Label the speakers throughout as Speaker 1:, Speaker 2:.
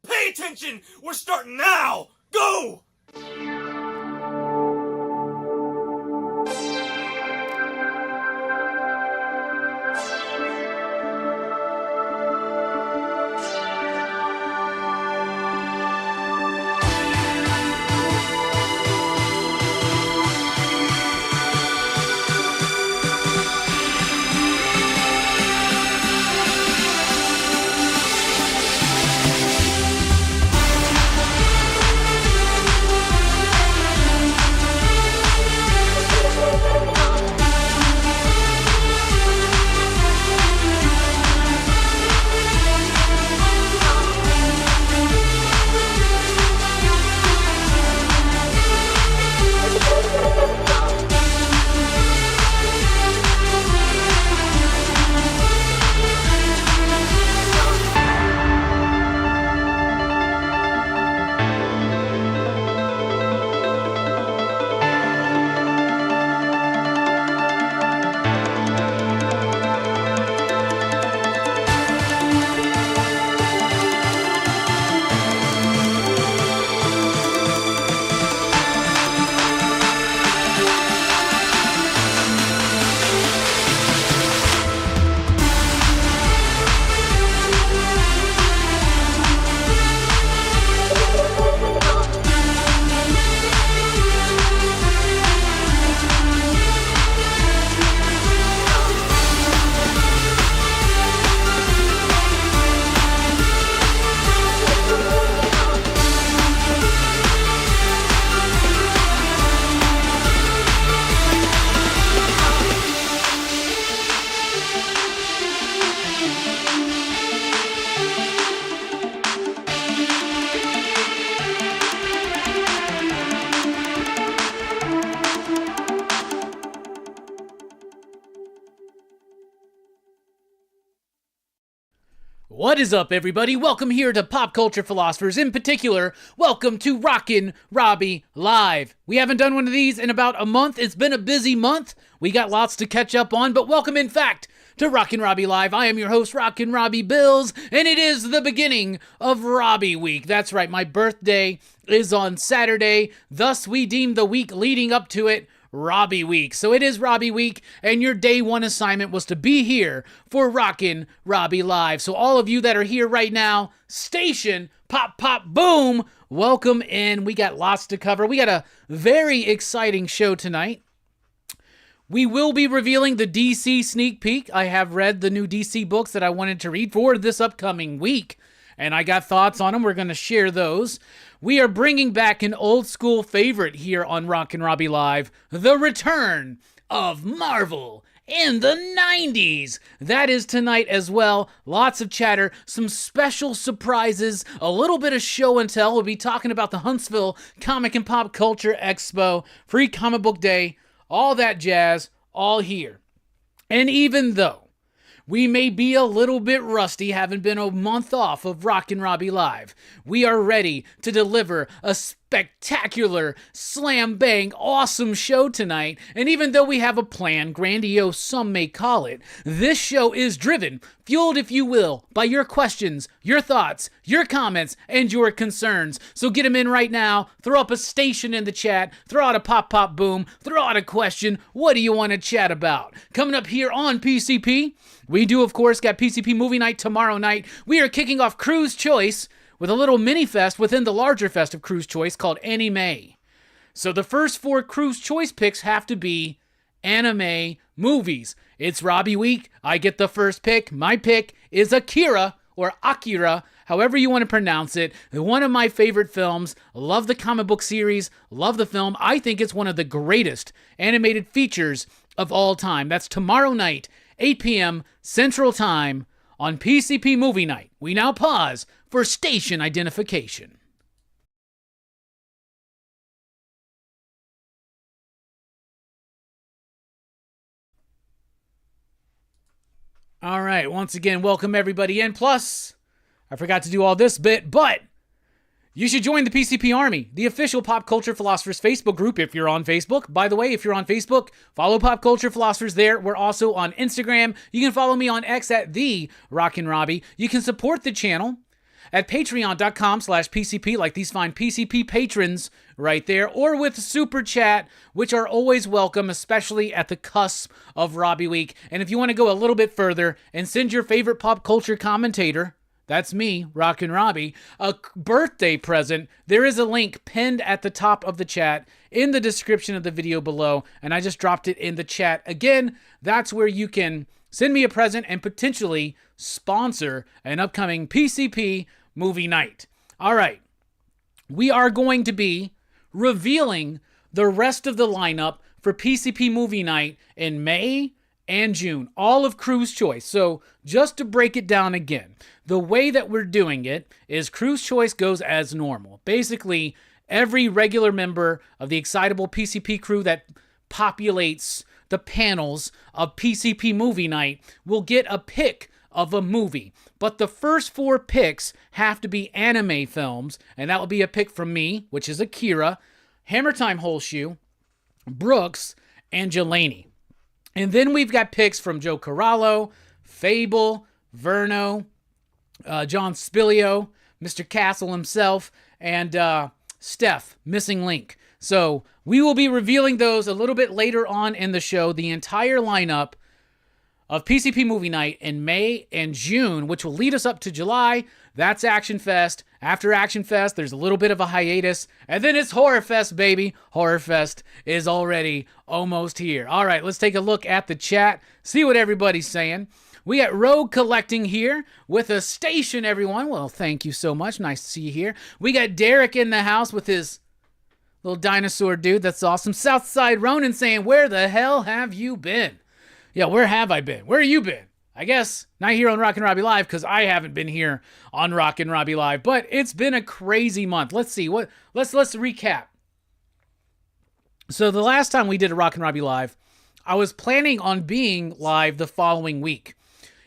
Speaker 1: Pay attention! We're starting now! Go!
Speaker 2: What is up, everybody? Welcome here to Pop Culture Philosophers. In particular, welcome to Rockin Robbie Live. We haven't done one of these in about a month. It's been a busy month. We got lots to catch up on, but welcome, in fact, to Rockin Robbie Live. I am your host, Rockin RobbieBillz, and it is the beginning of Robbie Week. That's right, my birthday is on Saturday. Thus, we deem the week leading up to it Robbie Week. So it is Robbie Week, and your day one assignment was to be here for Rockin Robbie Live. So all of you that are here right now, station, pop, pop, boom, welcome in. We got lots to cover. We got a very exciting show tonight. We will be revealing the DC sneak peek. I have read the new DC books that I wanted to read for this upcoming week, and I got thoughts on them. We're going to share those. We are bringing back an old school favorite here on Rockin Robbie Live, the return of Marvel in the 90s. That is tonight as well. Lots of chatter, some special surprises, a little bit of show and tell. We'll be talking about the Huntsville Comic and Pop Culture Expo, Free Comic Book Day, all that jazz, all here. And even though we may be a little bit rusty, having been a month off of Rockin Robbie Live, we are ready to deliver a spectacular, slam-bang, awesome show tonight. And even though we have a plan, grandiose some may call it, this show is driven, fueled if you will, by your questions, your thoughts, your comments, and your concerns. So get them in right now. Throw up a station in the chat. Throw out a pop, pop, boom. Throw out a question. What do you want to chat about? Coming up here on PCP, we do, of course, got PCP Movie Night tomorrow night. We are kicking off Cruise Choice with a little mini-fest within the larger fest of Cruise Choice called Anime. So the first 4 Cruise Choice picks have to be anime movies. It's Robbie Week. I get the first pick. My pick is Akira, or Akira, however you want to pronounce it. One of my favorite films. Love the comic book series. Love the film. I think it's one of the greatest animated features of all time. That's tomorrow night, 8 p.m. Central Time on PCP Movie Night. We now pause for station identification. All right, once again, welcome everybody in. Plus, I forgot to do all this bit, but you should join the PCP Army, the official Pop Culture Philosophers Facebook group if you're on Facebook. By the way, if you're on Facebook, follow Pop Culture Philosophers there. We're also on Instagram. You can follow me on X at the Rockin Robbie. You can support the channel at patreon.com/PCP, like these fine PCP patrons right there, or with Super Chat, which are always welcome, especially at the cusp of Robbie Week. And if you want to go a little bit further and send your favorite pop culture commentator, that's me, Rockin Robbie, a birthday present, there is a link pinned at the top of the chat in the description of the video below, and I just dropped it in the chat. Again, that's where you can send me a present and potentially sponsor an upcoming PCP movie night. All right, we are going to be revealing the rest of the lineup for PCP movie night in May and June, all of Crew's Choice. So just to break it down again, the way that we're doing it is Crew's Choice goes as normal. Basically, every regular member of the excitable PCP crew that populates the panels of PCP movie night will get a pick of a movie. But the first 4 picks have to be anime films, and that will be a pick from me, which is Akira, Hammer Time Holeshoe, Brooks, and Jelani. And then we've got picks from Joe Corallo, Fable, Verno, John Spilio, Mr. Castle himself, and Steph, Missing Link. So we will be revealing those a little bit later on in the show, the entire lineup of PCP Movie Night in May and June, which will lead us up to July. That's Action Fest. After Action Fest, there's a little bit of a hiatus, and then it's Horror Fest, baby. Horror Fest is already almost here. All right, let's take a look at the chat, see what everybody's saying. We got Rogue Collecting here with a station, everyone. Well, thank you so much. Nice to see you here. We got Derek in the house with his little dinosaur dude. That's awesome. Southside Ronan saying, where the hell have you been? Yeah, where have I been? Where have you been? I guess not here on Rockin Robbie Live, because I haven't been here on Rockin Robbie Live, but it's been a crazy month. Let's see. Let's recap. So the last time we did a Rockin Robbie Live, I was planning on being live the following week,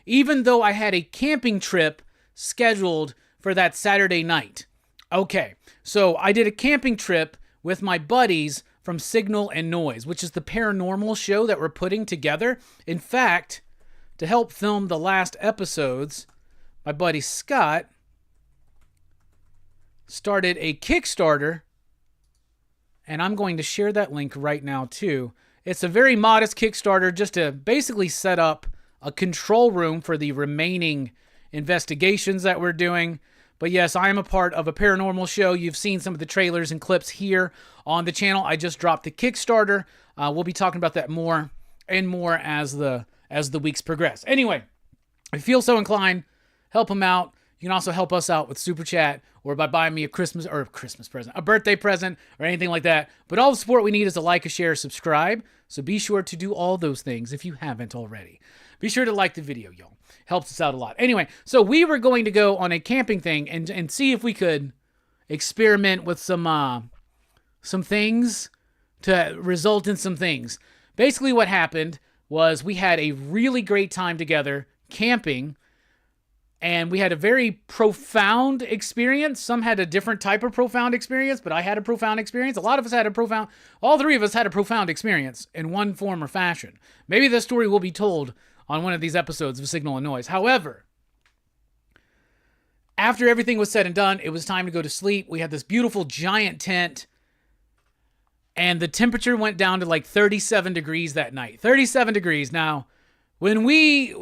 Speaker 2: even though I had a camping trip scheduled for that Saturday night. Okay, so I did a camping trip with my buddies from Signal and Noise, which is the paranormal show that we're putting together. In fact, to help film the last episodes, my buddy Scott started a Kickstarter, and I'm going to share that link right now too. It's a very modest Kickstarter just to basically set up a control room for the remaining investigations that we're doing. But yes, I am a part of a paranormal show. You've seen some of the trailers and clips here on the channel. I just dropped the Kickstarter. We'll be talking about that more and more as the weeks progress. Anyway, if you feel so inclined, help them out. You can also help us out with Super Chat or by buying me a Christmas present, a birthday present, or anything like that. But all the support we need is a like, a share, subscribe. So be sure to do all those things if you haven't already. Be sure to like the video, y'all. Helps us out a lot. Anyway, so we were going to go on a camping thing and see if we could experiment with some things to result in some things. Basically what happened was we had a really great time together camping, and we had a very profound experience. Some had a different type of profound experience, but I had a profound experience. A lot of us had all 3 of us had a profound experience in one form or fashion. Maybe the story will be told on one of these episodes of Signal and Noise. However, after everything was said and done, it was time to go to sleep. We had this beautiful giant tent, and the temperature went down to like 37 degrees that night. 37 degrees. Now, when we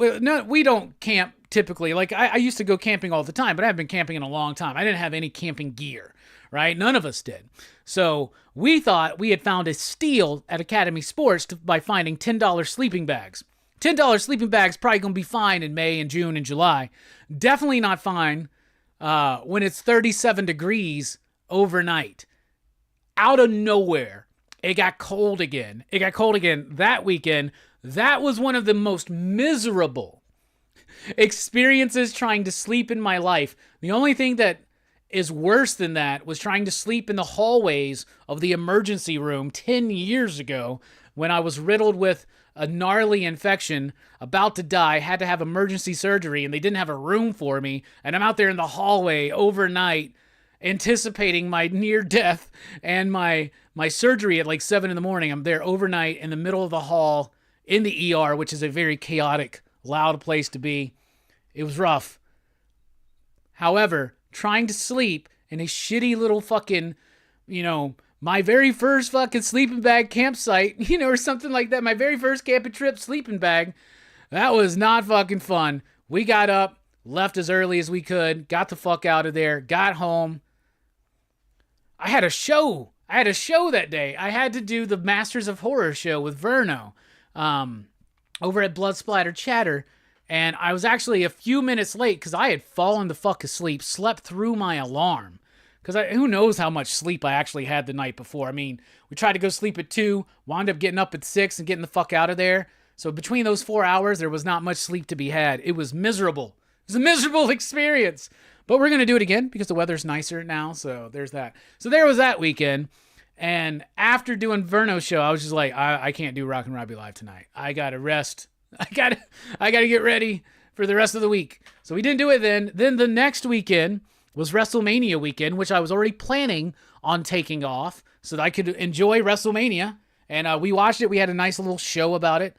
Speaker 2: don't camp typically. Like, I used to go camping all the time, but I haven't been camping in a long time. I didn't have any camping gear, right? None of us did. So we thought we had found a steal at Academy Sports by finding $10 sleeping bags. $10 sleeping bags probably going to be fine in May and June and July. Definitely not fine when it's 37 degrees overnight. Out of nowhere, it got cold again. It got cold again that weekend. That was one of the most miserable experiences trying to sleep in my life. The only thing that is worse than that was trying to sleep in the hallways of the emergency room 10 years ago when I was riddled with a gnarly infection, about to die, had to have emergency surgery, and they didn't have a room for me, and I'm out there in the hallway overnight anticipating my near death and my surgery at like 7 in the morning. I'm there overnight in the middle of the hall in the ER, which is a very chaotic, loud place to be. It was rough. However, trying to sleep in a shitty little fucking, my very first fucking sleeping bag campsite, or something like that. My very first camping trip sleeping bag. That was not fucking fun. We got up, left as early as we could, got the fuck out of there, got home. I had a show that day. I had to do the Masters of Horror show with Verno over at Blood Splatter Chatter. And I was actually a few minutes late because I had fallen the fuck asleep, slept through my alarm. Because who knows how much sleep I actually had the night before. I mean, we tried to go sleep at 2, wound up getting up at 6 and getting the fuck out of there. So between those 4 hours, there was not much sleep to be had. It was miserable. It was a miserable experience. But we're going to do it again because the weather's nicer now. So there's that. So there was that weekend. And after doing Verno's show, I was just like, I can't do Rockin Robbie Live tonight. I got to rest. I got to get ready for the rest of the week. So we didn't do it then. Then the next weekend was WrestleMania weekend, which I was already planning on taking off so that I could enjoy WrestleMania. And we watched it. We had a nice little show about it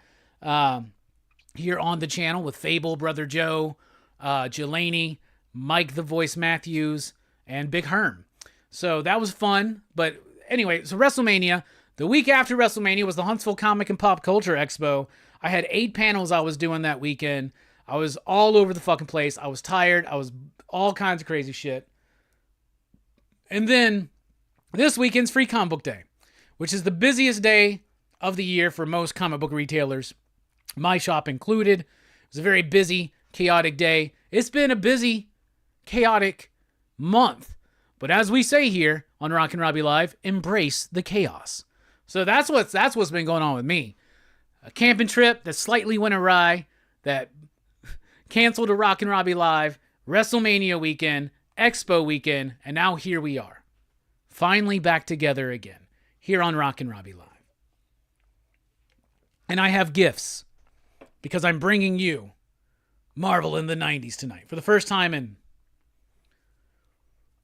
Speaker 2: here on the channel with Fable, Brother Joe, Jelani, Mike the Voice Matthews, and Big Herm. So that was fun. But anyway, so WrestleMania. The week after WrestleMania was the Huntsville Comic and Pop Culture Expo. I had 8 panels I was doing that weekend. I was all over the fucking place. I was tired. I was all kinds of crazy shit. And then this weekend's Free Comic Book Day, which is the busiest day of the year for most comic book retailers, my shop included. It was a very busy, chaotic day. It's been a busy, chaotic month. But as we say here on Rockin Robbie Live, embrace the chaos. So that's what's been going on with me. A camping trip that slightly went awry, that canceled a Rockin Robbie Live, WrestleMania weekend, Expo weekend, and now here we are. Finally back together again, here on Rockin Robbie Live. And I have gifts, because I'm bringing you Marvel in the 90s tonight, for the first time in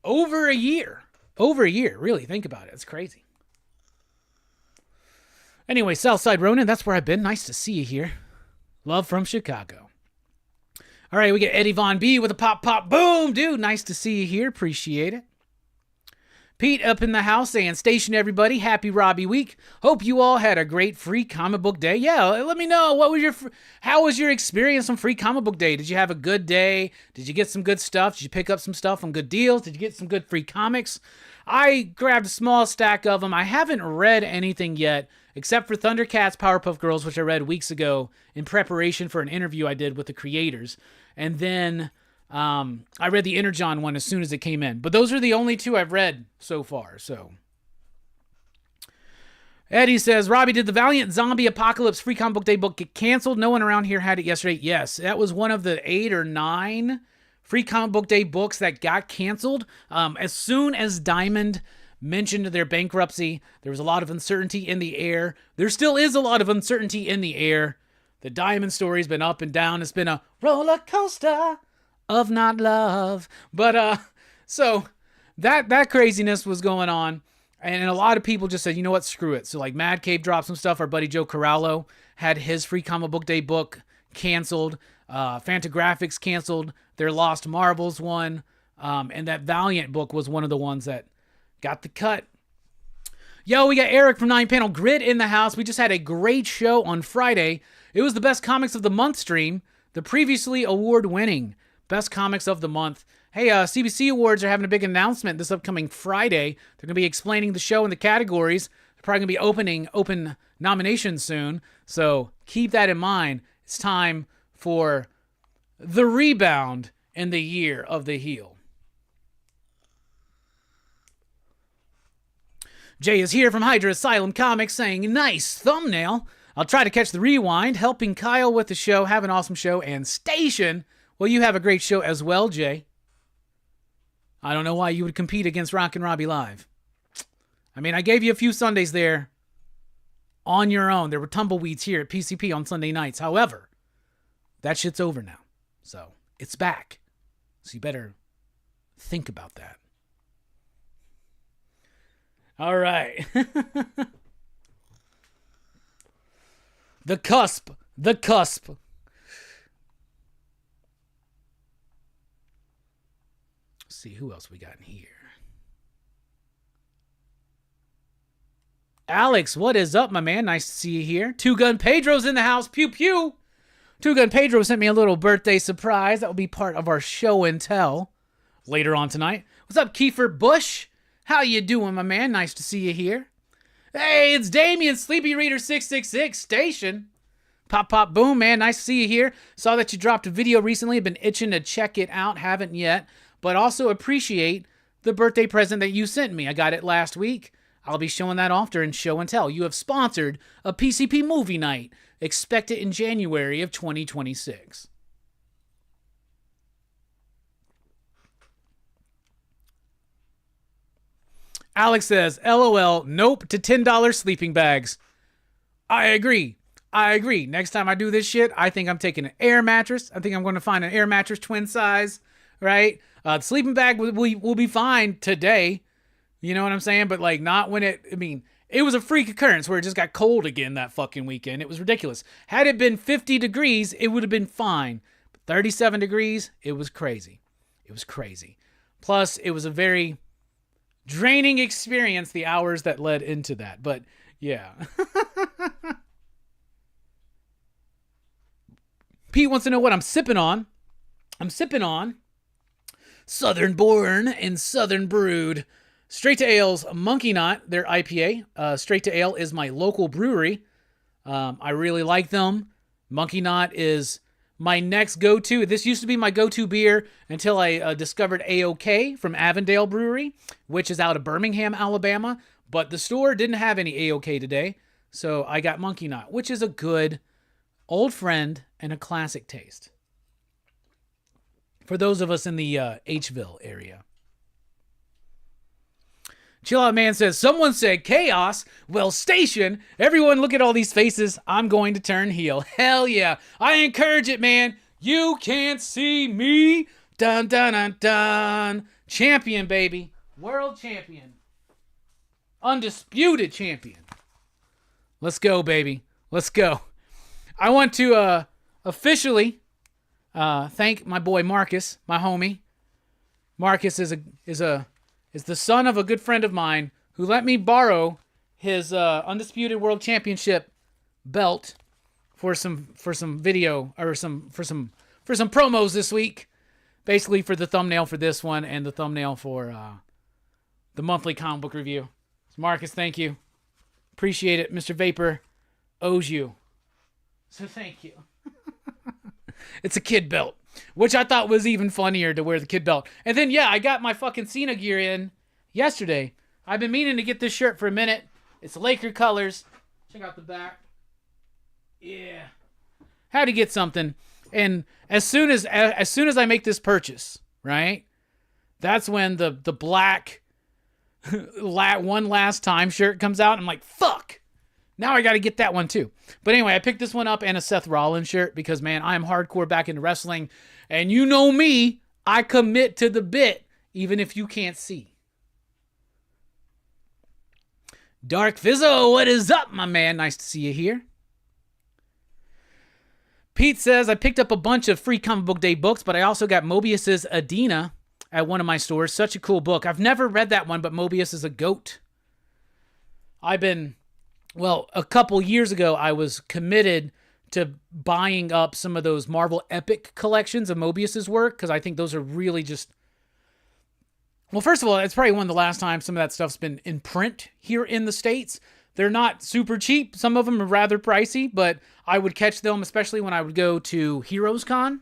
Speaker 2: over a year. Over a year, really, think about it. It's crazy. Anyway, Southside Ronin, that's where I've been. Nice to see you here. Love from Chicago. All right, we get Eddie Von B with a pop, pop, boom. Dude, nice to see you here. Appreciate it. Pete up in the house saying, station everybody, happy Robbie week. Hope you all had a great Free Comic Book Day. Yeah, let me know. How was your experience on Free Comic Book Day? Did you have a good day? Did you get some good stuff? Did you pick up some stuff on good deals? Did you get some good free comics? I grabbed a small stack of them. I haven't read anything yet, except for Thundercats Powerpuff Girls, which I read weeks ago in preparation for an interview I did with the creators. And then I read the Energon one as soon as it came in. But those are the only 2 I've read so far. So Eddie says, Robbie, did the Valiant Zombie Apocalypse Free Comic Book Day book get canceled? No one around here had it yesterday. Yes, that was one of the 8 or 9 Free Comic Book Day books that got canceled. As soon as Diamond mentioned their bankruptcy, there was a lot of uncertainty in the air. There still is a lot of uncertainty in the air. The Diamond story's been up and down. It's been a roller coaster of not love. But so that craziness was going on, and a lot of people just said, you know what, screw it. So like Mad Cave dropped some stuff. Our buddy Joe Corallo had his Free Comic Book Day book canceled. Fantagraphics canceled their Lost Marbles one, and that Valiant book was one of the ones that got the cut. Yo, we got Eric from 9 Panel Grid in the house. We just had a great show on Friday. It was the Best Comics of the Month stream, the previously award-winning Best Comics of the Month. Hey, CBC Awards are having a big announcement this upcoming Friday. They're going to be explaining the show and the categories. They're probably going to be open nominations soon. So keep that in mind. It's time for the rebound in the year of the heel. Jay is here from Hydra Asylum Comics saying, nice thumbnail. I'll try to catch the rewind, helping Kyle with the show. Have an awesome show. And Station, well, you have a great show as well, Jay. I don't know why you would compete against Rockin Robbie Live. I mean, I gave you a few Sundays there on your own. There were tumbleweeds here at PCP on Sunday nights. However, that shit's over now. So, it's back. So you better think about that. All right. The cusp. The cusp. Let's see who else we got in here. Alex, what is up, my man? Nice to see you here. Two Gun Pedro's in the house. Pew, pew. Two Gun Pedro sent me a little birthday surprise. That will be part of our show and tell later on tonight. What's up, Kiefer Bush? How you doing, my man? Nice to see you here. Hey, it's Damien, Sleepy Reader 666 Station. Pop, pop, boom, man. Nice to see you here. Saw that you dropped a video recently. I've been itching to check it out. Haven't yet. But also appreciate the birthday present that you sent me. I got it last week. I'll be showing that off during show and tell. You have sponsored a PCP movie night. Expect it in January of 2026. Alex says, LOL, nope to $10 sleeping bags. I agree. Next time I do this shit, I think I'm taking an air mattress. I think I'm going to find an air mattress twin size, right? The sleeping bag will be fine today. You know what I'm saying? But like not when it was a freak occurrence where it just got cold again that fucking weekend. It was ridiculous. Had it been 50 degrees, it would have been fine. But 37 degrees, it was crazy. Plus, it was a very draining experience, the hours that led into that. But yeah. Pete wants to know what I'm sipping on. I'm sipping on Southern Born and Southern Brewed Straight to Ale's Monkey Knot, their IPA. Straight to Ale is my local brewery. I really like them. Monkey Knot is my next go-to. This used to be my go-to beer until I discovered AOK from Avondale Brewery, which is out of Birmingham, Alabama. But the store didn't have any AOK today, so I got Monkey Knot, which is a good old friend and a classic taste for those of us in the Hville area. Chill Out Man says, someone said chaos. Well, station. Everyone look at all these faces. I'm going to turn heel. Hell yeah. I encourage it, man. You can't see me. Dun, dun, dun, dun. Champion, baby. World champion. Undisputed champion. Let's go, baby. Let's go. I want to officially thank my boy Marcus, my homie. Marcus is the son of a good friend of mine who let me borrow his Undisputed World Championship belt for some video or for some promos this week. Basically for the thumbnail for this one and the thumbnail for the monthly comic book review. So Marcus, thank you. Appreciate it. Mr. Vapor owes you. So thank you. It's a kid belt, which I thought was even funnier to wear the kid belt. And then, yeah, I got my fucking Cena gear in yesterday. I've been meaning to get this shirt for a minute. It's Laker colors. Check out the back. Yeah. Had to get something. And as soon as I make this purchase, right, that's when the black one last time shirt comes out. I'm like, fuck. Now I got to get that one too. But anyway, I picked this one up and a Seth Rollins shirt because, man, I am hardcore back into wrestling. And you know me, I commit to the bit, even if you can't see. Dark Fizzo, what is up, my man? Nice to see you here. Pete says, I picked up a bunch of free comic book day books, but I also got Mobius's Adina at one of my stores. Such a cool book. I've never read that one, but Mobius is a goat. A couple years ago, I was committed to buying up some of those Marvel Epic collections of Mobius's work, because I think those are really just... Well, first of all, it's probably one of the last times some of that stuff's been in print here in the States. They're not super cheap. Some of them are rather pricey, but I would catch them, especially when I would go to Heroes Con.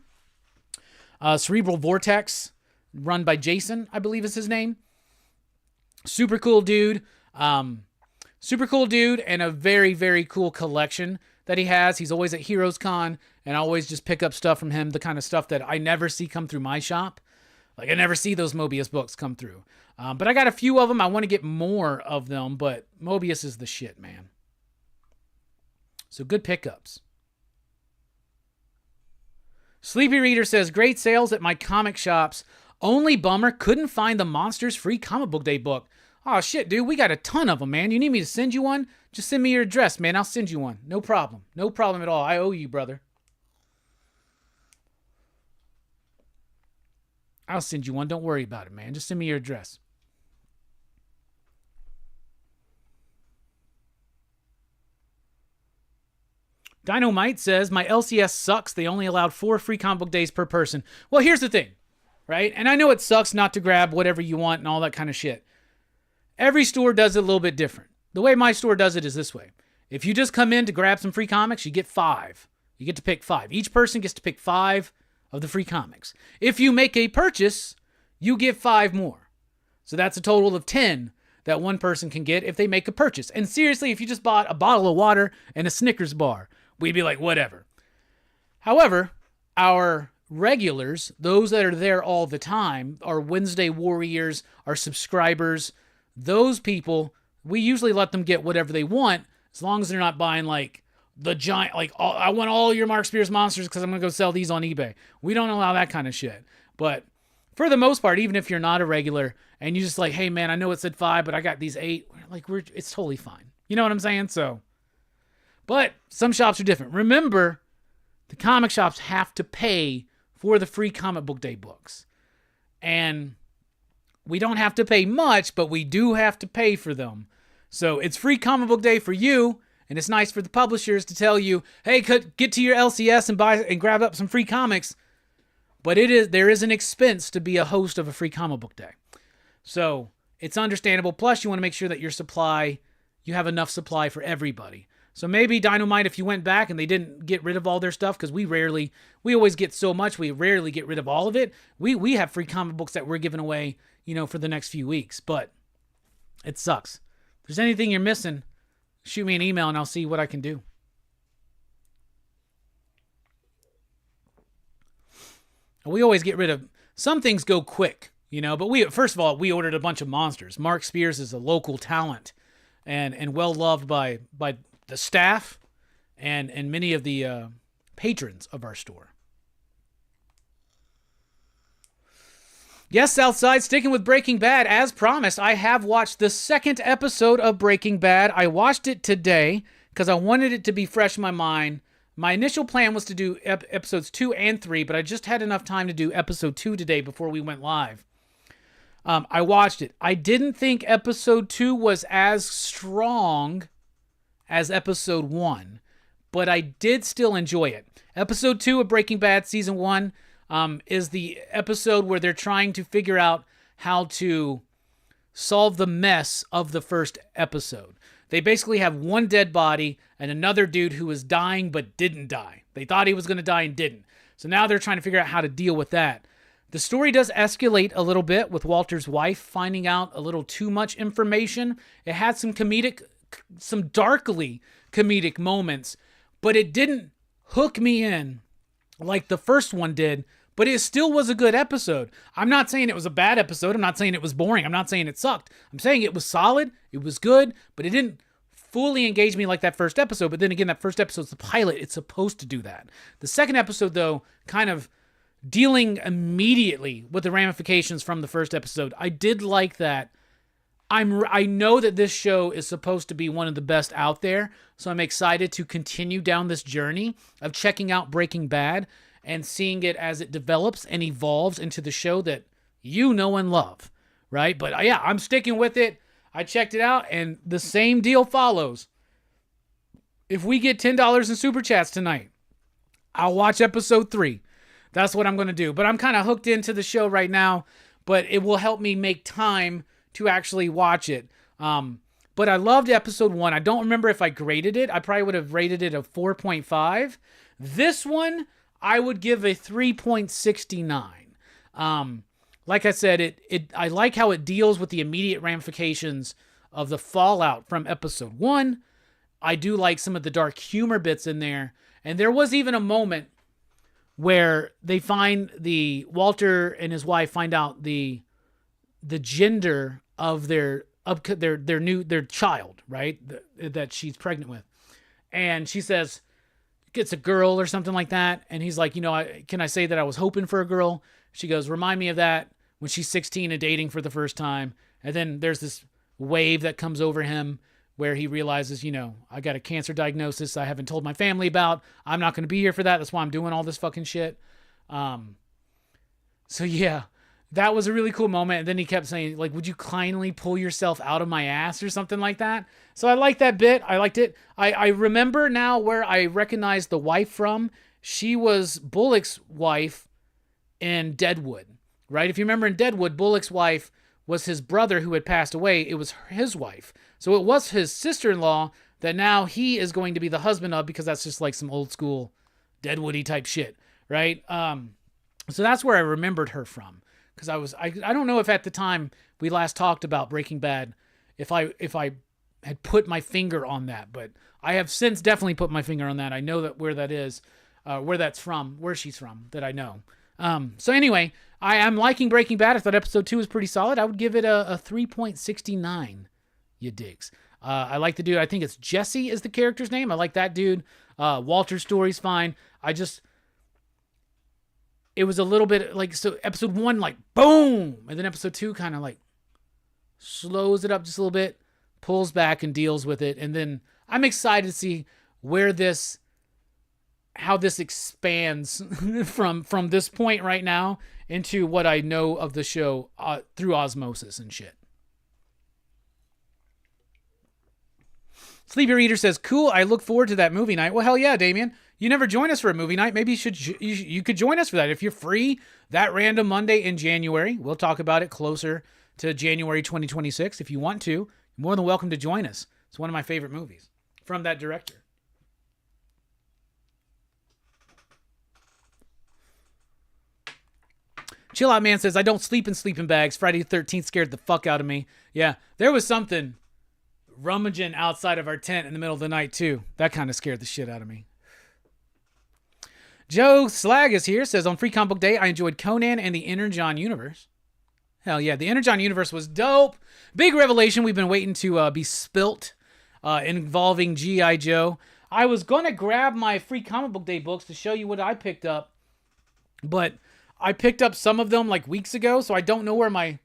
Speaker 2: Cerebral Vortex, run by Jason, I believe is his name. Super cool dude. Super cool dude, and a very, very cool collection that he has. He's always at Heroes Con, and I always just pick up stuff from him, the kind of stuff that I never see come through my shop. Like, I never see those Mobius books come through. But I got a few of them. I want to get more of them, but Mobius is the shit, man. So good pickups. Sleepy Reader says, great sales at my comic shops. Only bummer, couldn't find the Monsters Free Comic Book Day book. Oh, shit, dude, we got a ton of them, man. You need me to send you one? Just send me your address, man. I'll send you one. No problem. No problem at all. I owe you, brother. I'll send you one. Don't worry about it, man. Just send me your address. Dynamite says, my LCS sucks. They only allowed 4 free comic book days per person. Well, here's the thing, right? And I know it sucks not to grab whatever you want and all that kind of shit. Every store does it a little bit different. The way my store does it is this way. If you just come in to grab some free comics, you get 5. You get to pick 5. Each person gets to pick 5 of the free comics. If you make a purchase, you get 5 more. So that's a total of 10 that one person can get if they make a purchase. And seriously, if you just bought a bottle of water and a Snickers bar, we'd be like, whatever. However, our regulars, those that are there all the time, our Wednesday warriors, our subscribers, those people, we usually let them get whatever they want as long as they're not buying like the giant, like I want all your Mark Spears monsters because I'm going to go sell these on eBay. We don't allow that kind of shit. But for the most part, even if you're not a regular and you just like, hey man, I know it said 5, but I got these 8, like it's totally fine. You know what I'm saying? So, but some shops are different. Remember, the comic shops have to pay for the free comic book day books. And we don't have to pay much, but we do have to pay for them. So it's free comic book day for you, and it's nice for the publishers to tell you, hey, get to your LCS and buy and grab up some free comics. But there is an expense to be a host of a free comic book day. So it's understandable. Plus, you want to make sure that you have enough supply for everybody. So maybe Dynamite, if you went back and they didn't get rid of all their stuff, because we always get so much, we rarely get rid of all of it. We have free comic books that we're giving away, for the next few weeks, but it sucks. If there's anything you're missing, shoot me an email and I'll see what I can do. We always get rid of, some things go quick, but first of all, we ordered a bunch of monsters. Mark Spears is a local talent and well loved by the staff and many of the patrons of our store. Yes, Southside, sticking with Breaking Bad. As promised, I have watched the 2nd episode of Breaking Bad. I watched it today because I wanted it to be fresh in my mind. My initial plan was to do episodes 2 and 3, but I just had enough time to do episode 2 today before we went live. I watched it. I didn't think episode 2 was as strong as episode 1, but I did still enjoy it. Episode 2 of Breaking Bad season 1 is the episode where they're trying to figure out how to solve the mess of the first episode. They basically have one dead body and another dude who was dying but didn't die. They thought he was going to die and didn't. So now they're trying to figure out how to deal with that. The story does escalate a little bit with Walter's wife finding out a little too much information. It had some darkly comedic moments, but it didn't hook me in like the first one did, but it still was a good episode. I'm not saying it was a bad episode. I'm not saying it was boring. I'm not saying it sucked. I'm saying it was solid. It was good, but it didn't fully engage me like that first episode. But then again, that first episode's the pilot. It's supposed to do that. The second episode, though, kind of dealing immediately with the ramifications from the first episode. I did like that. I know that this show is supposed to be one of the best out there, so I'm excited to continue down this journey of checking out Breaking Bad and seeing it as it develops and evolves into the show that you know and love, right? But yeah, I'm sticking with it. I checked it out, and the same deal follows. If we get $10 in Super Chats tonight, I'll watch episode 3. That's what I'm going to do. But I'm kind of hooked into the show right now, but it will help me make time to actually watch it. But I loved episode 1. I don't remember if I graded it. I probably would have rated it a 4.5. This one, I would give a 3.69. Like I said, I like how it deals with the immediate ramifications of the fallout from episode 1. I do like some of the dark humor bits in there. And there was even a moment where they Walter and his wife find out the gender of their child, right? That she's pregnant with. And she says, it's a girl or something like that. And he's like, can I say that I was hoping for a girl? She goes, remind me of that when she's 16 and dating for the first time. And then there's this wave that comes over him where he realizes, I got a cancer diagnosis I haven't told my family about. I'm not going to be here for that. That's why I'm doing all this fucking shit. So yeah, that was a really cool moment. And then he kept saying, like, would you kindly pull yourself out of my ass or something like that? So I liked that bit. I liked it. I remember now where I recognized the wife from. She was Bullock's wife in Deadwood, right? If you remember in Deadwood, Bullock's wife was his brother who had passed away. It was his wife. So it was his sister-in-law that now he is going to be the husband of, because that's just like some old school Deadwoody type shit, right? So that's where I remembered her from. Because I don't know if at the time we last talked about Breaking Bad, if I had put my finger on that, but I have since definitely put my finger on that. I know that where that is, where that's from, where she's from, that I know. So anyway, I am liking Breaking Bad. I thought episode 2 was pretty solid. I would give it a 3.69. You digs. I like the dude. I think it's Jesse is the character's name. I like that dude. Walter's story's fine. It was a little bit like, so episode 1, like, boom. And then episode 2 kind of like slows it up just a little bit, pulls back and deals with it. And then I'm excited to see how this expands from this point right now into what I know of the show through osmosis and shit. Sleepy Reader says, cool, I look forward to that movie night. Well, hell yeah, Damien. You never join us for a movie night. Maybe you could join us for that. If you're free that random Monday in January, we'll talk about it closer to January 2026. If you want to, you're more than welcome to join us. It's one of my favorite movies from that director. Chill Out Man says, I don't sleep in sleeping bags. Friday the 13th scared the fuck out of me. Yeah, there was something rummaging outside of our tent in the middle of the night too. That kind of scared the shit out of me. Joe Slag is here, says, on Free Comic Book Day, I enjoyed Conan and the Energon universe. Hell yeah, the Energon universe was dope. Big revelation we've been waiting to be spilt involving G.I. Joe. I was going to grab my Free Comic Book Day books to show you what I picked up, but I picked up some of them like weeks ago, so I don't know where my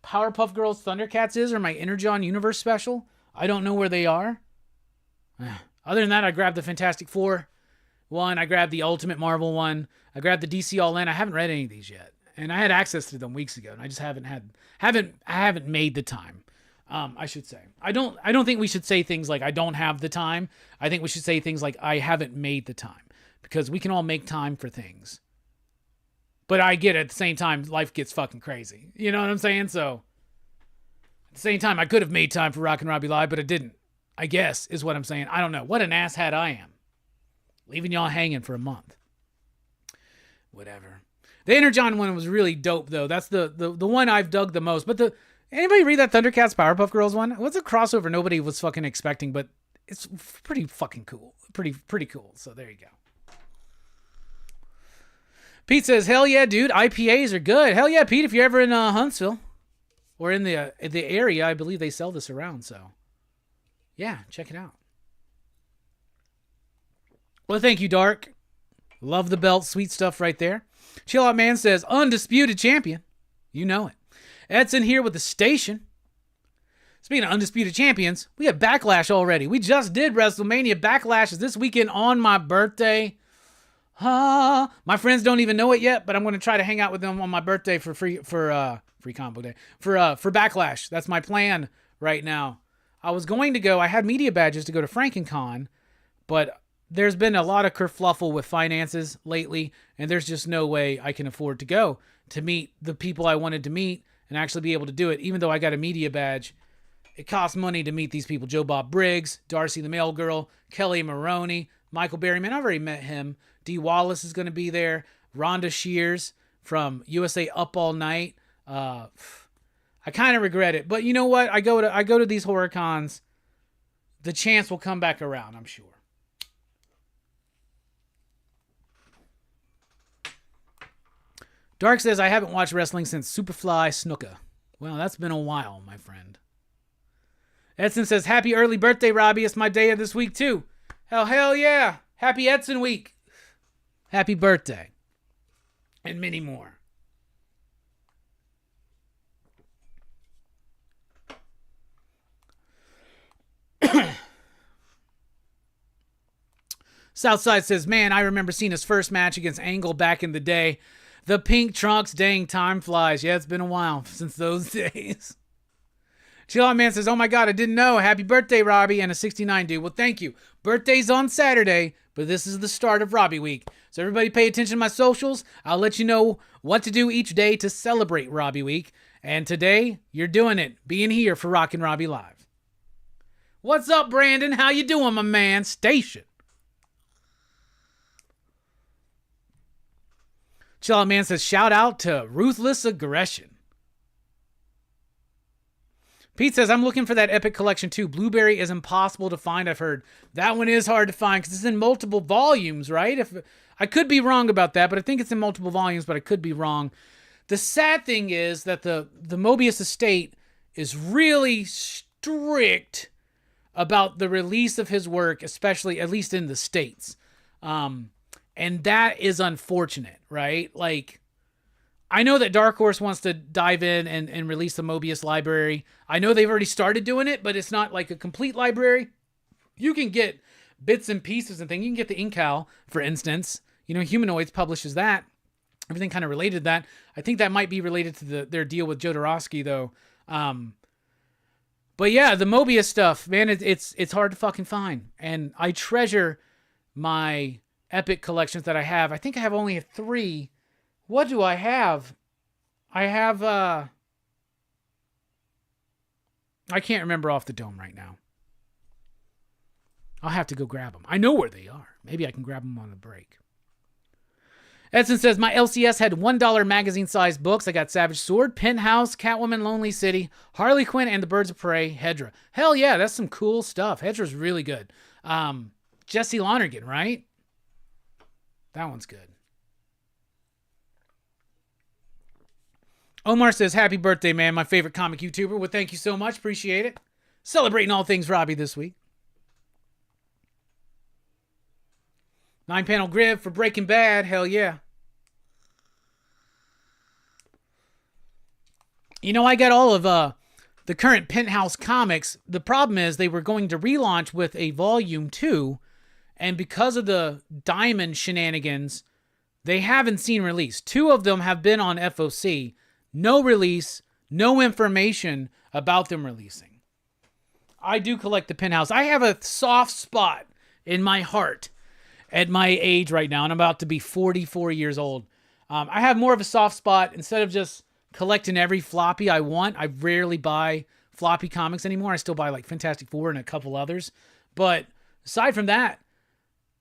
Speaker 2: Powerpuff Girls Thundercats is or my Energon universe special. I don't know where they are. Other than that, I grabbed the Fantastic Four one. I grabbed the Ultimate Marvel one. I grabbed the DC All In. I haven't read any of these yet, and I had access to them weeks ago, and I just haven't made the time. I should say. I don't think we should say things like I don't have the time. I think we should say things like I haven't made the time, because we can all make time for things. But I get it, at the same time, life gets fucking crazy. You know what I'm saying? So at the same time, I could have made time for Rockin Robbie Live, but I didn't. I guess is what I'm saying. I don't know. What an asshat I am. Leaving y'all hanging for a month. Whatever. The Energon one was really dope, though. That's the one I've dug the most. But anybody read that Thundercats Powerpuff Girls one? It was a crossover nobody was fucking expecting, but it's pretty fucking cool. Pretty cool. So there you go. Pete says, hell yeah, dude. IPAs are good. Hell yeah, Pete, if you're ever in Huntsville or in the area, I believe they sell this around. So yeah, check it out. Well, thank you, Dark. Love the belt. Sweet stuff right there. Chill Out Man says, undisputed champion. You know it. Edson here with the station. Speaking of undisputed champions, we have Backlash already. We just did WrestleMania. Backlash is this weekend on my birthday. My friends don't even know it yet, but I'm going to try to hang out with them on my birthday for free comic book day. For Backlash. That's my plan right now. I was going to go, I had media badges to go to FrankenCon, but there's been a lot of kerfluffle with finances lately, and there's just no way I can afford to go to meet the people I wanted to meet and actually be able to do it. Even though I got a media badge, it costs money to meet these people. Joe Bob Briggs, Darcy the Mail Girl, Kelly Maroney, Michael Berryman. I've already met him. Dee Wallace is going to be there. Rhonda Shears from USA Up All Night. I kind of regret it, but you know what? I go to these horror cons. The chance will come back around, I'm sure. Dark says, I haven't watched wrestling since Superfly Snuka. Well, that's been a while, my friend. Edson says, happy early birthday, Robbie. It's my day of this week, too. Hell yeah. Happy Edson week. Happy birthday. And many more. Southside says, man, I remember seeing his first match against Angle back in the day. The pink trunks, dang, time flies. Yeah, it's been a while since those days. Chill Out Man says, oh my God, I didn't know. Happy birthday, Robbie, and a 69 dude. Well, thank you. Birthday's on Saturday, but this is the start of Robbie Week. So everybody pay attention to my socials. I'll let you know what to do each day to celebrate Robbie Week. And today, you're doing it, being here for Rockin Robbie Live. What's up, Brandon? How you doing, my man? Station. Chill Out Man says, shout out to Ruthless Aggression. Pete says, I'm looking for that Epic collection too. Blueberry is impossible to find, I've heard. That one is hard to find because it's in multiple volumes, right? If I could be wrong about that, but I think it's in multiple volumes, but I could be wrong. The sad thing is that the Mobius estate is really strict about the release of his work, especially, at least in the States. And that is unfortunate, right? Like, I know that Dark Horse wants to dive in and release the Mobius library. I know they've already started doing it, but it's not like a complete library. You can get bits and pieces and things. You can get the Incal, for instance. You know, Humanoids publishes that. Everything kind of related to that. I think that might be related to their deal with Jodorowsky, though. But yeah, the Mobius stuff, man, it's hard to fucking find. And I treasure my Epic collections that I have. I think I have only 3. What do I have? I have, I can't remember off the dome right now. I'll have to go grab them. I know where they are. Maybe I can grab them on the break. Edson says, my LCS had $1 magazine-sized books. I got Savage Sword, Penthouse, Catwoman, Lonely City, Harley Quinn, and the Birds of Prey, Hedra. Hell yeah, that's some cool stuff. Hedra's really good. Jesse Lonergan, right? That one's good. Omar says, happy birthday, man. My favorite comic YouTuber. Well, thank you so much. Appreciate it. Celebrating all things Robbie this week. 9-panel grid for Breaking Bad. Hell yeah. You know, I got all of the current Penthouse comics. The problem is they were going to relaunch with a volume 2. And because of the Diamond shenanigans, they haven't seen release. 2 of them have been on FOC. No release, no information about them releasing. I do collect the Penthouse. I have a soft spot in my heart at my age right now, and I'm about to be 44 years old. I have more of a soft spot. Instead of just collecting every floppy I want, I rarely buy floppy comics anymore. I still buy like Fantastic Four and a couple others. But aside from that,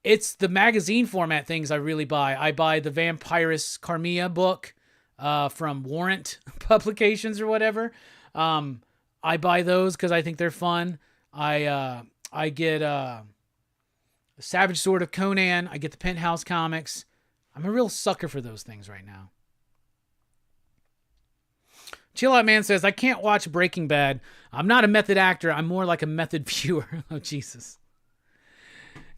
Speaker 2: it's the magazine format things I really buy. I buy the Vampirus Carmilla book from Warrant Publications or whatever. I buy those because I think they're fun. I get Savage Sword of Conan. I get the Penthouse comics. I'm a real sucker for those things right now. Chill Out Man says, I can't watch Breaking Bad. I'm not a method actor. I'm more like a method viewer. Oh, Jesus.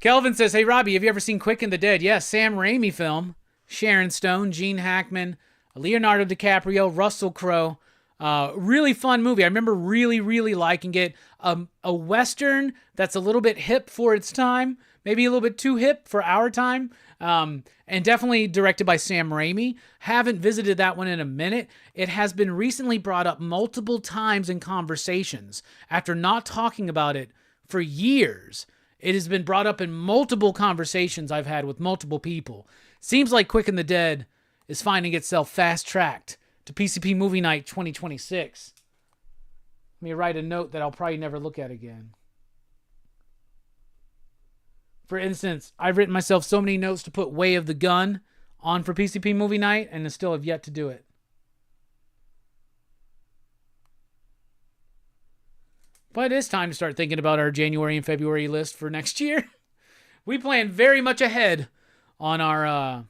Speaker 2: Kelvin says, hey, Robbie, have you ever seen Quick and the Dead? Yes, Sam Raimi film. Sharon Stone, Gene Hackman, Leonardo DiCaprio, Russell Crowe. Really fun movie. I remember really, really liking it. A Western that's a little bit hip for its time. Maybe a little bit too hip for our time. And definitely directed by Sam Raimi. Haven't visited that one in a minute. It has been recently brought up multiple times in conversations. After not talking about it for years, it has been brought up in multiple conversations I've had with multiple people. Seems like Quick and the Dead is finding itself fast-tracked to PCP Movie Night 2026. Let me write a note that I'll probably never look at again. For instance, I've written myself so many notes to put Way of the Gun on for PCP Movie Night, and I still have yet to do it. But it is time to start thinking about our January and February list for next year. We plan very much ahead on our...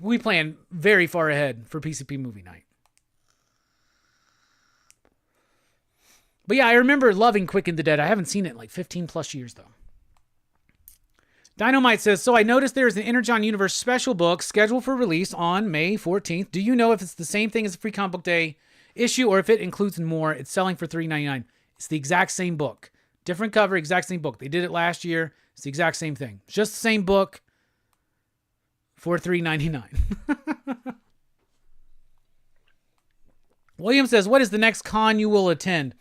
Speaker 2: we plan very far ahead for PCP Movie Night. But yeah, I remember loving Quick and the Dead. I haven't seen it in like 15 plus years, though. Dynamite says, so I noticed there is an Energon Universe special book scheduled for release on May 14th. Do you know if it's the same thing as the Free Comic Book Day issue or if it includes more? It's selling for $3.99. It's the exact same book. Different cover, exact same book. They did it last year. It's the exact same thing. It's just the same book for $3.99. William says, what is the next con you will attend?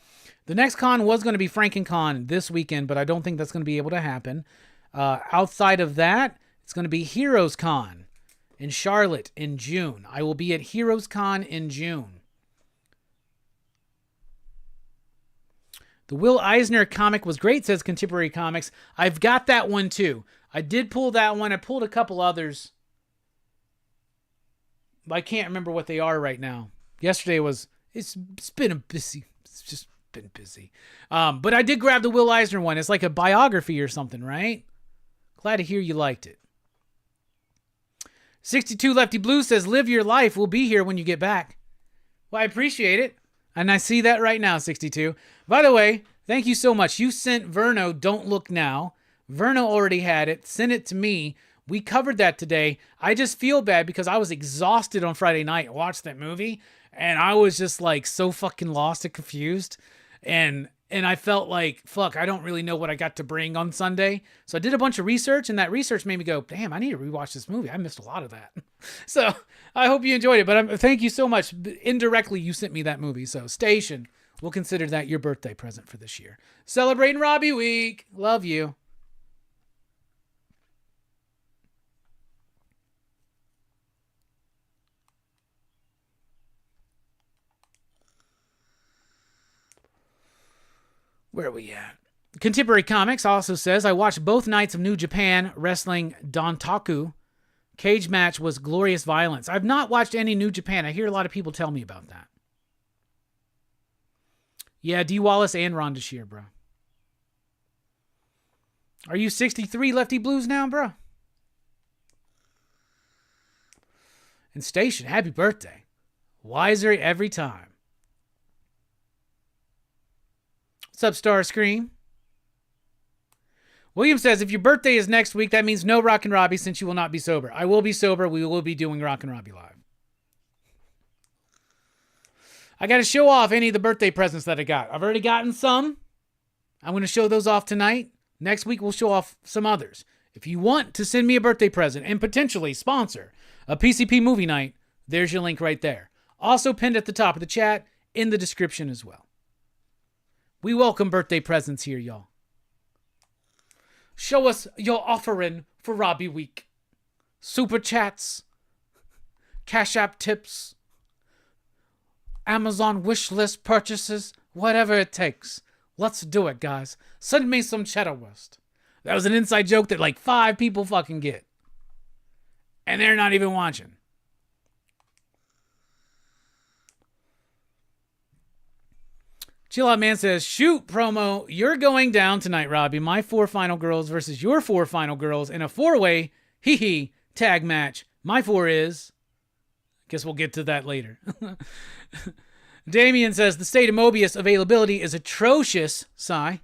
Speaker 2: The next con was going to be FrankenCon this weekend, but I don't think that's going to be able to happen. Outside of that, it's going to be Heroes Con in Charlotte in June. I will be at Heroes Con in June. The Will Eisner comic was great, says Contemporary Comics. I've got that one too. I did pull that one. I pulled a couple others. I can't remember what they are right now. Yesterday it's been busy. It's just been busy. But I did grab the Will Eisner one. It's like a biography or something, right? Glad to hear you liked it. 62 Lefty Blue says, live your life. We'll be here when you get back. Well, I appreciate it. And I see that right now, 62. By the way, thank you so much. You sent Verno Don't Look Now. Verno already had it. Sent it to me. We covered that today. I just feel bad because I was exhausted on Friday night and watched that movie. And I was just like so fucking lost and confused. And I felt like, fuck, I don't really know what I got to bring on Sunday. So I did a bunch of research, and that research made me go, damn, I need to rewatch this movie. I missed a lot of that. So I hope you enjoyed it. But thank you so much. Indirectly, you sent me that movie. So Station, we'll consider that your birthday present for this year. Celebrating Robbie Week. Love you. Where are we at? Contemporary Comics also says, I watched both nights of New Japan Wrestling Dontaku. Cage match was glorious violence. I've not watched any New Japan. I hear a lot of people tell me about that. Yeah, D. Wallace and Ronda Shear, bro. Are you 63 Lefty Blues now, bro? And Station, happy birthday. Wiser every time. What's up, Star Scream? William says, if your birthday is next week, that means no Rockin Robbie since you will not be sober. I will be sober. We will be doing Rockin Robbie live. I got to show off any of the birthday presents that I got. I've already gotten some. I'm going to show those off tonight. Next week, we'll show off some others. If you want to send me a birthday present and potentially sponsor a PCP movie night, there's your link right there. Also pinned at the top of the chat, in the description as well. We welcome birthday presents here, y'all. Show us your offering for Robbie Week. Super chats, CashApp tips, Amazon wish list purchases, whatever it takes. Let's do it, guys. Send me some cheddar wurst. That was an inside joke that like 5 people fucking get. And they're not even watching. Chill Out Man says, shoot, promo, you're going down tonight, Robbie. My 4 final girls versus your 4 final girls in a 4-way, hee-hee, tag match. My 4 is... Guess we'll get to that later. Damien says, the state of Mobius availability is atrocious, sigh.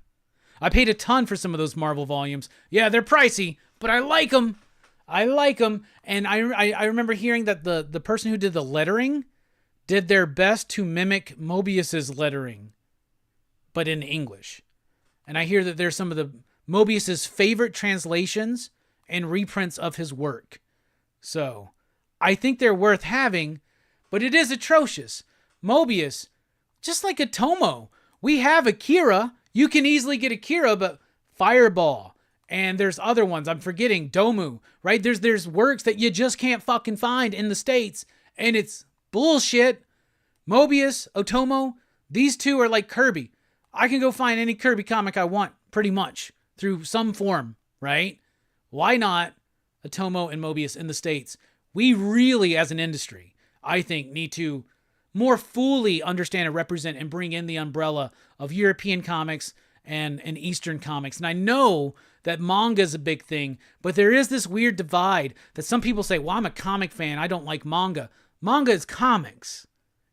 Speaker 2: I paid a ton for some of those Marvel volumes. Yeah, they're pricey, but I like them. I like them. And I remember hearing that the person who did the lettering did their best to mimic Mobius's lettering, but in English. And I hear that there's some of the Mobius's favorite translations and reprints of his work. So I think they're worth having, but it is atrocious. Mobius, just like Otomo, we have Akira. You can easily get Akira, but Fireball, and there's other ones. I'm forgetting Domu, right? There's works that you just can't fucking find in the States, and it's bullshit. Mobius, Otomo, these two are like Kirby. I can go find any Kirby comic I want, pretty much, through some form, right? Why not Otomo and Mobius in the States? We really, as an industry, I think, need to more fully understand and represent and bring in the umbrella of European comics and Eastern comics. And I know that manga is a big thing, but there is this weird divide that some people say, well, I'm a comic fan, I don't like manga. Manga is comics.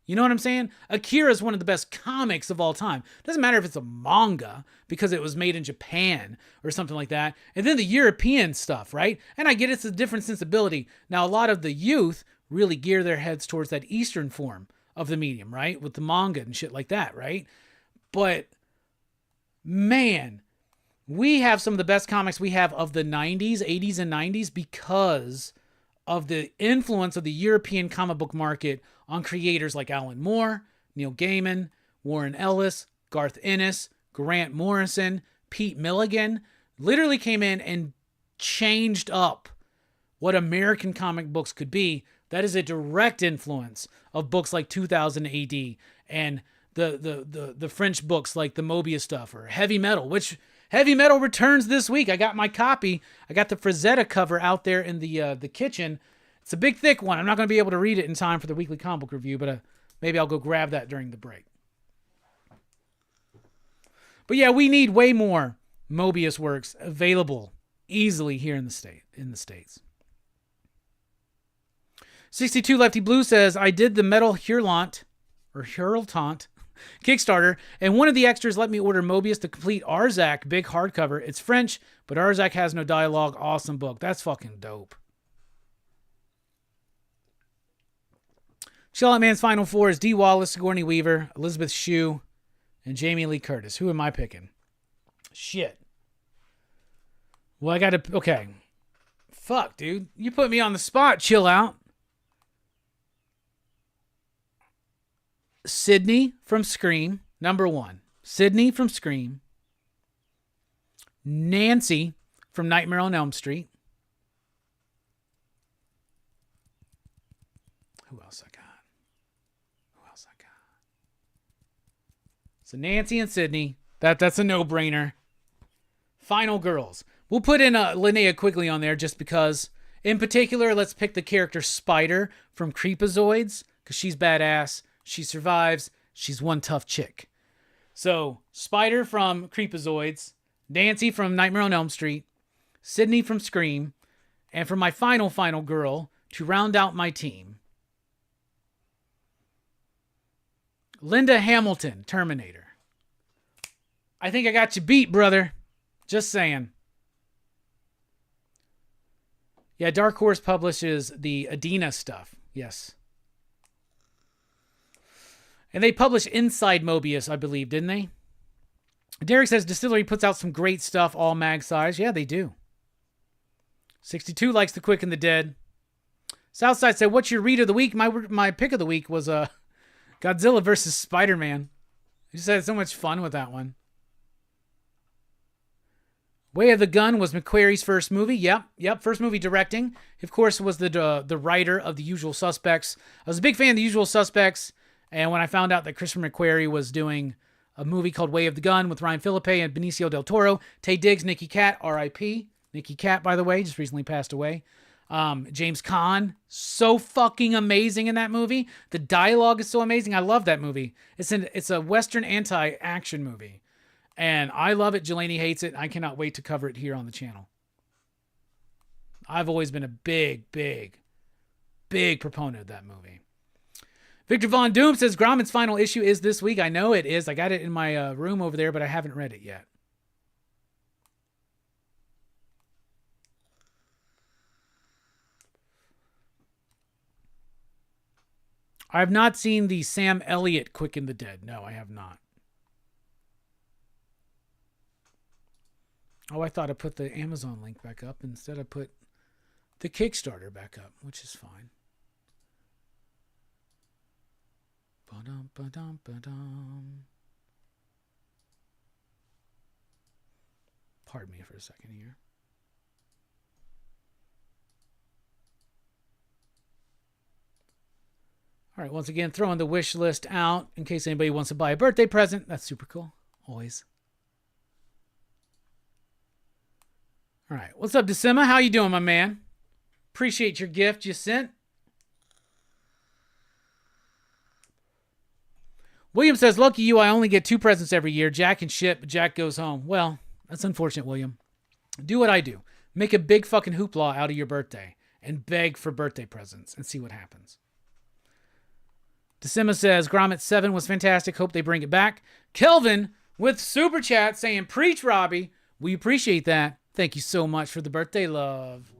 Speaker 2: You know what I'm saying? Akira is one of the best comics of all time. Doesn't matter if it's a manga because it was made in Japan or something like that. And then the European stuff, right? And I get it's a different sensibility. Now, a lot of the youth really gear their heads towards that Eastern form of the medium, right? With the manga and shit like that, right? But, man, we have some of the best comics we have of the 90s, 80s, and 90s because of the influence of the European comic book market on creators like Alan Moore, Neil Gaiman, Warren Ellis, Garth Ennis, Grant Morrison, Pete Milligan, literally came in and changed up what American comic books could be. That is a direct influence of books like 2000 AD and the French books like the Mobius stuff or Heavy Metal, which Heavy Metal returns this week. I got my copy. I got the Frazetta cover out there in the kitchen. It's a big, thick one. I'm not going to be able to read it in time for the weekly comic book review, but maybe I'll go grab that during the break. But yeah, we need way more Mobius works available easily here in the States. 62 Lefty Blue says, I did the Metal Hurlant Kickstarter, and one of the extras let me order Mobius the complete Arzak big hardcover. It's French, but Arzak has no dialogue. Awesome book. That's fucking dope. Charlotte Man's Final Four is Dee Wallace, Sigourney Weaver, Elizabeth Shue, and Jamie Lee Curtis. Who am I picking? Shit. Well, I gotta... Okay. Fuck, dude. You put me on the spot. Chill out. Sydney from Scream, number 1. Sydney from Scream. Nancy from Nightmare on Elm Street. Who else I got? So Nancy and Sydney. That's a no-brainer. Final Girls. We'll put in Linnea Quigley on there just because. In particular, let's pick the character Spider from Creepazoids because she's badass. She survives. She's one tough chick. So, Spider from Creepazoids, Nancy from Nightmare on Elm Street, Sydney from Scream, and for my final girl, to round out my team, Linda Hamilton, Terminator. I think I got you beat, brother. Just saying. Yeah, Dark Horse publishes the Adina stuff. Yes. And they publish Inside Mobius, I believe, didn't they? Derek says Distillery puts out some great stuff, all mag size. Yeah, they do. 62 likes The Quick and the Dead. Southside said, what's your read of the week? My pick of the week was Godzilla versus Spider-Man. He just had so much fun with that one. Way of the Gun was McQuarrie's first movie. Yep. First movie directing. He, of course, was the writer of The Usual Suspects. I was a big fan of The Usual Suspects. And when I found out that Christopher McQuarrie was doing a movie called Way of the Gun with Ryan Philippe and Benicio del Toro, Taye Diggs, Nicky Katt, R.I.P. Nicky Katt, by the way, just recently passed away. James Caan, so fucking amazing in that movie. The dialogue is so amazing. I love that movie. It's a Western anti-action movie. And I love it. Jelani hates it. I cannot wait to cover it here on the channel. I've always been a big proponent of that movie. Victor Von Doom says Grauman's final issue is this week. I know it is. I got it in my room over there, but I haven't read it yet. I have not seen the Sam Elliott Quick and the Dead. No, I have not. Oh, I thought I put the Amazon link back up. Instead, I put the Kickstarter back up, which is fine. Ba-dum, ba-dum, ba-dum. Pardon me for a second here. All right, once again, throwing the wish list out in case anybody wants to buy a birthday present. That's super cool, always. All right, what's up, Decima? How you doing, my man? Appreciate your gift you sent. William says, lucky you, I only get 2 presents every year. Jack and shit, but Jack goes home. Well, that's unfortunate, William. Do what I do. Make a big fucking hoopla out of your birthday and beg for birthday presents and see what happens. Decima says, Gromit 7 was fantastic. Hope they bring it back. Kelvin with Super Chat saying, preach, Robbie. We appreciate that. Thank you so much for the birthday love.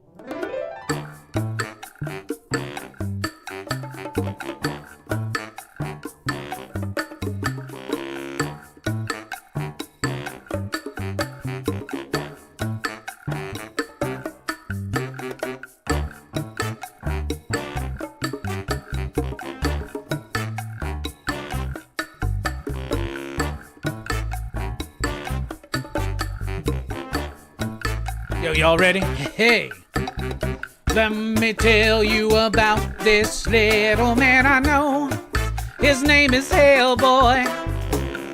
Speaker 2: Yo, y'all ready? Hey. Let me tell you about this little man I know. His name is Hellboy.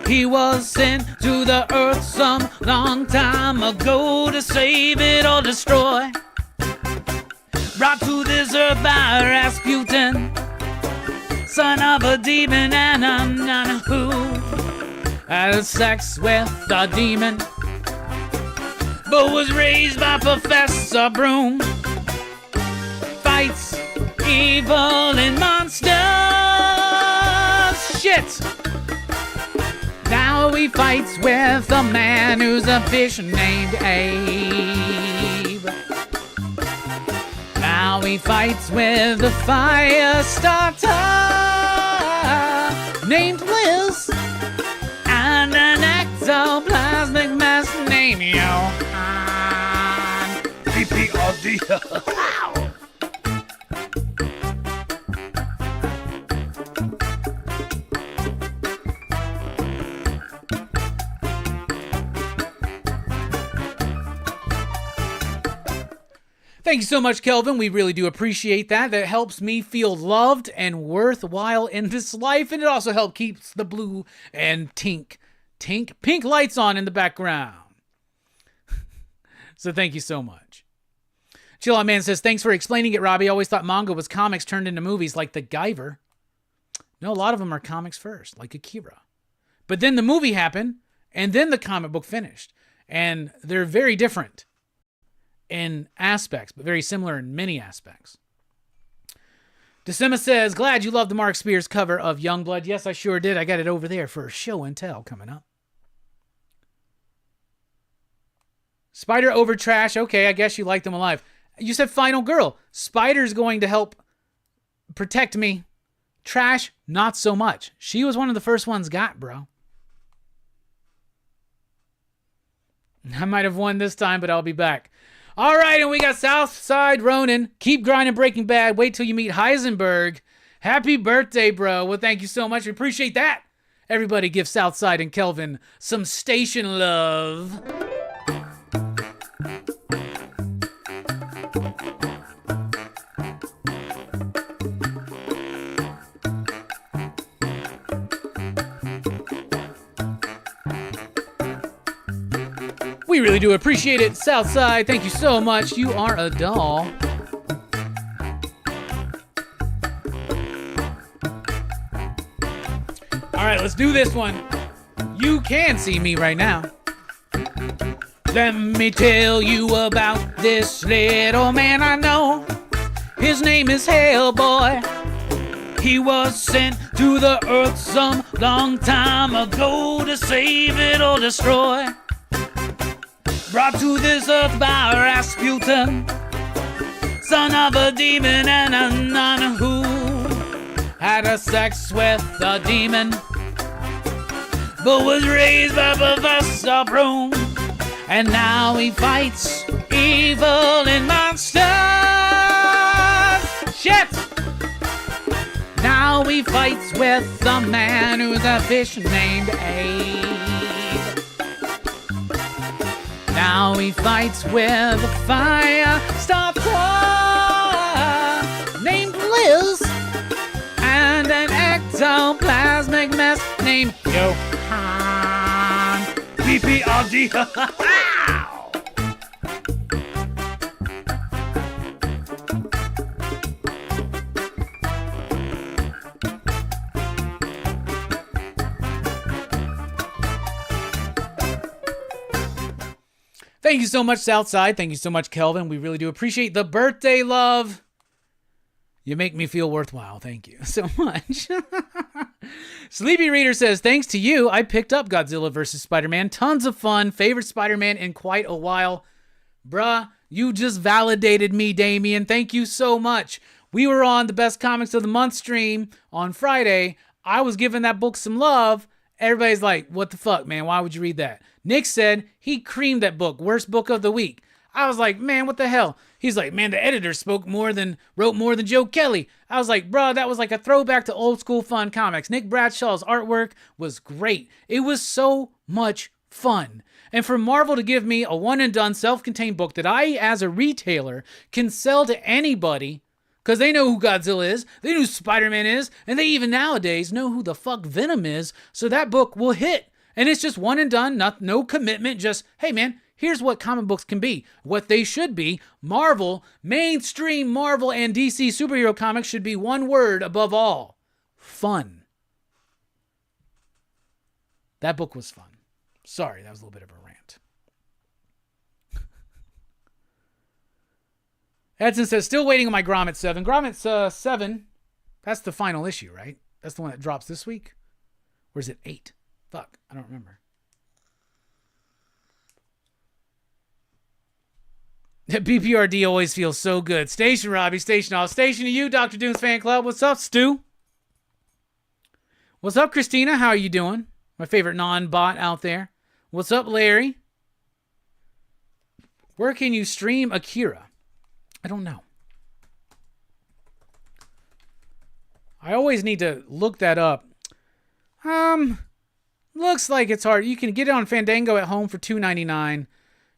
Speaker 2: He was sent to the earth some long time ago to save it or destroy. Brought to this earth by Rasputin, son of a demon and I'm not who had sex with a demon, but was raised by Professor Broom. Fights evil and monsters. Shit! Now he fights with a man who's a fish named Abe. Now he fights with a fire starter named Liz and an ectoplasmic mess named Johan. PPRD. Thank you so much, Kelvin. We really do appreciate that. That helps me feel loved and worthwhile in this life, and it also helps keeps the blue and pink lights on in the background. So thank you so much. Chill Out Man says, thanks for explaining it, Robbie. I always thought manga was comics turned into movies like The Guyver. No, a lot of them are comics first, like Akira. But then the movie happened, and then the comic book finished. And they're very different in aspects, but very similar in many aspects. Decima says, glad you loved the Mark Spears cover of Youngblood. Yes, I sure did. I got it over there for a show and tell coming up. Spider over Trash. Okay, I guess you liked them alive. You said Final Girl. Spider's going to help protect me. Trash, not so much. She was one of the first ones got, bro. I might have won this time, but I'll be back. All right, and we got Southside Ronin. Keep grinding Breaking Bad. Wait till you meet Heisenberg. Happy birthday, bro. Well, thank you so much. We appreciate that. Everybody give Southside and Kelvin some station love. We really do appreciate it, Southside. Thank you so much. You are a doll. All right, let's do this one. You can see me right now. Let me tell you about this little man I know. His name is Hellboy. He was sent to the earth some long time ago to save it or destroy. Brought to this earth by Rasputin, son of a demon and a nun who had a sex with a demon, but was raised by Professor Broom. And now he fights evil and monsters. Shit! Now he fights with a man who's a fish named Abe. Now he fights with a fire starter named Liz and an ectoplasmic mess named Johan. PPRD. Thank you so much, Southside. Thank you so much, Kelvin. We really do appreciate the birthday love. You make me feel worthwhile. Thank you so much. Sleepy Reader says, thanks to you, I picked up Godzilla vs. Spider-Man. Tons of fun. Favorite Spider-Man in quite a while. Bruh, you just validated me, Damien. Thank you so much. We were on the Best Comics of the Month stream on Friday. I was giving that book some love. Everybody's like, what the fuck, man? Why would you read that? Nick said he creamed that book. Worst book of the week. I was like, man, what the hell? He's like, man, the editor wrote more than Joe Kelly. I was like, bro, that was like a throwback to old school fun comics. Nick Bradshaw's artwork was great. It was so much fun. And for Marvel to give me a one-and-done self-contained book that I, as a retailer, can sell to anybody, because they know who Godzilla is, they know who Spider-Man is, and they even nowadays know who the fuck Venom is, so that book will hit. And it's just one and done, no commitment, just, hey man, here's what comic books can be, what they should be. Marvel, mainstream Marvel and DC superhero comics should be one word above all: fun. That book was fun. Sorry, that was a little bit of a rant. Edson says, still waiting on my Grommet 7. Grommet 7, that's the final issue, right? That's the one that drops this week? Or is it 8? Fuck, I don't remember. BPRD always feels so good. Station, Robbie. Station all. Station to you, Dr. Doom's fan club. What's up, Stu? What's up, Christina? How are you doing? My favorite non-bot out there. What's up, Larry? Where can you stream Akira? I don't know. I always need to look that up. Looks like it's hard. You can get it on Fandango at home for $2.99.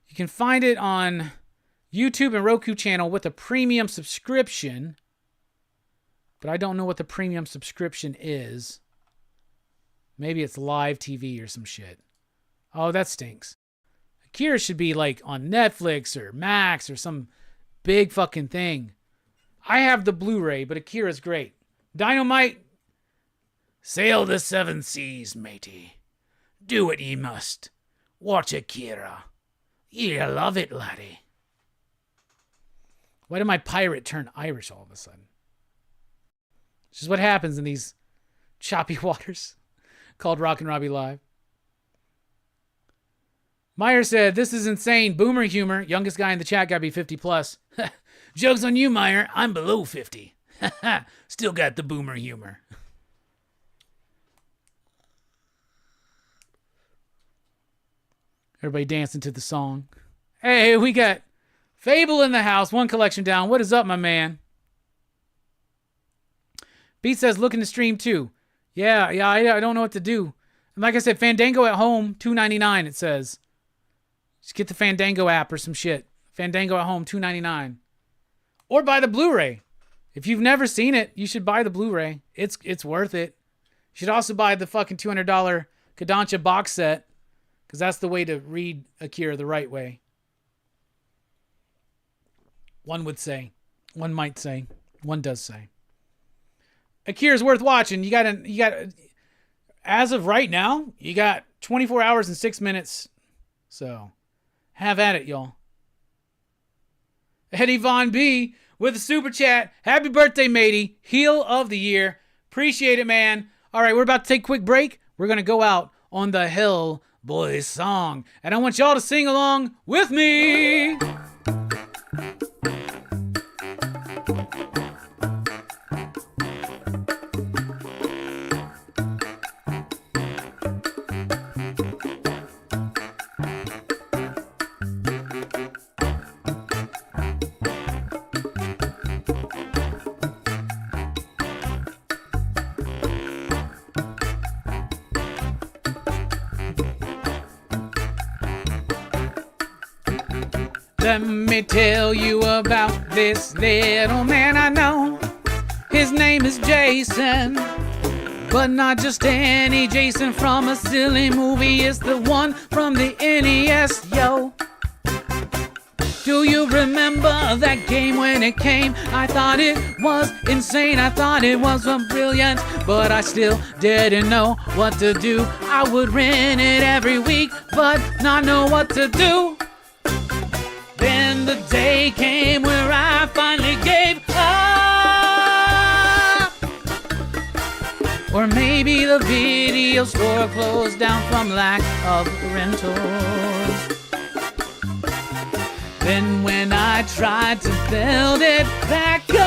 Speaker 2: You can find it on YouTube and Roku channel with a premium subscription. But I don't know what the premium subscription is. Maybe it's live TV or some shit. Oh, that stinks. Akira should be like on Netflix or Max or some big fucking thing. I have the Blu-ray, but Akira's great. Dynamite. Sail the seven seas, matey. Do what ye must. Watch Akira. You'll love it, laddie. Why did my pirate turn Irish all of a sudden? This is what happens in these choppy waters called Rockin Robbie Live. Meyer said, this is insane. Boomer humor. Youngest guy in the chat got to be 50 plus. Joke's on you, Meyer. I'm below 50. Still got the boomer humor. Everybody dancing to the song. Hey, we got Fable in the house. One collection down. What is up, my man? Beat says, looking to stream too. Yeah, I don't know what to do. And like I said, Fandango at home, $2.99 it says. Just get the Fandango app or some shit. Fandango at home, $2.99. Or buy the Blu-ray. If you've never seen it, you should buy the Blu-ray. It's worth it. You should also buy the fucking $200 Kodansha box set, because that's the way to read Akira the right way. One would say. One might say. One does say. Akira's worth watching. You got as of right now, you got 24 hours and 6 minutes. So, have at it, y'all. Eddie Von B with a super chat. Happy birthday, matey. Heel of the year. Appreciate it, man. All right, we're about to take a quick break. We're going to go out on the Hellboy song. And I want y'all to sing along with me. Let me tell you about this little man I know. His name is Jason, but not just any Jason from a silly movie. It's the one from the NES, yo. Do you remember that game when it came? I thought it was insane, I thought it was brilliant, but I still didn't know what to do. I would rent it every week, but not know what to do. Then the day came where I finally gave up. Or maybe the video store closed down from lack of rentals. Then when I tried to build it back up,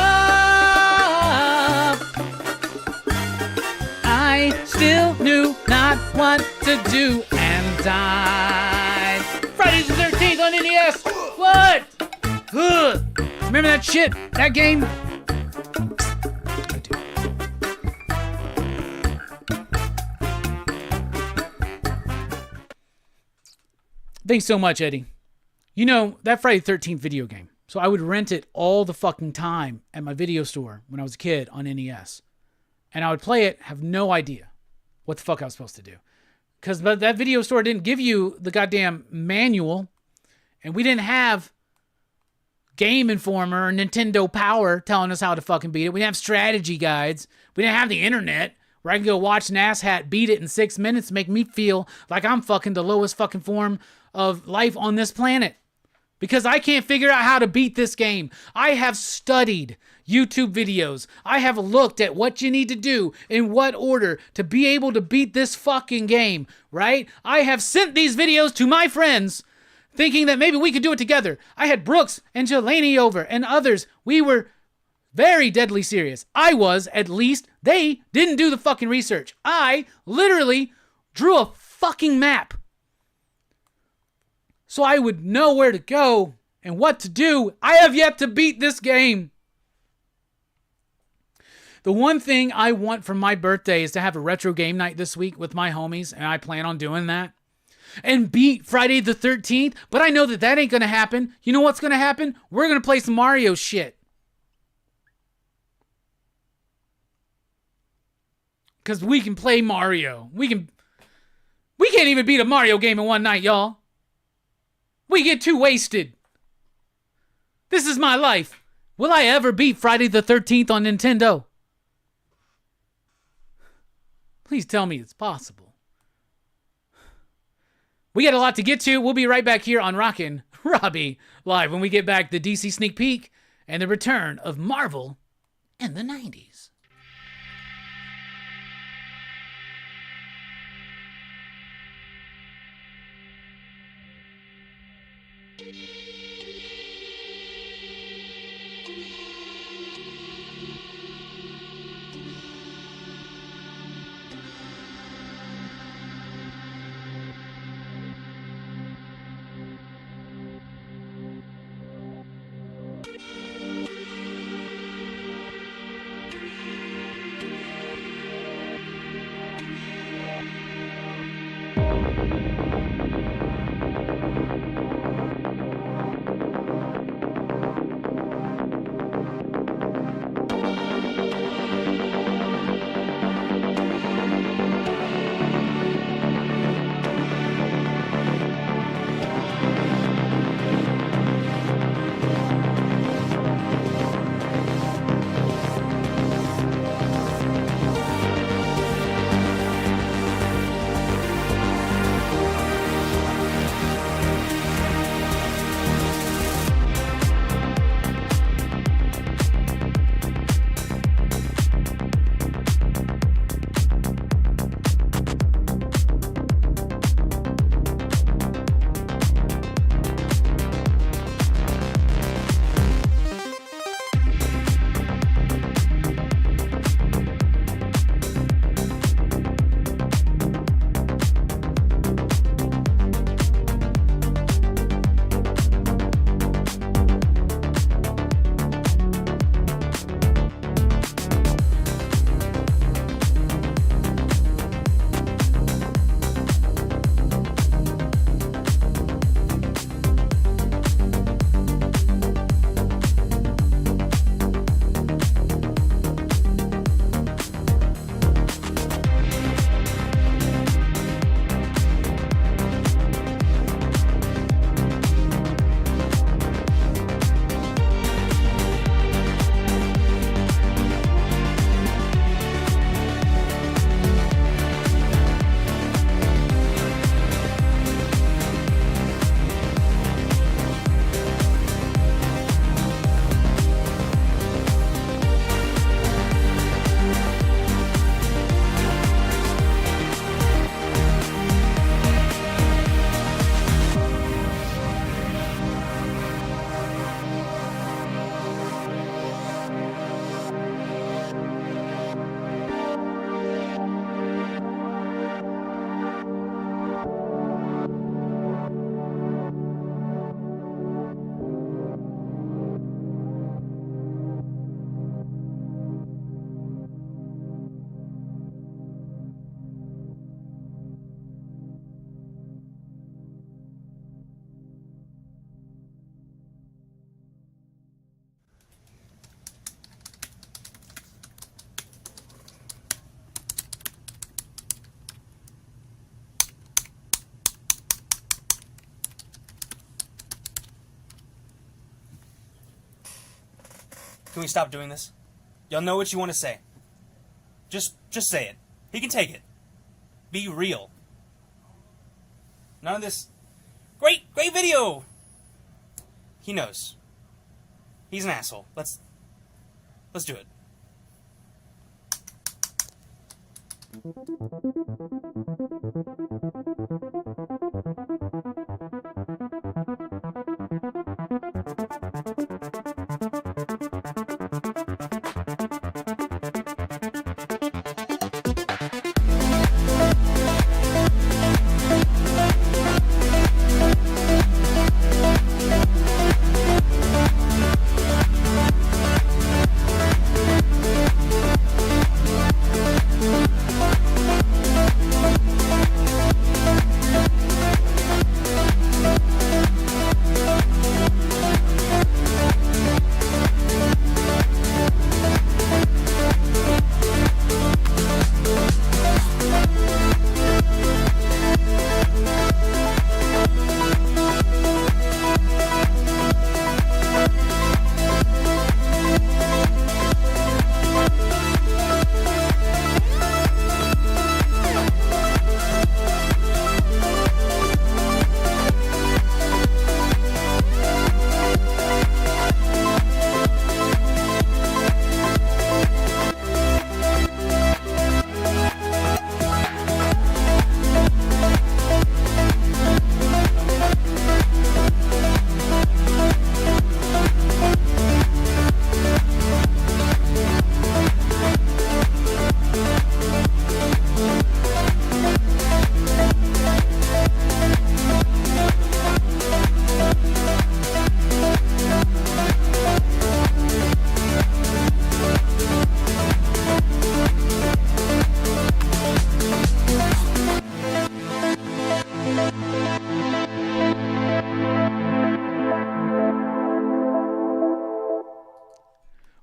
Speaker 2: I still knew not what to do and died. Friday the 13th on NES. What? Ugh. Remember that shit? That game? I do. Thanks so much, Eddie. You know, that Friday the 13th video game. So I would rent it all the fucking time at my video store when I was a kid on NES. And I would play it, have no idea what the fuck I was supposed to do. Because that video store didn't give you the goddamn manual. And we didn't have Game Informer or Nintendo Power telling us how to fucking beat it. We didn't have strategy guides. We didn't have the internet where I can go watch an asshat beat it in 6 minutes to make me feel like I'm fucking the lowest fucking form of life on this planet. Because I can't figure out how to beat this game. I have studied YouTube videos. I have looked at what you need to do in what order to be able to beat this fucking game, right? I have sent these videos to my friends thinking that maybe we could do it together. I had Brooks and Jelani over and others. We were very deadly serious. I was, at least. They didn't do the fucking research. I literally drew a fucking map so I would know where to go and what to do. I have yet to beat this game. The one thing I want for my birthday is to have a retro game night this week with my homies, and I plan on doing that. And beat Friday the 13th, but I know that ain't gonna happen. You know what's gonna happen? We're gonna play some Mario shit. Because we can play Mario. We can't even beat a Mario game in one night, y'all. We get too wasted. This is my life. Will I ever beat Friday the 13th on Nintendo? Please tell me it's possible. We got a lot to get to. We'll be right back here on Rockin' Robbie Live when we get back the DC sneak peek and the return of Marvel in the 90s.
Speaker 1: Can we stop doing this? Y'all know what you want to say. Just say it. He can take it. Be real. None of this. Great video! He knows. He's an asshole. Let's do it.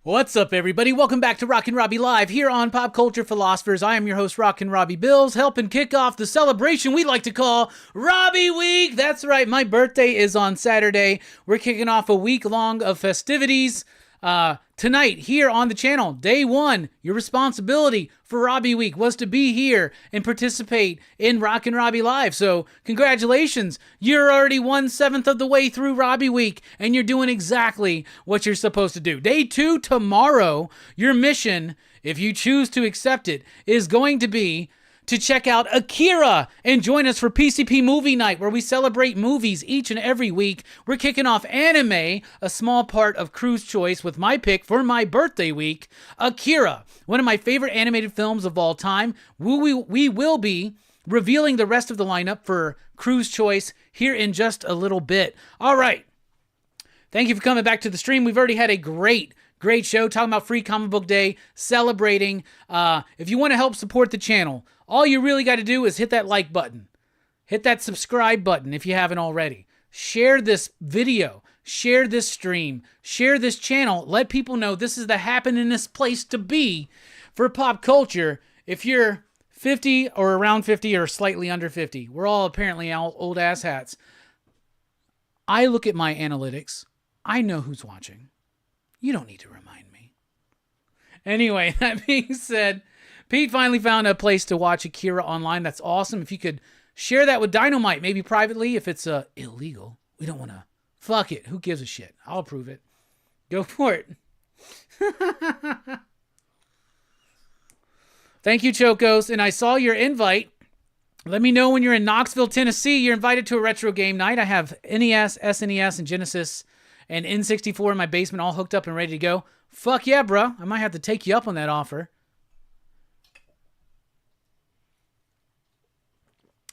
Speaker 2: What's up, everybody? Welcome back to Rockin Robbie Live here on Pop Culture Philosophers. I am your host, Rockin Robbie Billups, helping kick off the celebration we like to call Robbie Week. That's right, my birthday is on Saturday. We're kicking off a week long of festivities tonight here on the channel. Day one, your responsibility for Robbie Week was to be here and participate in Rockin Robbie Live. So congratulations, you're already 1/7 of the way through Robbie Week and you're doing exactly what you're supposed to do. Day two, tomorrow, your mission, if you choose to accept it, is going to be to check out Akira and join us for PCP Movie Night, where we celebrate movies each and every week. We're kicking off anime, a small part of Crew's Choice, with my pick for my birthday week, Akira, one of my favorite animated films of all time. We will be revealing the rest of the lineup for Crew's Choice here in just a little bit. All right. Thank you for coming back to the stream. We've already had a great show talking about Free Comic Book Day, celebrating. If you want to help support the channel, all you really got to do is hit that like button. Hit that subscribe button if you haven't already. Share this video. Share this stream. Share this channel. Let people know this is the happeningest place to be for pop culture. If you're 50 or around 50 or slightly under 50, we're all apparently old ass hats. I look at my analytics. I know who's watching. You don't need to remind me. Anyway, that being said, Pete finally found a place to watch Akira online. That's awesome. If you could share that with Dynamite, maybe privately, if it's illegal. We don't want to. Fuck it. Who gives a shit? I'll approve it. Go for it. Thank you, Chocos. And I saw your invite. Let me know when you're in Knoxville, Tennessee. You're invited to a retro game night. I have NES, SNES, and Genesis and N64 in my basement all hooked up and ready to go. Fuck yeah, bro. I might have to take you up on that offer.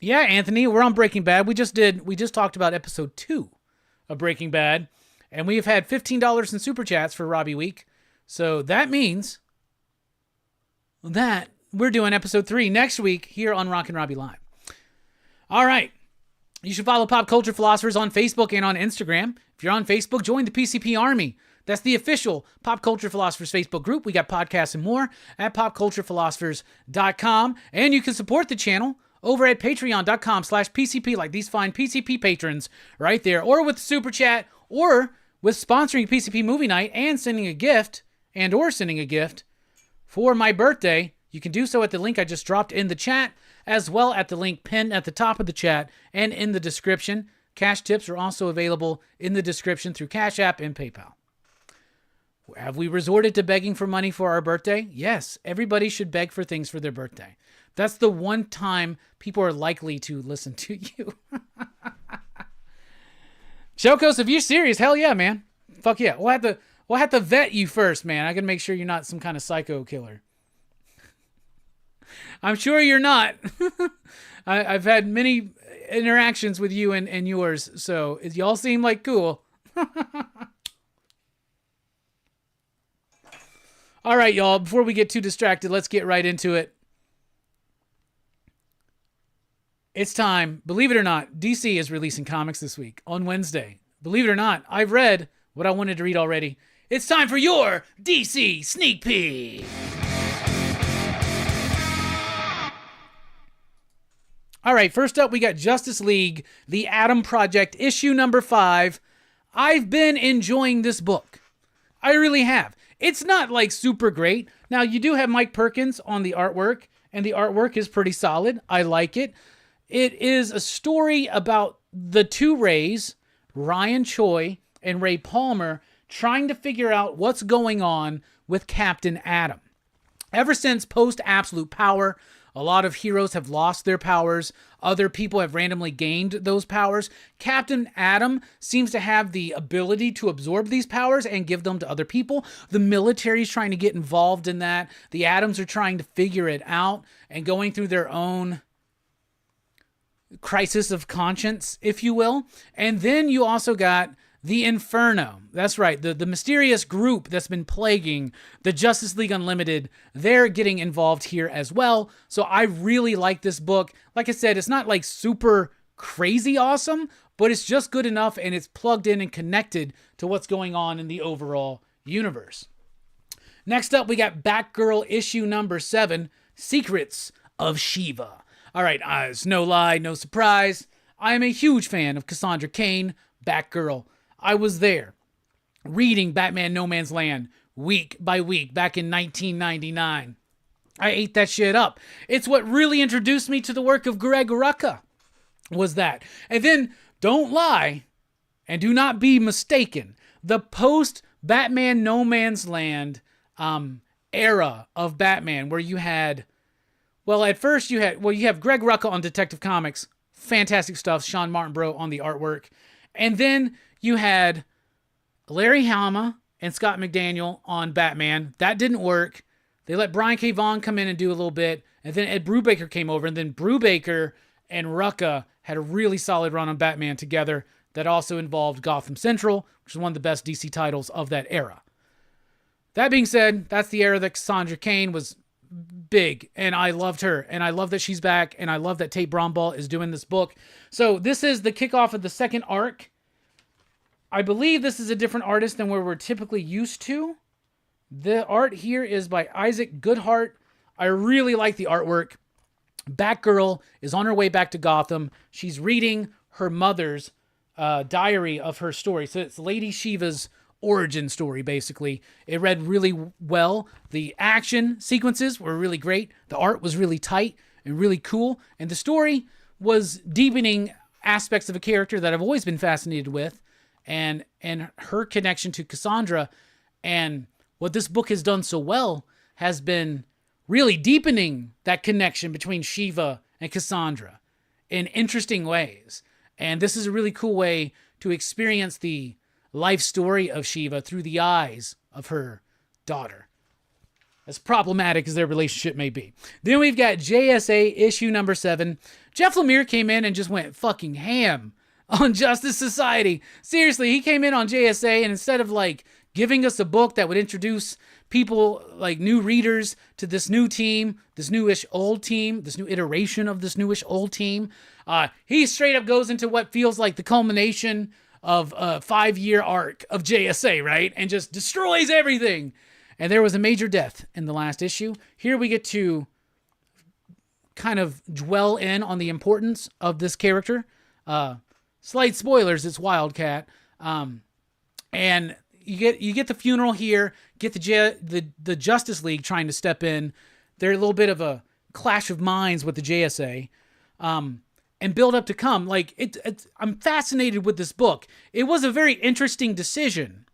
Speaker 2: Yeah, Anthony, we're on Breaking Bad. We just talked about episode 2 of Breaking Bad, and we have had $15 in Super Chats for Robbie Week. So that means that we're doing episode 3 next week here on Rockin Robbie Live. All right. You should follow Pop Culture Philosophers on Facebook and on Instagram. If you're on Facebook, join the PCP Army. That's the official Pop Culture Philosophers Facebook group. We got podcasts and more at popculturephilosophers.com. And you can support the channel over at patreon.com/PCP, like these fine PCP patrons right there, or with Super Chat, or with sponsoring PCP Movie Night and sending a gift and or sending a gift for my birthday, you can do so at the link I just dropped in the chat, as well at the link pinned at the top of the chat and in the description. Cash tips are also available in the description through Cash App and PayPal. Have we resorted to begging for money for our birthday? Yes, everybody should beg for things for their birthday. That's the one time people are likely to listen to you. Chokos, if you're serious, hell yeah, man. Fuck yeah. We'll have to vet you first, man. I gotta make sure you're not some kind of psycho killer. I'm sure you're not. I've had many interactions with you and yours, so y'all seem like cool. All right, y'all, before we get too distracted, let's get right into it. It's time. Believe it or not, DC is releasing comics this week on Wednesday. Believe it or not, I've read what I wanted to read already. It's time for your DC Sneak Peek. All right, first up, we got Justice League, The Atom Project, issue number 5. I've been enjoying this book. I really have. It's not like super great. Now, you do have Mike Perkins on the artwork, and the artwork is pretty solid. I like it. It is a story about the two Rays, Ryan Choi and Ray Palmer, trying to figure out what's going on with Captain Atom. Ever since post-Absolute Power, a lot of heroes have lost their powers. Other people have randomly gained those powers. Captain Atom seems to have the ability to absorb these powers and give them to other people. The military is trying to get involved in that. The Atoms are trying to figure it out and going through their own crisis of conscience, if you will. And then you also got the Inferno. That's right. The mysterious group that's been plaguing the Justice League Unlimited. They're getting involved here as well. So I really like this book. Like I said, it's not like super crazy awesome, but it's just good enough and it's plugged in and connected to what's going on in the overall universe. Next up, we got Batgirl issue number 7, Secrets of Shiva. All right, it's no lie, no surprise. I am a huge fan of Cassandra Cain, Batgirl. I was there, reading Batman No Man's Land week by week back in 1999. I ate that shit up. It's what really introduced me to the work of Greg Rucka, was that. And then, don't lie, and do not be mistaken, the post-Batman No Man's Land era of Batman, where you had, well, at first you have Greg Rucka on Detective Comics, fantastic stuff, Sean Martinborough on the artwork, and then you had Larry Hama and Scott McDaniel on Batman. That didn't work. They let Brian K. Vaughan come in and do a little bit. And then Ed Brubaker came over. And then Brubaker and Rucka had a really solid run on Batman together that also involved Gotham Central, which is one of the best DC titles of that era. That being said, that's the era that Cassandra Cain was big. And I loved her. And I love that she's back. And I love that Tate Bromball is doing this book. So this is the kickoff of the second arc. I believe this is a different artist than where we're typically used to. The art here is by Isaac Goodhart. I really like the artwork. Batgirl is on her way back to Gotham. She's reading her mother's diary of her story. So it's Lady Shiva's origin story, basically. It read really well. The action sequences were really great. The art was really tight and really cool. And the story was deepening aspects of a character that I've always been fascinated with. And her connection to Cassandra, and what this book has done so well has been really deepening that connection between Shiva and Cassandra in interesting ways. And this is a really cool way to experience the life story of Shiva through the eyes of her daughter, as problematic as their relationship may be. Then we've got JSA issue number 7. Jeff Lemire came in and just went fucking ham on Justice Society. Seriously, he came in on JSA, and instead of like giving us a book that would introduce people, like new readers, to this new team, this newish old team, this new iteration of this newish old team, he straight up goes into what feels like the culmination of a 5-year arc of JSA, right? And just destroys everything. And there was a major death in the last issue. Here we get to kind of dwell in on the importance of this character. Slight spoilers, it's Wildcat. And you get the funeral here, get the Justice League trying to step in. They're a little bit of a clash of minds with the JSA, and build up to come. Like I'm fascinated with this book. It was a very interesting decision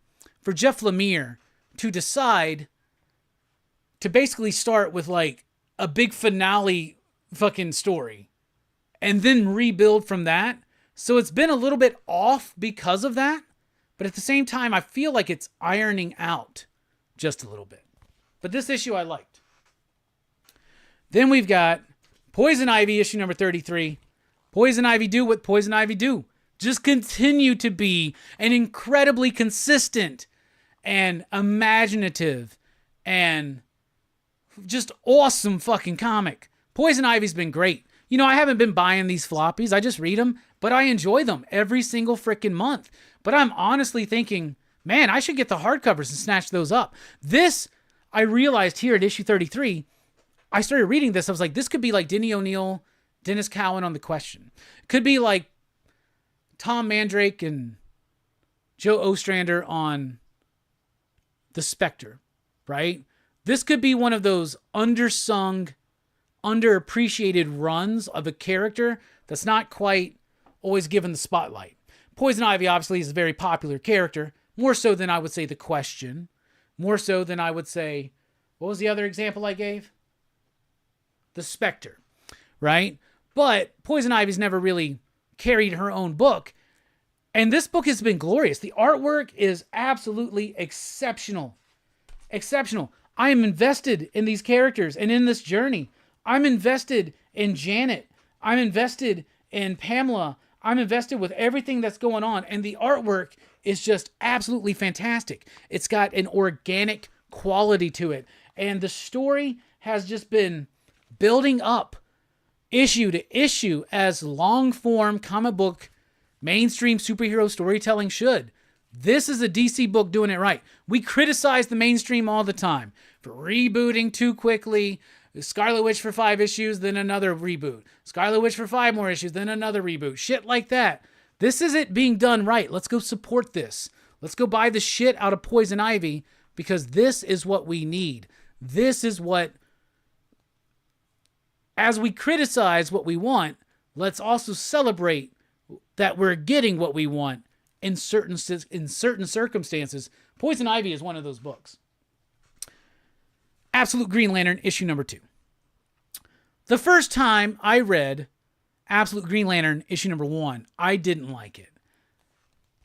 Speaker 2: for Jeff Lemire to decide to basically start with like a big finale fucking story and then rebuild from that. So it's been a little bit off because of that. But at the same time, I feel like it's ironing out just a little bit. But this issue I liked. Then we've got Poison Ivy, issue number 33. Poison Ivy do what Poison Ivy do. Just continue to be an incredibly consistent and imaginative and just awesome fucking comic. Poison Ivy's been great. You know, I haven't been buying these floppies. I just read them, but I enjoy them every single freaking month. But I'm honestly thinking, man, I should get the hardcovers and snatch those up. This, I realized here at issue 33, I started reading this. I was like, this could be like Denny O'Neil, Dennis Cowan on The Question. It could be like Tom Mandrake and Joe Ostrander on The Spectre, right? This could be one of those undersung, underappreciated runs of a character that's not quite always given the spotlight. Poison Ivy obviously is a very popular character, more so than I would say The Question, more so than I would say, what was the other example I gave? The Spectre, right? But Poison Ivy's never really carried her own book, and this book has been glorious. The artwork is absolutely exceptional. Exceptional. I am invested in these characters and in this journey. I'm invested in Janet. I'm invested in Pamela. I'm invested with everything that's going on. And the artwork is just absolutely fantastic. It's got an organic quality to it. And the story has just been building up issue to issue as long-form comic book mainstream superhero storytelling should. This is a DC book doing it right. We criticize the mainstream all the time for rebooting too quickly. Scarlet Witch for 5 issues, then another reboot. Scarlet Witch for 5 more issues, then another reboot. Shit like that. This is it being done right. Let's go support this. Let's go buy the shit out of Poison Ivy because this is what we need. This is what, as we criticize what we want, let's also celebrate that we're getting what we want in certain circumstances. Poison Ivy is one of those books. Absolute Green Lantern, issue number 2. The first time I read Absolute Green Lantern, issue number 1, I didn't like it.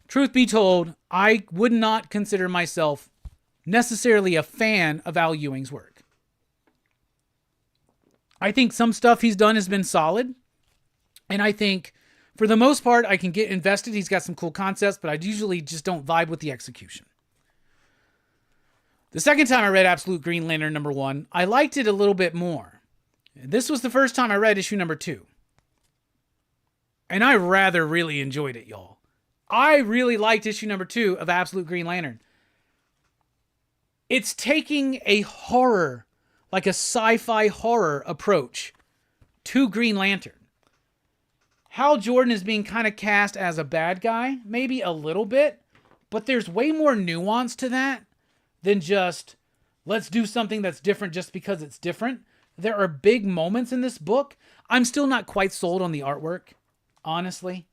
Speaker 2: Truth be told, I would not consider myself necessarily a fan of Al Ewing's work. I think some stuff he's done has been solid, and I think for the most part I can get invested. He's got some cool concepts, but I usually just don't vibe with the execution. The second time I read Absolute Green Lantern number 1, I liked it a little bit more. This was the first time I read issue number 2. And I rather really enjoyed it, y'all. I really liked issue number 2 of Absolute Green Lantern. It's taking a horror, like a sci-fi horror approach to Green Lantern. Hal Jordan is being kind of cast as a bad guy, maybe a little bit, but there's way more nuance to that than just, let's do something that's different just because it's different. There are big moments in this book. I'm still not quite sold on the artwork, honestly.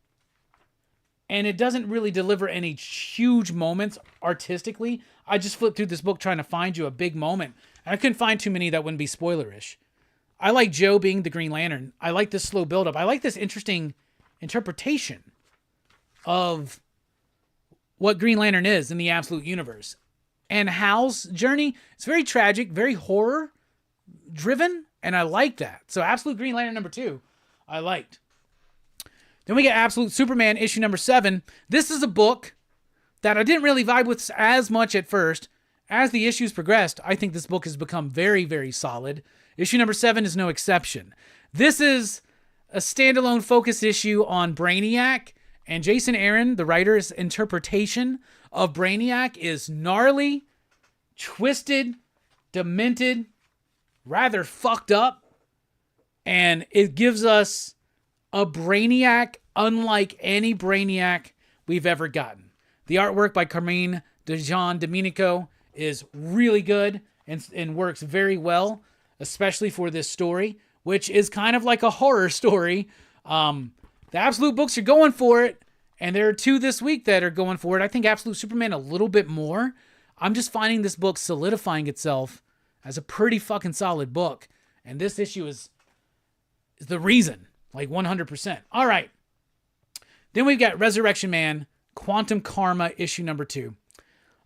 Speaker 2: And it doesn't really deliver any huge moments artistically. I just flipped through this book trying to find you a big moment. And I couldn't find too many that wouldn't be spoilerish. I like Joe being the Green Lantern. I like this slow buildup. I like this interesting interpretation of what Green Lantern is in the Absolute Universe. And Hal's journey, it's very tragic, very horror driven, and I like that. So Absolute Green Lantern number 2, I liked. Then we get Absolute Superman issue number 7. This is a book that I didn't really vibe with as much at first. As the issues progressed, I think this book has become very, very solid. Issue number 7 is no exception. This is a standalone focus issue on Brainiac, and Jason Aaron, the writer's interpretation of Brainiac is gnarly, twisted, demented, rather fucked up, and it gives us a Brainiac unlike any Brainiac we've ever gotten. The artwork by Carmine John Domenico is really good and works very well, especially for this story, which is kind of like a horror story. The Absolute books are going for it, and there are 2 this week that are going for it. I think Absolute Superman a little bit more. I'm just finding this book solidifying itself as a pretty fucking solid book, and this issue is the reason, like 100%. All right. Then we've got Resurrection Man, Quantum Karma, issue number 2.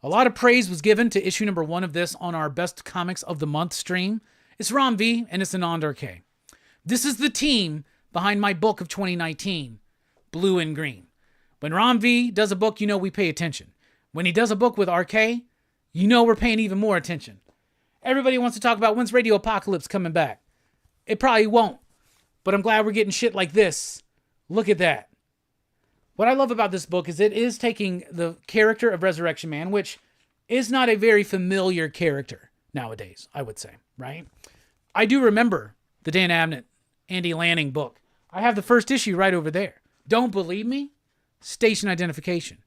Speaker 2: A lot of praise was given to issue number 1 of this on our Best Comics of the Month stream. It's Ron V, and it's Anand RK. This is the team behind my book of 2019, Blue and Green. When Ron V does a book, you know we pay attention. When he does a book with RK, you know we're paying even more attention. Everybody wants to talk about when's Radio Apocalypse coming back. It probably won't, but I'm glad we're getting shit like this. Look at that. What I love about this book is it is taking the character of Resurrection Man, which is not a very familiar character nowadays, I would say, right? I do remember the Dan Abnett, Andy Lanning book. I have the first issue right over there. Don't believe me? Station identification.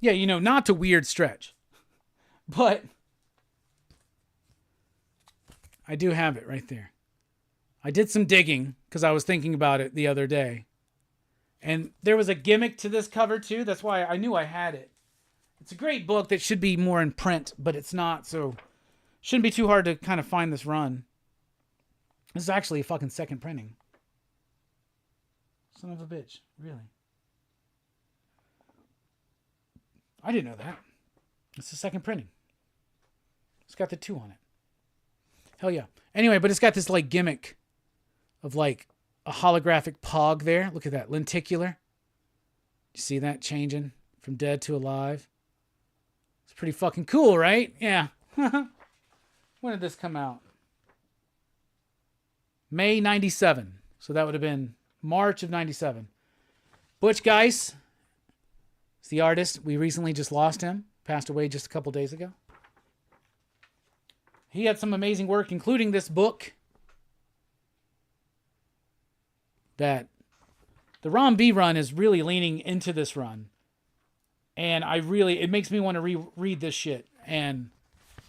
Speaker 2: Yeah, you know, not to weird stretch. But I do have it right there. I did some digging because I was thinking about it the other day. And there was a gimmick to this cover too. That's why I knew I had it. It's a great book that should be more in print, but it's not. So shouldn't be too hard to kind of find this run. This is actually a fucking second printing. Son of a bitch. Really? I didn't know that. It's the second printing. It's got the 2 on it. Hell yeah. Anyway, but it's got this like gimmick of like a holographic pog there. Look at that. Lenticular. You see that changing from dead to alive? It's pretty fucking cool, right? Yeah. When did this come out? May 97. So that would have been March of 97. Butch Geis is the artist. We recently just lost him. Passed away just a couple days ago. He had some amazing work, including this book that the Ron B run is really leaning into this run. And it makes me want to reread this shit. And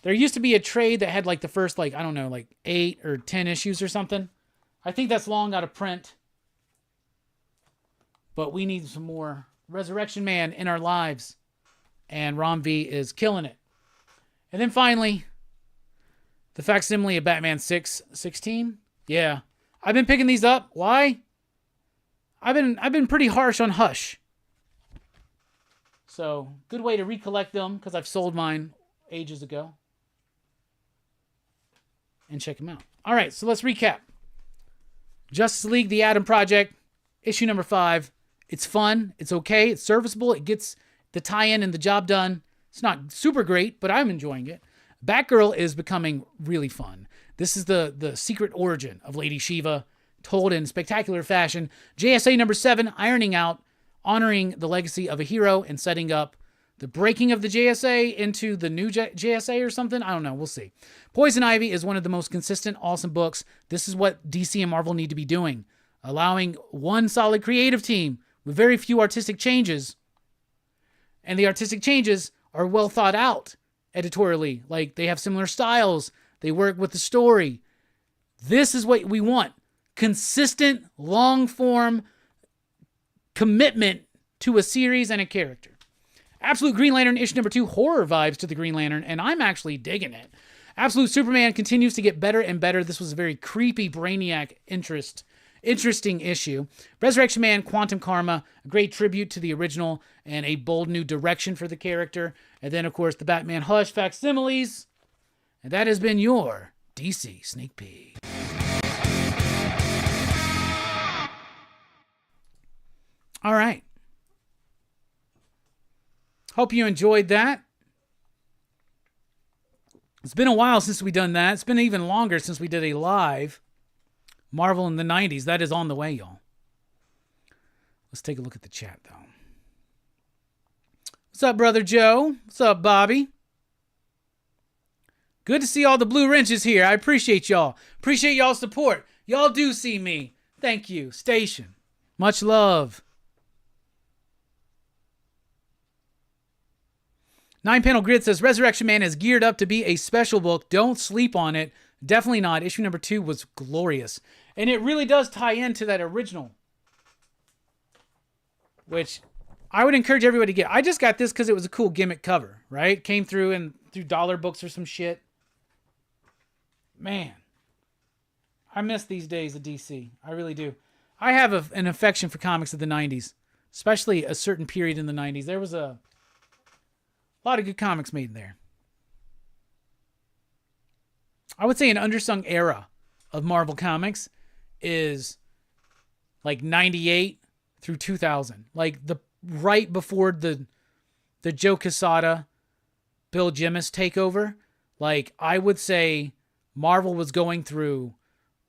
Speaker 2: there used to be a trade that had like the first, like, I don't know, like 8 or 10 issues or something. I think that's long out of print. But we need some more Resurrection Man in our lives. And Ron V is killing it. And then finally, the facsimile of Batman 616. Yeah. I've been picking these up. Why? I've been pretty harsh on Hush. So, good way to recollect them because I've sold mine ages ago. And check them out. All right, so let's recap. Justice League, The Atom Project, issue number 5. It's fun. It's okay. It's serviceable. It gets the tie-in and the job done. It's not super great, but I'm enjoying it. Batgirl is becoming really fun. This is the secret origin of Lady Shiva, told in spectacular fashion. JSA number 7, ironing out, honoring the legacy of a hero and setting up the breaking of the JSA into the new JSA or something. I don't know. We'll see. Poison Ivy is one of the most consistent, awesome books. This is what DC and Marvel need to be doing. Allowing one solid creative team with very few artistic changes. And the artistic changes are well thought out editorially. Like, they have similar styles. They work with the story. This is what we want. Consistent, long-form commitment to a series and a character. Absolute Green Lantern issue number 2, horror vibes to the Green Lantern, and I'm actually digging it. Absolute Superman continues to get better and better. This was a very creepy Brainiac interesting issue. Resurrection Man, Quantum Karma, a great tribute to the original and a bold new direction for the character. And then, of course, the Batman Hush facsimiles. And that has been your DC Sneak Peek. All right. Hope you enjoyed that. It's been a while since we've done that. It's been even longer since we did a live Marvel in the 90s. That is on the way, y'all. Let's take a look at the chat, though. What's up, Brother Joe? What's up, Bobby? Good to see all the blue wrenches here. I appreciate y'all. Appreciate y'all's support. Y'all do see me. Thank you. Station. Much love. 9-Panel Grid says, Resurrection Man is geared up to be a special book. Don't sleep on it. Definitely not. Issue number 2 was glorious. And it really does tie into that original, which I would encourage everybody to get. I just got this because it was a cool gimmick cover, right? Came through dollar books or some shit. Man, I miss these days of DC. I really do. I have an affection for comics of the 90s, especially a certain period in the 90s. There was a lot of good comics made there. I would say an undersung era of Marvel Comics is like 98 through 2000. Like the right before the Joe Quesada, Bill Jemas takeover. Like I would say Marvel was going through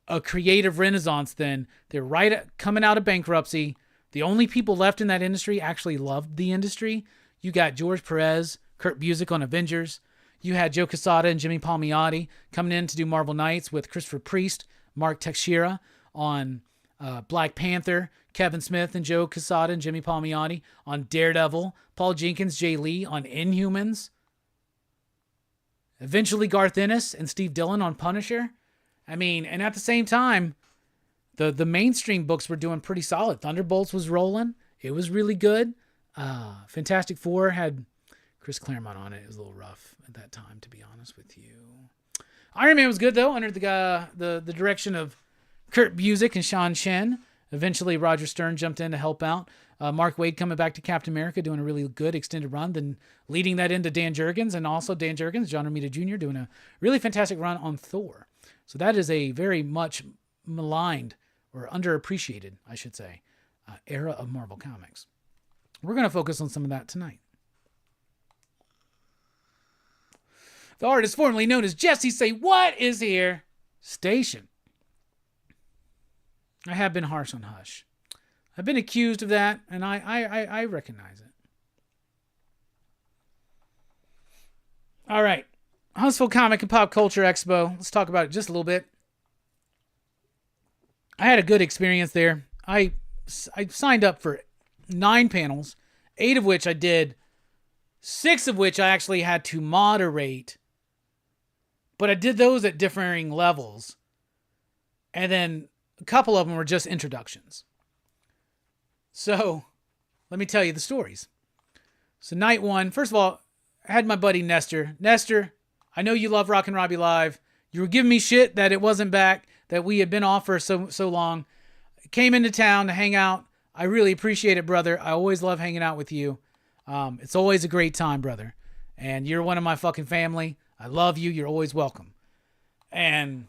Speaker 2: a creative renaissance then. They're coming out of bankruptcy. The only people left in that industry actually loved the industry. You got George Perez, Kurt Busiek on Avengers. You had Joe Quesada and Jimmy Palmiotti coming in to do Marvel Knights with Christopher Priest, Mark Teixeira on Black Panther, Kevin Smith and Joe Quesada and Jimmy Palmiotti on Daredevil, Paul Jenkins, Jay Lee on Inhumans. Eventually Garth Ennis and Steve Dillon on Punisher. I mean, and at the same time, the mainstream books were doing pretty solid. Thunderbolts was rolling. It was really good. Fantastic Four had Chris Claremont on it. It was a little rough at that time, to be honest with you. Iron Man was good, though, under the direction of Kurt Busiek and Sean Chen. Eventually, Roger Stern jumped in to help out. Mark Waid coming back to Captain America, doing a really good extended run, then leading that into Dan Jurgens, and also Dan Jurgens, John Romita Jr., doing a really fantastic run on Thor. So that is a very much maligned, or underappreciated, I should say, era of Marvel Comics. We're going to focus on some of that tonight. The artist formerly known as Jesse Say What is here. Station. I have been harsh on Hush. I've been accused of that, and I recognize it. All right. Huntsville Comic and Pop Culture Expo. Let's talk about it just a little bit. I had a good experience there. I signed up for 9 panels, 8 of which I did, 6 of which I actually had to moderate. But I did those at differing levels. And then a couple of them were just introductions. So, let me tell you the stories. So, night 1, first of all, I had my buddy Nestor. Nestor, I know you love Rockin Robbie Live. You were giving me shit that it wasn't back, that we had been off for so long. Came into town to hang out. I really appreciate it, brother. I always love hanging out with you. It's always a great time, brother. And you're one of my fucking family. I love you. You're always welcome. And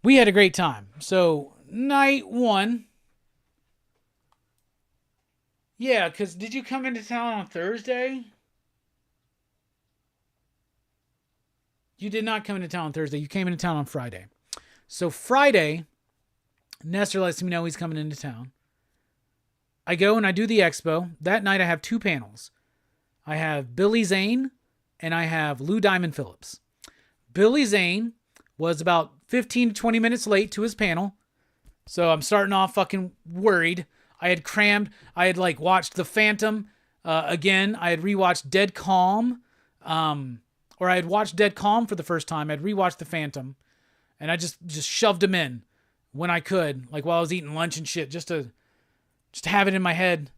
Speaker 2: we had a great time. So, night 1. Yeah, because did you come into town on Thursday? You did not come into town on Thursday. You came into town on Friday. So Friday, Nestor lets me know he's coming into town. I go and I do the expo. That night I have 2 panels. I have Billy Zane and I have Lou Diamond Phillips. Billy Zane was about 15 to 20 minutes late to his panel. So I'm starting off fucking worried. I had crammed. I had watched The Phantom again. I had rewatched Dead Calm. Or I had watched Dead Calm for the first time. I'd rewatched The Phantom. And I just shoved him in when I could. While I was eating lunch and shit. Just to have it in my head.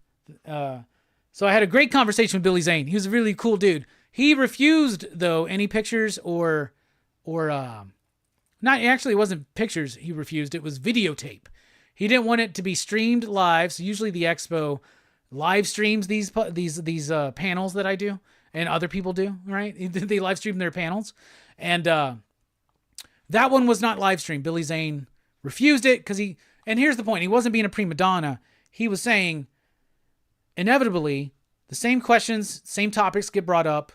Speaker 2: So I had a great conversation with Billy Zane. He was a really cool dude. He refused, though, any pictures or not, actually it wasn't pictures he refused. It was videotape. He didn't want it to be streamed live. So usually the expo live streams these panels that I do and other people do, right? They live stream their panels. And that one was not live streamed. Billy Zane refused it because and here's the point. He wasn't being a prima donna. He was saying, inevitably, the same questions, same topics get brought up.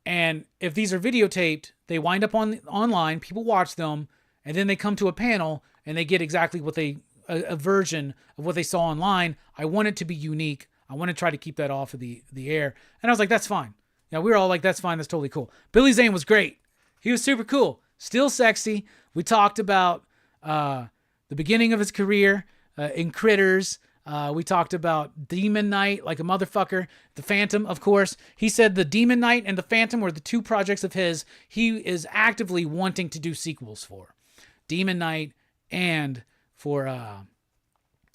Speaker 2: And if these are videotaped, they wind up online, people watch them, and then they come to a panel and they get exactly what a version of what they saw online. I want it to be unique. I want to try to keep that off of the air. And I was like, that's fine. Yeah, we were all like, that's fine. That's totally cool. Billy Zane was great. He was super cool. Still sexy. We talked about the beginning of his career in Critters. We talked about Demon Knight like a motherfucker. The Phantom, of course. He said the Demon Knight and the Phantom were the two projects of his he is actively wanting to do sequels for. Demon Knight and for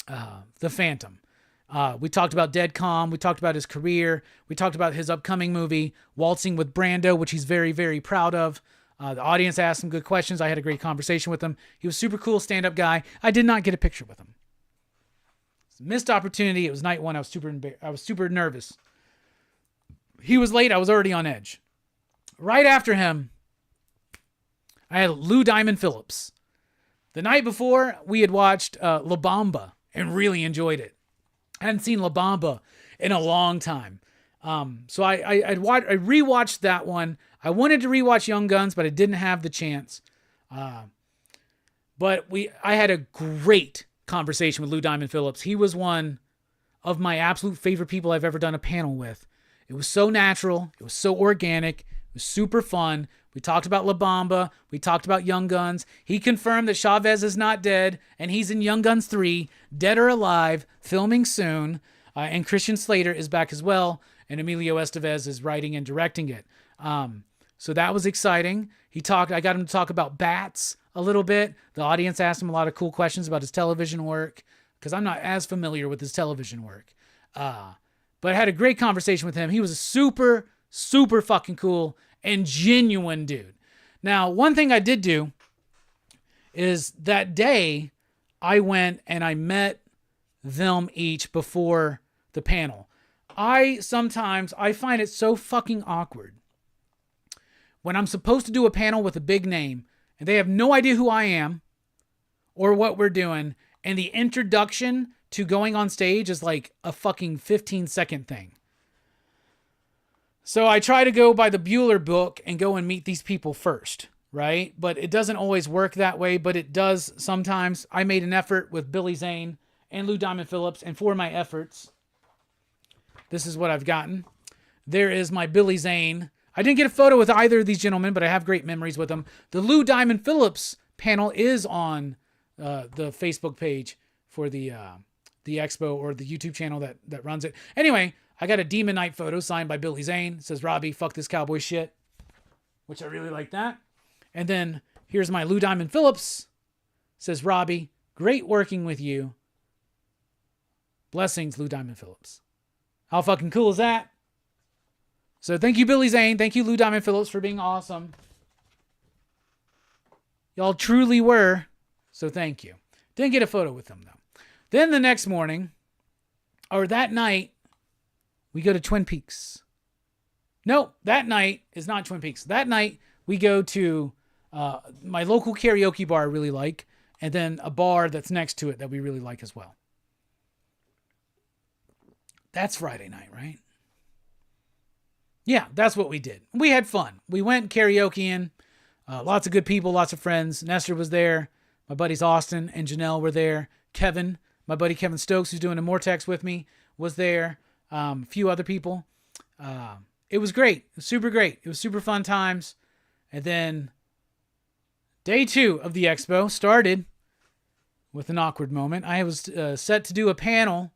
Speaker 2: the Phantom. We talked about Dead Calm. We talked about his career. We talked about his upcoming movie, Waltzing with Brando, which he's very, very proud of. The audience asked some good questions. I had a great conversation with him. He was a super cool stand-up guy. I did not get a picture with him. Missed opportunity. It was night one. I was super nervous. He was late. I was already on edge. Right after him, I had Lou Diamond Phillips. The night before, we had watched La Bamba and really enjoyed it. I hadn't seen La Bamba in a long time. So I rewatched that one. I wanted to rewatch Young Guns, but I didn't have the chance. But I had a great conversation with Lou Diamond Phillips. He was one of my absolute favorite people I've ever done a panel with. It was so natural. It was so organic. It was super fun. We talked about La Bamba. We talked about Young Guns. He confirmed that Chavez is not dead, and he's in Young Guns 3, Dead or Alive, filming soon. And Christian Slater is back as well, and Emilio Estevez is writing and directing it. So that was exciting. I got him to talk about bats a little bit. The audience asked him a lot of cool questions about his television work, because I'm not as familiar with his television work. But I had a great conversation with him. He was a super, super fucking cool and genuine dude. Now, one thing I did do is that day I went and I met them each before the panel. I find it so fucking awkward when I'm supposed to do a panel with a big name and they have no idea who I am or what we're doing, and the introduction to going on stage is like a fucking 15-second thing. So I try to go by the Bueller book and go and meet these people first, right? But it doesn't always work that way, but it does sometimes. I made an effort with Billy Zane and Lou Diamond Phillips, and for my efforts, this is what I've gotten. There is my Billy Zane. I didn't get a photo with either of these gentlemen, but I have great memories with them. The Lou Diamond Phillips panel is on the Facebook page for the Expo, or the YouTube channel that runs it. Anyway, I got a Demon Knight photo signed by Billy Zane. It says, "Robbie, fuck this cowboy shit," which I really like that. And then here's my Lou Diamond Phillips. It says, "Robbie, great working with you. Blessings, Lou Diamond Phillips." How fucking cool is that? So thank you, Billy Zane. Thank you, Lou Diamond Phillips, for being awesome. Y'all truly were. So thank you. Didn't get a photo with them, though. Then the next morning, or that night, we go to Twin Peaks. No, that night is not Twin Peaks. That night, we go to my local karaoke bar I really like, and then a bar that's next to it that we really like as well. That's Friday night, right? Yeah, that's what we did. We had fun. We went karaokeing. Lots of good people, lots of friends. Nestor was there. My buddies Austin and Janelle were there. Kevin, my buddy Kevin Stokes, who's doing a Mortex with me, was there. A few other people. It was great. It was super great. It was super fun times. And then day 2 of the Expo started with an awkward moment. I was set to do a panel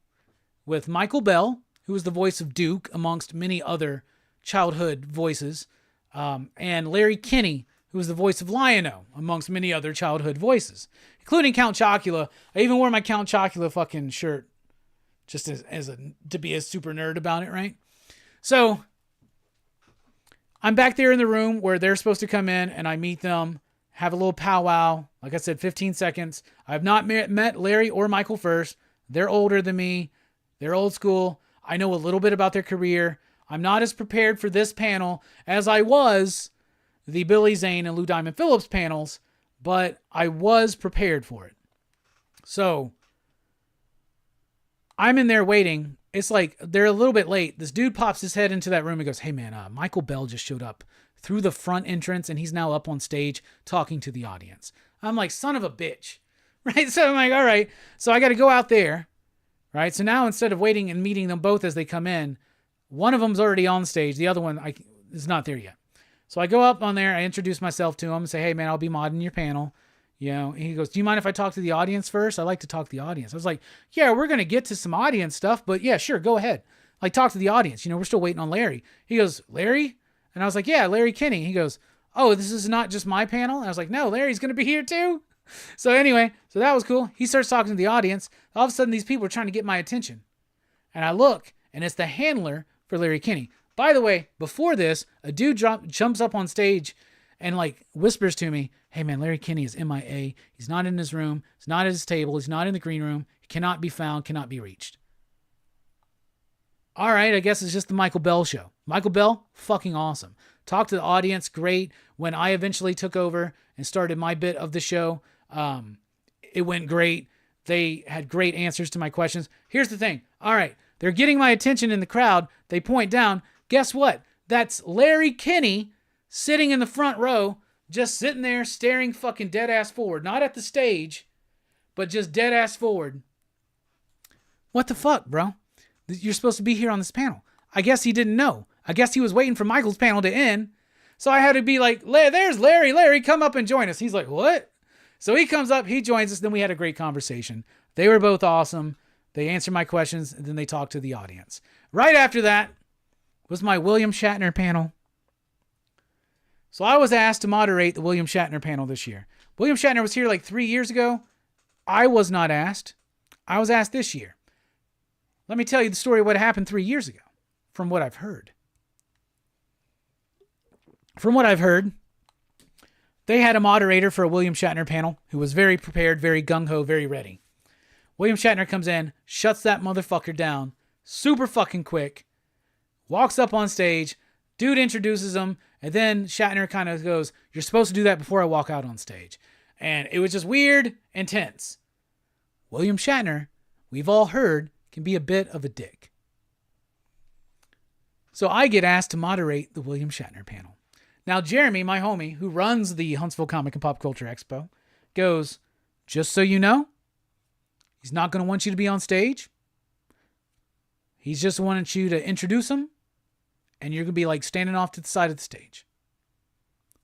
Speaker 2: with Michael Bell, who was the voice of Duke, amongst many other childhood voices, and Larry Kinney, who was the voice of Lion-O, amongst many other childhood voices, including Count Chocula. I even wore my Count Chocula fucking shirt just to be a super nerd about it, right? So I'm back there in the room where they're supposed to come in, and I meet them, have a little powwow. Like I said, 15 seconds. I've not met Larry or Michael first. They're older than me. They're old school. I know a little bit about their career. I'm not as prepared for this panel as I was the Billy Zane and Lou Diamond Phillips panels, but I was prepared for it. So I'm in there waiting. It's like they're a little bit late. This dude pops his head into that room and goes, "Hey man, Michael Bell just showed up through the front entrance and he's now up on stage talking to the audience." I'm like, son of a bitch. Right? So I'm like, all right. So I got to go out there. right? So now instead of waiting and meeting them both as they come in, one of them's already on stage. The other one is not there yet. So I go up on there. I introduce myself to him and say, hey, man, I'll be modding your panel. You know, he goes, do you mind if I talk to the audience first? I like to talk to the audience. I was like, yeah, we're going to get to some audience stuff, but yeah, sure, go ahead. Like, talk to the audience. You know, we're still waiting on Larry. He goes, Larry? And I was like, yeah, Larry Kinney. He goes, oh, this is not just my panel? And I was like, no, Larry's going to be here too. So anyway, so that was cool. He starts talking to the audience. All of a sudden, these people are trying to get my attention. And I look, and it's the handler for Larry Kinney. By the way, before this, a dude jumps up on stage and like whispers to me, hey man, Larry Kinney is MIA. He's not in his room. He's not at his table. He's not in the green room. He cannot be found, cannot be reached. All right, I guess it's just the Michael Bell show. Michael Bell, fucking awesome. Talked to the audience, great. When I eventually took over and started my bit of the show, it went great. They had great answers to my questions. Here's the thing. All right, they're getting my attention in the crowd. They point down. Guess what? That's Larry Kinney sitting in the front row, just sitting there staring fucking dead ass forward. Not at the stage, but just dead ass forward. What the fuck, bro? You're supposed to be here on this panel. I guess he didn't know. I guess he was waiting for Michael's panel to end. So I had to be like, there's Larry. Larry, come up and join us. He's like, what? So he comes up, he joins us. Then we had a great conversation. They were both awesome. They answered my questions, and then they talked to the audience. Right after that was my William Shatner panel. So I was asked to moderate the William Shatner panel this year. William Shatner was here like 3 years ago. I was not asked. I was asked this year. Let me tell you the story of what happened 3 years ago, from what I've heard. From what I've heard, they had a moderator for a William Shatner panel who was very prepared, very gung-ho, very ready. William Shatner comes in, shuts that motherfucker down, super fucking quick, walks up on stage, dude introduces him, and then Shatner kind of goes, you're supposed to do that before I walk out on stage. And it was just weird and tense. William Shatner, we've all heard, can be a bit of a dick. So I get asked to moderate the William Shatner panel. Now Jeremy, my homie, who runs the Huntsville Comic and Pop Culture Expo, goes, just so you know, he's not going to want you to be on stage. He's just wanting you to introduce him, and you're going to be like standing off to the side of the stage.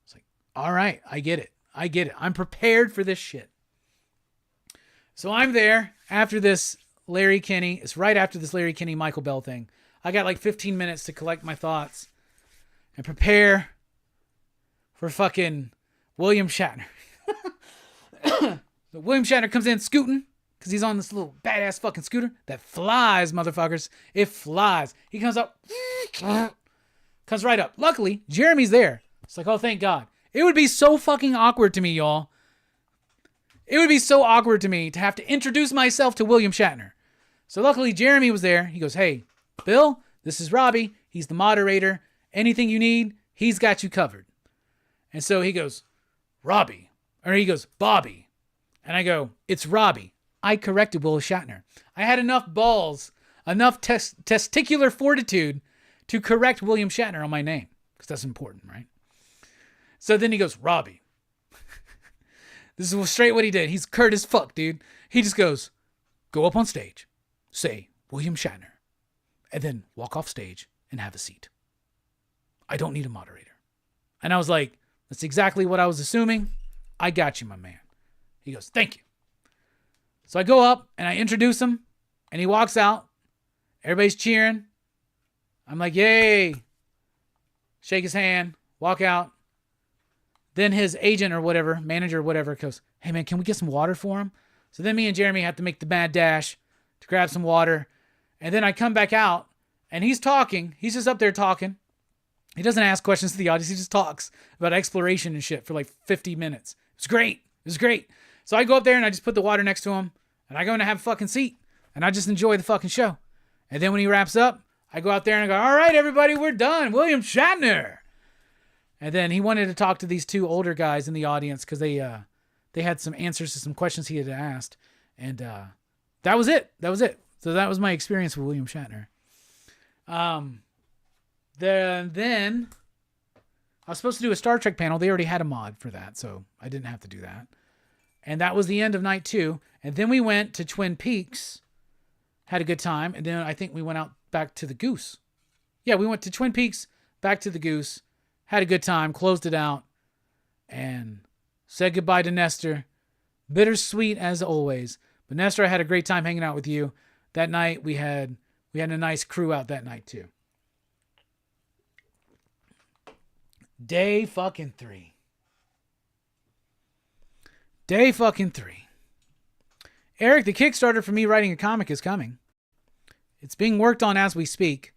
Speaker 2: It's like, all right, I get it. I get it. I'm prepared for this shit. So I'm there after this Larry Kinney. It's right after this Larry Kinney Michael Bell thing. I got like 15 minutes to collect my thoughts and prepare for fucking William Shatner. So William Shatner comes in scooting because he's on this little badass fucking scooter that flies, motherfuckers. It flies. He comes up, comes right up. Luckily, Jeremy's there. It's like, oh, thank God. It would be so fucking awkward to me, y'all. It would be so awkward to me to have to introduce myself to William Shatner. So luckily, Jeremy was there. He goes, hey, Bill, this is Robbie. He's the moderator. Anything you need, he's got you covered. And so he goes, Robbie. Or he goes, Bobby. And I go, it's Robbie. I corrected Will Shatner. I had enough balls, enough testicular fortitude to correct William Shatner on my name. Because that's important, right? So then he goes, Robbie. This is straight what he did. He's curt as fuck, dude. He just goes, go up on stage, say William Shatner, and then walk off stage and have a seat. I don't need a moderator. And I was like, that's exactly what I was assuming. I got you, my man. He goes, thank you. So I go up and I introduce him and he walks out. Everybody's cheering. I'm like, yay. Shake his hand, walk out. Then his agent or whatever, manager or whatever, goes, hey man, can we get some water for him? So then me and Jeremy have to make the mad dash to grab some water. And then I come back out and he's talking. He's just up there talking. He doesn't ask questions to the audience. He just talks about exploration and shit for like 50 minutes. It was great. It was great. So I go up there and I just put the water next to him and I go and have a fucking seat and I just enjoy the fucking show. And then when he wraps up, I go out there and I go, all right, everybody, we're done. William Shatner. And then he wanted to talk to these two older guys in the audience because they had some answers to some questions he had asked. And that was it. That was it. So that was my experience with William Shatner. Then I was supposed to do a Star Trek panel. They already had a mod for that, so I didn't have to do that. And that was the end of night 2. And then we went to Twin Peaks, had a good time. And then I think we went out back to the Goose. Yeah, we went to Twin Peaks, back to the Goose, had a good time, closed it out, and said goodbye to Nestor. Bittersweet as always. But Nestor, I had a great time hanging out with you. That night we had a nice crew out that night too. Day fucking 3. Day fucking 3. Eric, the Kickstarter for me writing a comic is coming. It's being worked on as we speak.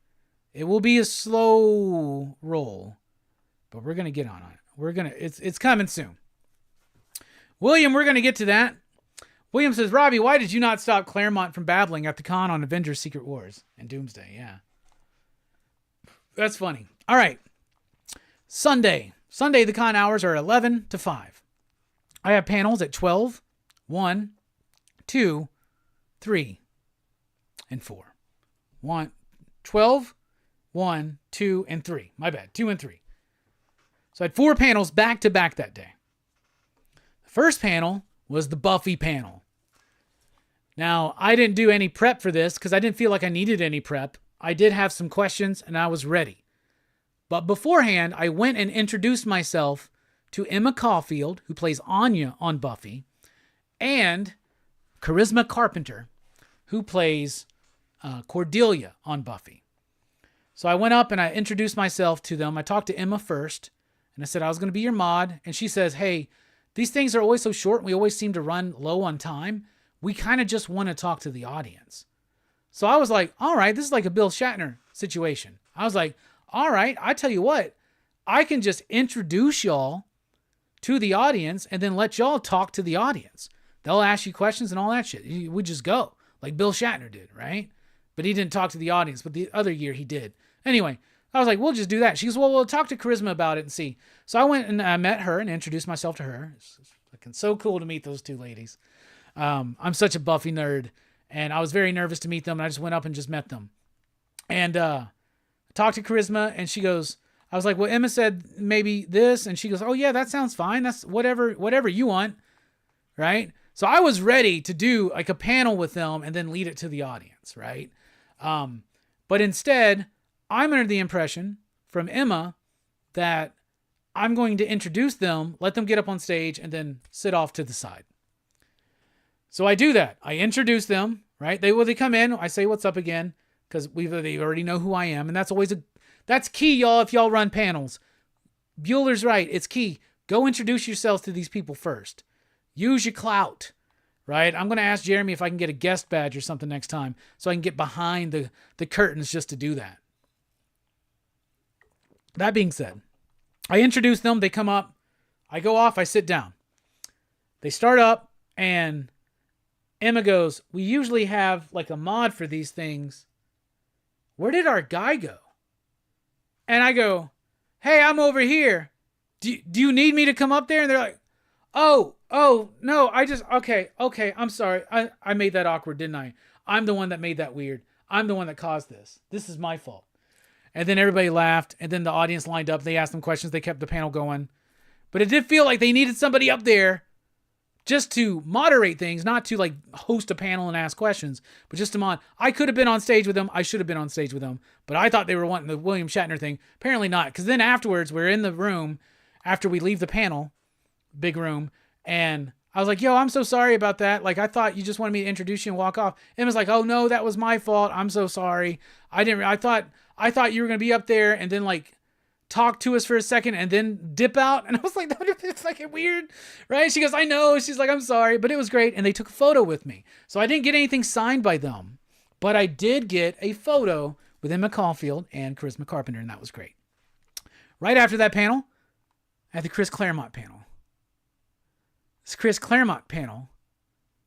Speaker 2: It will be a slow roll, but we're going to get on it. It's coming soon. William, we're going to get to that. William says, Robbie, why did you not stop Claremont from babbling at the con on Avengers Secret Wars and Doomsday? Yeah. That's funny. All right. Sunday, the con hours are 11 to 5. I have panels at 12, 1, 2, 3, and 4. 12, 1, 2, and 3. My bad. 2 and 3. So I had 4 panels back to back that day. The first panel was the Buffy panel. Now, I didn't do any prep for this because I didn't feel like I needed any prep. I did have some questions and I was ready. But beforehand, I went and introduced myself to Emma Caulfield, who plays Anya on Buffy, and Charisma Carpenter, who plays Cordelia on Buffy. So I went up and I introduced myself to them. I talked to Emma first, and I said I was going to be your mod. And she says, hey, these things are always so short. We always seem to run low on time. We kind of just want to talk to the audience. So I was like, all right, this is like a Bill Shatner situation. I was like, all right, I tell you what, I can just introduce y'all to the audience and then let y'all talk to the audience. They'll ask you questions and all that shit. We just go like Bill Shatner did, right? But he didn't talk to the audience, but the other year he did. Anyway, I was like, we'll just do that. She goes, well, we'll talk to Charisma about it and see. So I went and I met her and introduced myself to her. It's fucking so cool to meet those two ladies. I'm such a Buffy nerd, and I was very nervous to meet them, and I just went up and just met them. And talked to Charisma, and she goes, I was like, well, Emma said maybe this, and she goes, oh yeah, that sounds fine. That's whatever you want, right? So I was ready to do like a panel with them and then lead it to the audience, right? But instead, I'm under the impression from Emma that I'm going to introduce them, let them get up on stage, and then sit off to the side. So I do that. I introduce them, right? They come in. I say what's up again because they already know who I am, and that's key, y'all. If y'all run panels, Bueller's right. It's key. Go introduce yourselves to these people first. Use your clout, right? I'm going to ask Jeremy if I can get a guest badge or something next time so I can get behind the curtains just to do that. That being said, I introduce them. They come up. I go off. I sit down. They start up, and Emma goes, we usually have like a mod for these things. Where did our guy go? And I go, hey, I'm over here. Do you need me to come up there? And they're like, oh, no, okay, I'm sorry. I made that awkward, didn't I? I'm the one that made that weird. I'm the one that caused this. This is my fault. And then everybody laughed, and then the audience lined up. They asked them questions. They kept the panel going. But it did feel like they needed somebody up there just to moderate things, not to like host a panel and ask questions, but just to mod. I could have been on stage with them. I should have been on stage with them, but I thought they were wanting the William Shatner thing. Apparently not, because then afterwards, we're in the room after we leave the panel, big room, and I was like, yo, I'm so sorry about that. Like, I thought you just wanted me to introduce you and walk off. Emma's like, oh no, that was my fault. I'm so sorry. I thought you were going to be up there and then like talk to us for a second and then dip out. And I was like, it's like weird, right? She goes, I know. She's like, I'm sorry, but it was great. And they took a photo with me. So I didn't get anything signed by them, but I did get a photo with Emma Caulfield and Charisma Carpenter. And that was great. Right after that panel, I had the Chris Claremont panel. This Chris Claremont panel.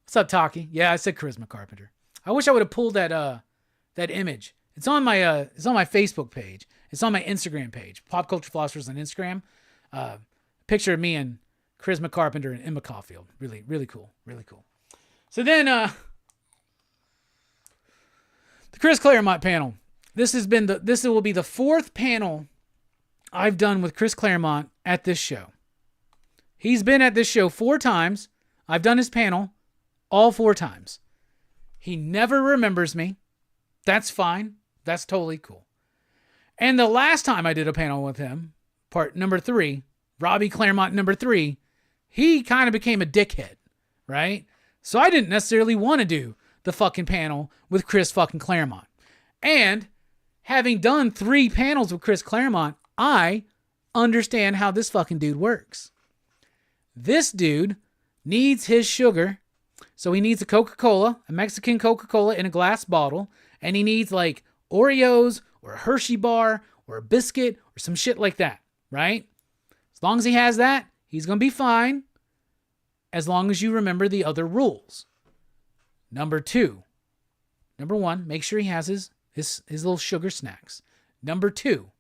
Speaker 2: What's up, Taki? Yeah, I said Charisma Carpenter. I wish I would have pulled that image. It's on my Facebook page. It's on my Instagram page, Pop Culture Philosophers on Instagram. Picture of me and Charisma Carpenter and Emma Caulfield. Really, really cool. Really cool. So then, the Chris Claremont panel. This will be the 4th panel I've done with Chris Claremont at this show. He's been at this show 4 times. I've done his panel all 4 times. He never remembers me. That's fine. That's totally cool. And the last time I did a panel with him, part number 3, Robbie Claremont number 3, he kind of became a dickhead, right? So I didn't necessarily want to do the fucking panel with Chris fucking Claremont. And having done 3 panels with Chris Claremont, I understand how this fucking dude works. This dude needs his sugar. So he needs a Coca-Cola, a Mexican Coca-Cola in a glass bottle. And he needs like Oreos or a Hershey bar or a biscuit or some shit like that, right? As long as he has that, he's going to be fine. As long as you remember the other rules. Number 1, make sure he has his little sugar snacks. Number 2,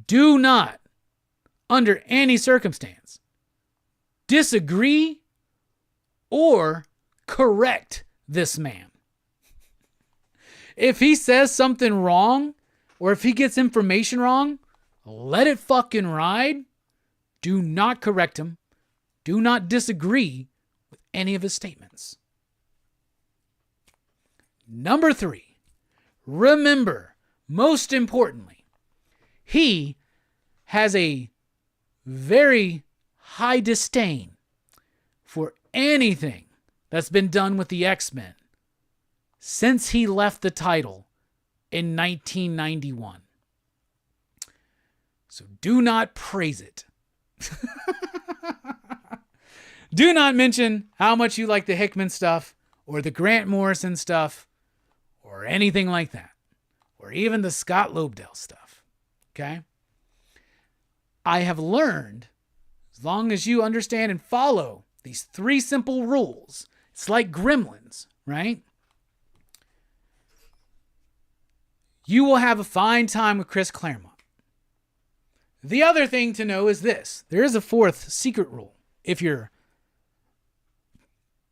Speaker 2: do not, under any circumstance, disagree or correct this man. If he says something wrong, or if he gets information wrong, let it fucking ride. Do not correct him. Do not disagree with any of his statements. Number 3, remember, most importantly, he has a very high disdain for anything that's been done with the X-Men since he left the title in 1991. So do not praise it. Do not mention how much you like the Hickman stuff or the Grant Morrison stuff or anything like that, or even the Scott Lobdell stuff. Okay? I have learned, as long as you understand and follow these 3 simple rules, it's like gremlins, right? You will have a fine time with Chris Claremont. The other thing to know is this. There is a 4th secret rule if you're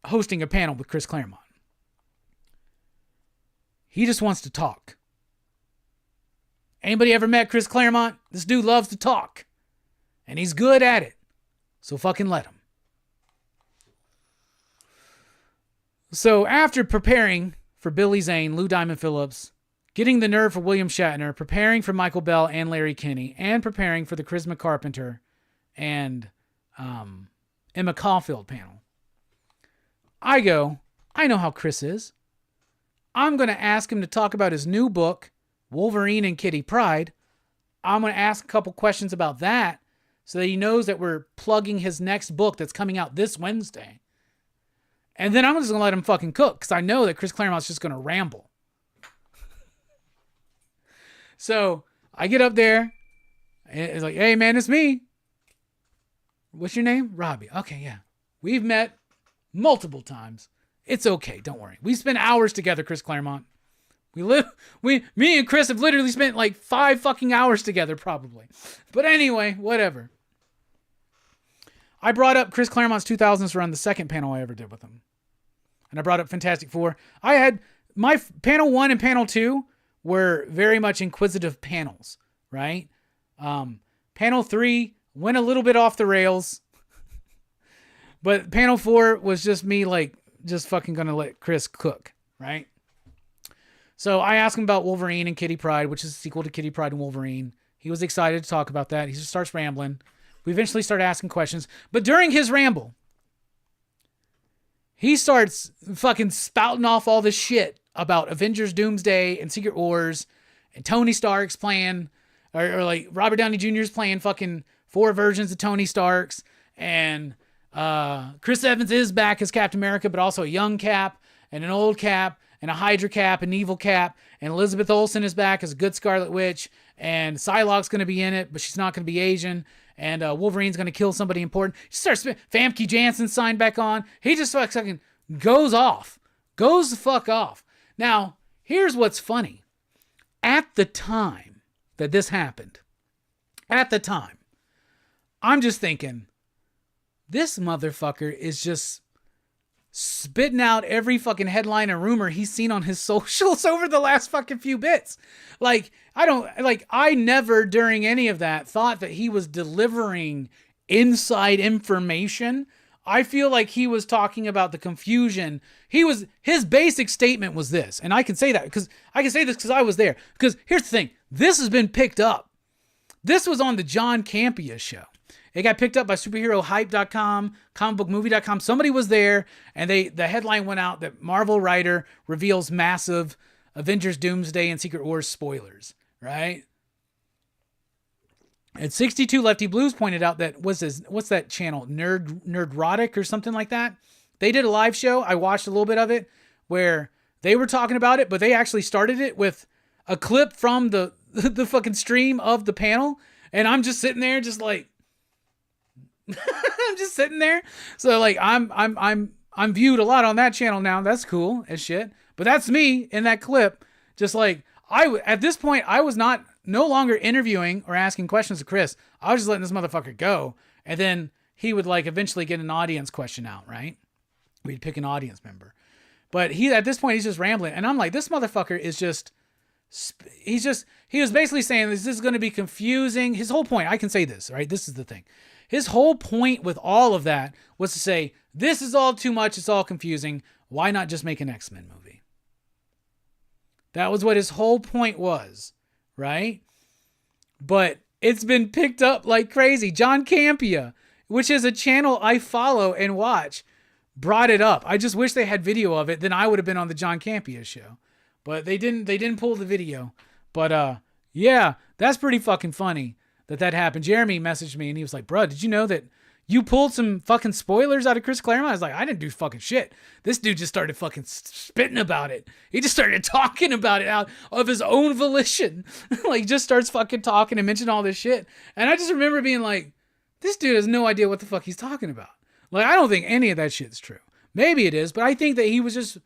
Speaker 2: hosting a panel with Chris Claremont. He just wants to talk. Anybody ever met Chris Claremont? This dude loves to talk. And he's good at it. So fucking let him. So after preparing for Billy Zane, Lou Diamond Phillips, getting the nerve for William Shatner, preparing for Michael Bell and Larry Kinney, and preparing for the Charisma Carpenter and Emma Caulfield panel, I know how Chris is. I'm going to ask him to talk about his new book, Wolverine and Kitty Pryde. I'm going to ask a couple questions about that so that he knows that we're plugging his next book that's coming out this Wednesday. And then I'm just going to let him fucking cook because I know that Chris Claremont's just going to ramble. So I get up there and it's like, hey man, it's me. What's your name? Robbie. Okay, yeah. We've met multiple times. It's okay. Don't worry. We spent hours together, Chris Claremont. Me and Chris have literally spent like 5 fucking hours together probably. But anyway, whatever. I brought up Chris Claremont's 2000s run, the second panel I ever did with him. And I brought up Fantastic Four. I had my panel 1 and panel 2 were very much inquisitive panels, right? Panel 3 went a little bit off the rails. But panel 4 was just me like just fucking gonna let Chris cook, right? So I asked him about Wolverine and Kitty Pryde, which is a sequel to Kitty Pryde and Wolverine. He was excited to talk about that. He just starts rambling. We eventually start asking questions. But during his ramble, he starts fucking spouting off all this shit about Avengers Doomsday and Secret Wars and Tony Stark's playing, or like Robert Downey Jr.'s playing fucking 4 versions of Tony Stark's, and Chris Evans is back as Captain America, but also a young Cap and an old Cap and a Hydra Cap and evil Cap, and Elizabeth Olsen is back as a good Scarlet Witch, and Psylocke's going to be in it, but she's not going to be Asian, and Wolverine's going to kill somebody important. He starts Famke Janssen signed back on. He just fucking goes the fuck off. Now, here's what's funny. At the time that this happened, I'm just thinking, this motherfucker is just spitting out every fucking headline and rumor he's seen on his socials over the last fucking few bits. I never during any of that thought that he was delivering inside information. I feel like he was talking about the confusion. His basic statement was this, and I can say that because I was there. Because here's the thing, this has been picked up. This was on the John Campea show. It got picked up by superherohype.com, comicbookmovie.com. Somebody was there, and the headline went out that Marvel writer reveals massive Avengers Doomsday and Secret Wars spoilers, right? And 62 Lefty Blues pointed out that, what's that channel? Nerdrotic or something like that? They did a live show. I watched a little bit of it where they were talking about it, but they actually started it with a clip from the fucking stream of the panel. And I'm just sitting there just like, I'm just sitting there. So like I'm viewed a lot on that channel now. That's cool as shit. But that's me in that clip. Just like at this point, I was no longer interviewing or asking questions of Chris. I was just letting this motherfucker go. And then he would like eventually get an audience question out, right? We'd pick an audience member. But at this point, he's just rambling. And I'm like, this motherfucker is he was basically saying this is going to be confusing. His whole point, I can say this, right? This is the thing. His whole point with all of that was to say, this is all too much. It's all confusing. Why not just make an X-Men movie? That was what his whole point was, right? But it's been picked up like crazy. John Campea, which is a channel I follow and watch, brought it up. I just wish they had video of it. Then I would have been on the John Campea show. But they didn't pull the video. But yeah, that's pretty fucking funny that happened. Jeremy messaged me and he was like, bro, did you know that you pulled some fucking spoilers out of Chris Claremont? I was like, I didn't do fucking shit. This dude just started fucking spitting about it. He just started talking about it out of his own volition. Like, just starts fucking talking and mentioning all this shit. And I just remember being like, this dude has no idea what the fuck he's talking about. Like, I don't think any of that shit's true. Maybe it is, but I think that he was just...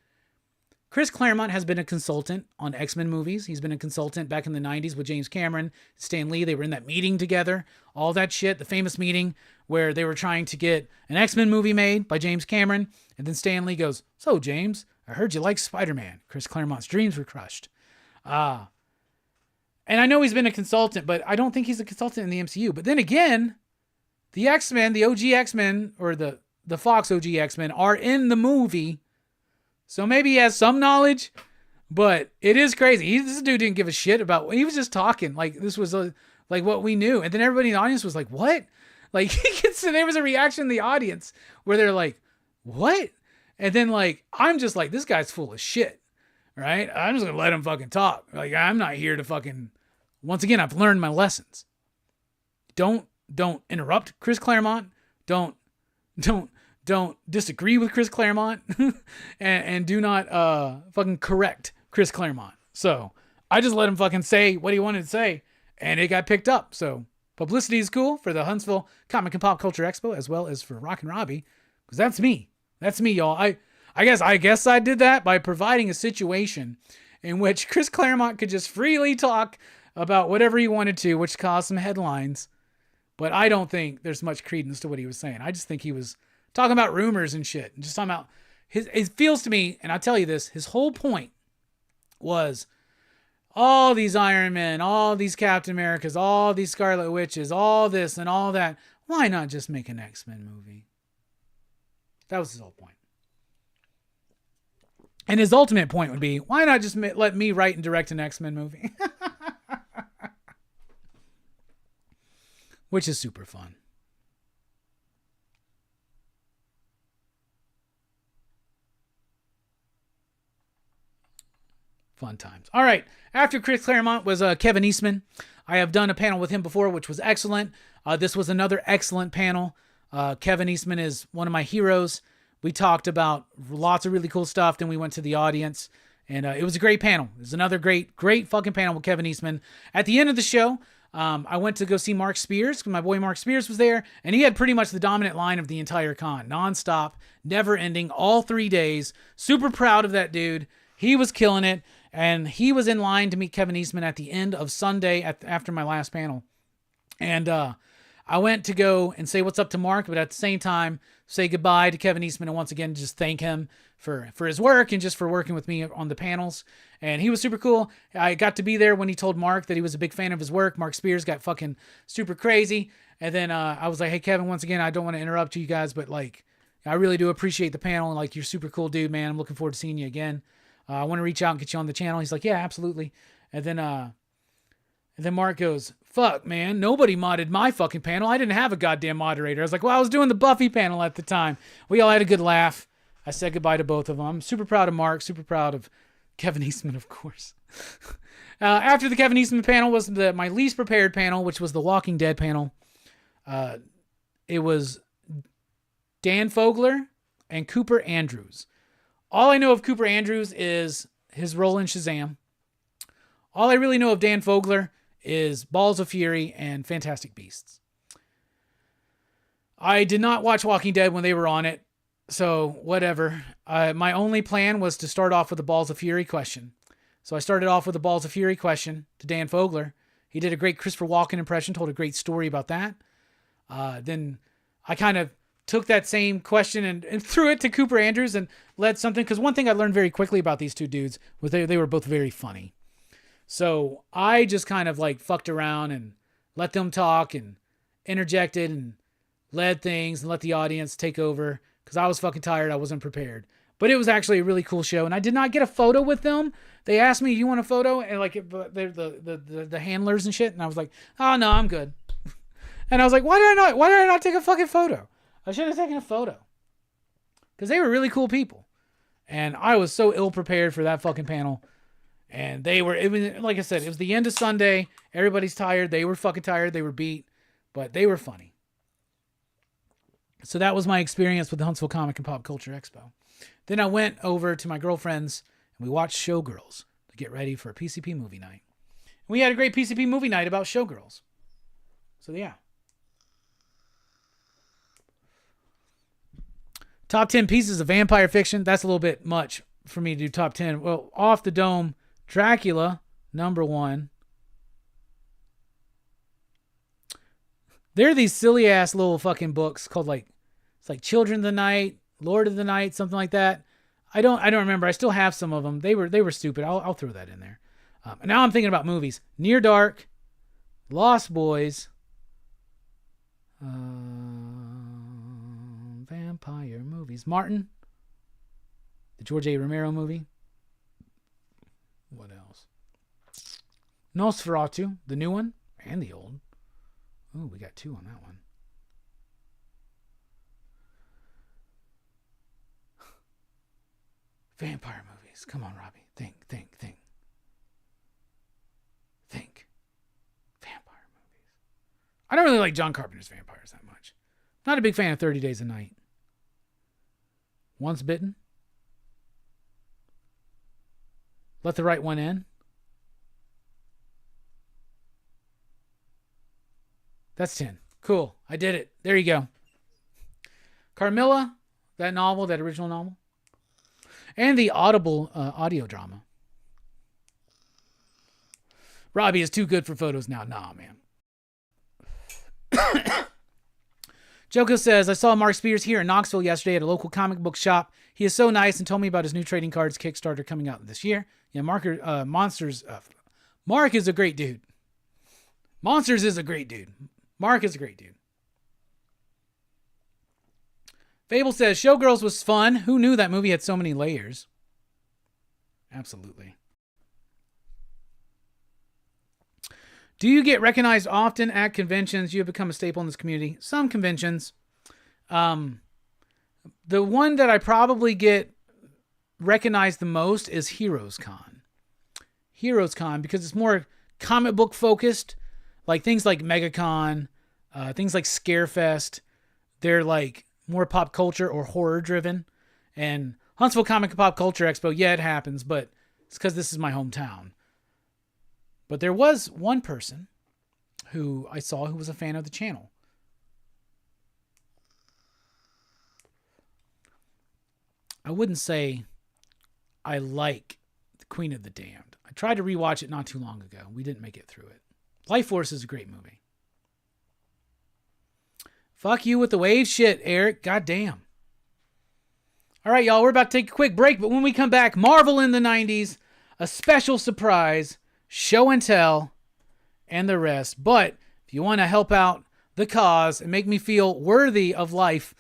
Speaker 2: Chris Claremont has been a consultant on X-Men movies. He's been a consultant back in the 90s with James Cameron, Stan Lee. They were in that meeting together, all that shit, the famous meeting where they were trying to get an X-Men movie made by James Cameron. And then Stan Lee goes, so James, I heard you like Spider-Man. Chris Claremont's dreams were crushed. And I know he's been a consultant, but I don't think he's a consultant in the MCU. But then again, the X-Men, the OG X-Men, or the Fox OG X-Men are in the movie. So maybe he has some knowledge, but it is crazy. This dude didn't give a shit about, he was just talking like this was like what we knew. And then everybody in the audience was like, what? Like there was a reaction in the audience where they're like, what? And then like, I'm just like, this guy's full of shit, right? I'm just going to let him fucking talk. Like, I'm not here to fucking, once again, I've learned my lessons. Don't interrupt Chris Claremont. Don't disagree with Chris Claremont and do not fucking correct Chris Claremont. So I just let him fucking say what he wanted to say and it got picked up. So publicity is cool for the Huntsville Comic and Pop Culture Expo as well as for Rockin Robbie, because that's me. That's me, y'all. I guess I did that by providing a situation in which Chris Claremont could just freely talk about whatever he wanted to, which caused some headlines. But I don't think there's much credence to what he was saying. I just think he was talking about rumors and shit. And just talking about it feels to me, and I'll tell you this, his whole point was all these Iron Men, all these Captain Americas, all these Scarlet Witches, all this and all that. Why not just make an X-Men movie? That was his whole point. And his ultimate point would be, why not just let me write and direct an X-Men movie? Which is super fun. Fun times. All right. After Chris Claremont was Kevin Eastman. I have done a panel with him before, which was excellent. This was another excellent panel. Kevin Eastman is one of my heroes. We talked about lots of really cool stuff. Then we went to the audience, and it was a great panel. It was another great fucking panel with Kevin Eastman. At the end of the show, I went to go see Mark Spears. My boy Mark Spears was there, and he had pretty much the dominant line of the entire con. Nonstop, never ending, all 3 days. Super proud of that dude. He was killing it. And he was in line to meet Kevin Eastman at the end of Sunday after my last panel. And I went to go and say what's up to Mark, but at the same time, say goodbye to Kevin Eastman and once again, just thank him for his work and just for working with me on the panels. And he was super cool. I got to be there when he told Mark that he was a big fan of his work. Mark Spears got fucking super crazy. And then I was like, hey, Kevin, once again, I don't want to interrupt you guys, but like, I really do appreciate the panel. Like, you're super cool, dude, man. I'm looking forward to seeing you again. I want to reach out and get you on the channel. He's like, yeah, absolutely. And then Mark goes, fuck, man, nobody modded my fucking panel. I didn't have a goddamn moderator. I was like, well, I was doing the Buffy panel at the time. We all had a good laugh. I said goodbye to both of them. I'm super proud of Mark, super proud of Kevin Eastman, of course. After the Kevin Eastman panel was my least prepared panel, which was the Walking Dead panel. It was Dan Fogler and Cooper Andrews. All I know of Cooper Andrews is his role in Shazam. All I really know of Dan Fogler is Balls of Fury and Fantastic Beasts. I did not watch Walking Dead when they were on it, so whatever. My only plan was to start off with the Balls of Fury question. So I started off with the Balls of Fury question to Dan Fogler. He did a great Christopher Walken impression, told a great story about that. Then I kind of took that same question and threw it to Cooper Andrews and led something. Because one thing I learned very quickly about these two dudes was they were both very funny. So I just kind of like fucked around and let them talk and interjected and led things and let the audience take over because I was fucking tired. I wasn't prepared. But it was actually a really cool show, and I did not get a photo with them. They asked me, "You want a photo?" And like the handlers and shit, and I was like, "Oh no, I'm good." And I was like, "Why did I not take a fucking photo? I should have taken a photo." Because they were really cool people, and I was so ill prepared for that fucking panel. And they were, it was, like I said, it was the end of Sunday. Everybody's tired. They were fucking tired. They were beat, but they were funny. So that was my experience with the Huntsville Comic and Pop Culture Expo. Then I went over to my girlfriend's and we watched Showgirls to get ready for a PCP movie night. We had a great PCP movie night about Showgirls. So yeah. Top 10 pieces of vampire fiction. That's a little bit much for me to do top 10. Well, Off the Dome, Dracula, number 1. There are these silly ass little fucking books called it's like Children of the Night, Lord of the Night, something like that. I don't remember. I still have some of them. They were stupid. I'll throw that in there. And now I'm thinking about movies. Near Dark, Lost Boys, vampire movies. Martin, the George A. Romero movie. What else? Nosferatu, the new one and the old. Ooh, we got 2 on that one. Vampire movies. Come on, Robbie. Think. Vampire movies. I don't really like John Carpenter's vampires that much. Not a big fan of 30 Days a Night. Once Bitten. Let the Right One In. That's 10. Cool. I did it. There you go. Carmilla, that novel, that original novel. And the Audible audio drama. Robbie is too good for photos now. Nah, man. Joko says, I saw Mark Spears here in Knoxville yesterday at a local comic book shop. He is so nice and told me about his new trading cards Kickstarter coming out this year. Yeah, Mark is a great dude. Monsters is a great dude. Mark is a great dude. Fable says, Showgirls was fun. Who knew that movie had so many layers? Absolutely. Do you get recognized often at conventions? You have become a staple in this community. Some conventions. The one that I probably get recognized the most is Heroes Con. Heroes Con, because it's more comic book focused. Like things like MegaCon, things like Scarefest. They're like more pop culture or horror driven. And Huntsville Comic and Pop Culture Expo, yeah, it happens, but it's because this is my hometown. But there was one person who I saw who was a fan of the channel. I wouldn't say I like The Queen of the Damned. I tried to rewatch it not too long ago. We didn't make it through it. Life Force is a great movie. Fuck you with the wave shit, Eric. Goddamn. All right, y'all. We're about to take a quick break, but when we come back, Marvel in the 90s, a special surprise, show and tell, and the rest. But if you want to help out the cause and make me feel worthy of life,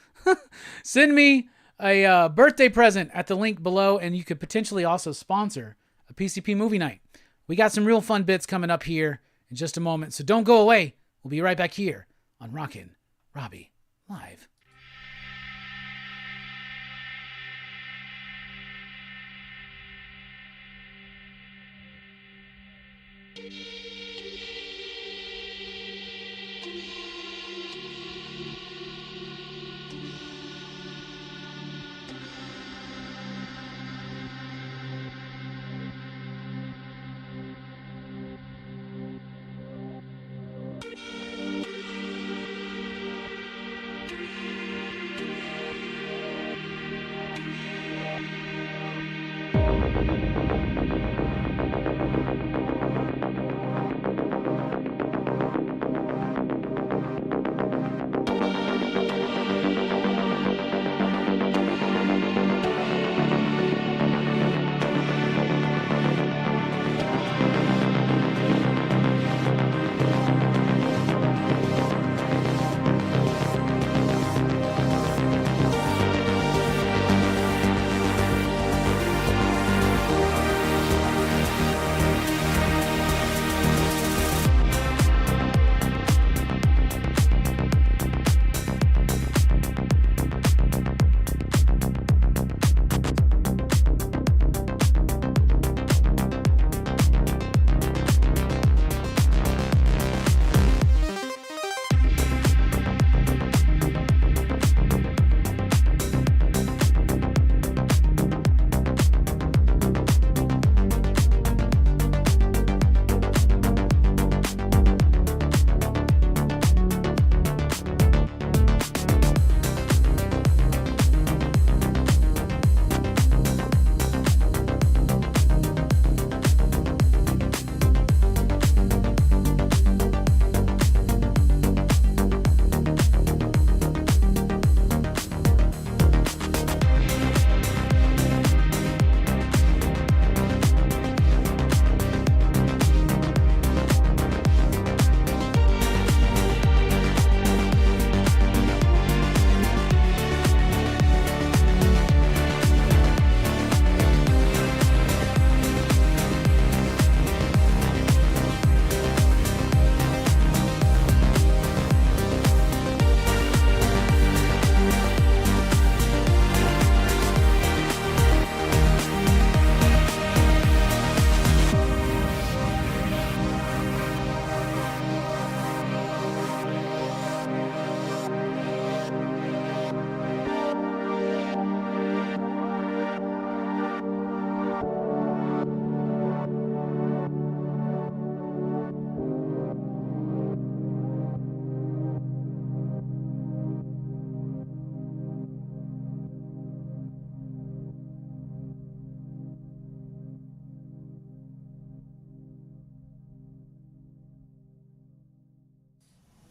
Speaker 2: Send me a birthday present at the link below, and you could potentially also sponsor a PCP movie night. We got some real fun bits coming up here in just a moment, so don't go away. We'll be right back here on Rockin Robbie Live.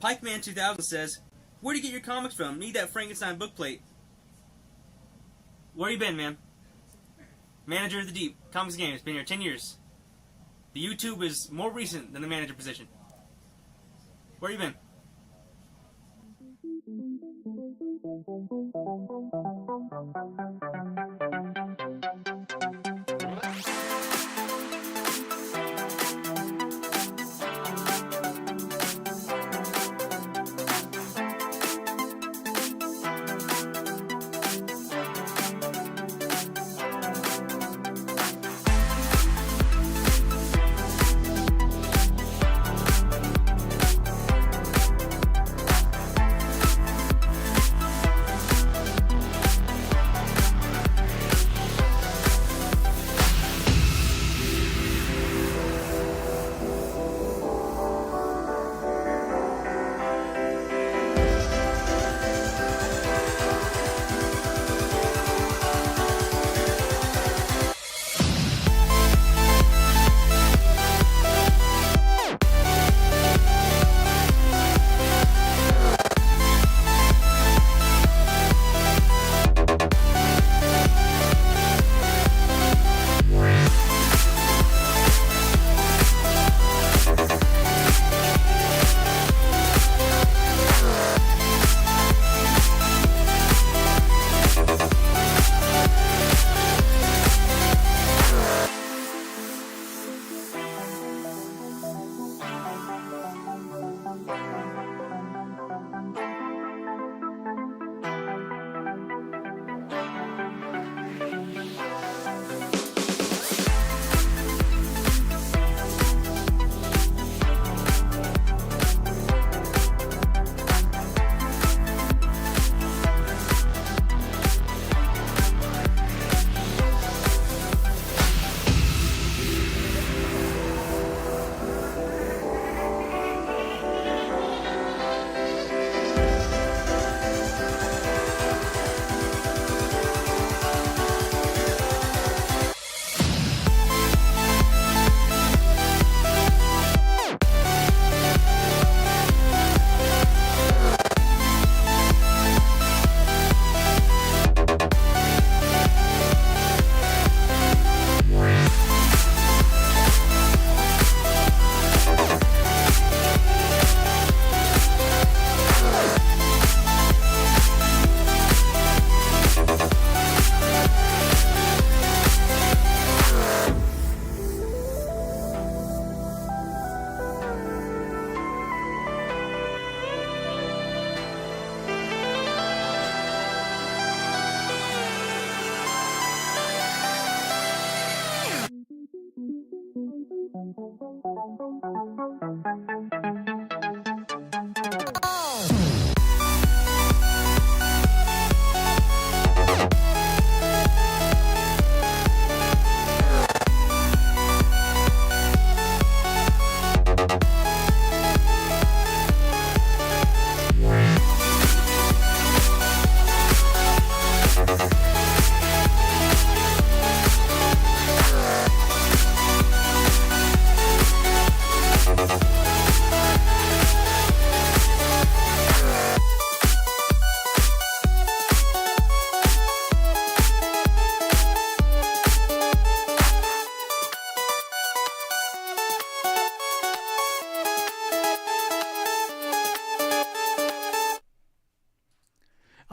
Speaker 1: Pikeman 2000 says, "Where do you get your comics from? Need that Frankenstein bookplate." Where you been, man? Manager of the Deep, Comics Games, been here 10 years. The YouTube is more recent than the manager position. Where you been?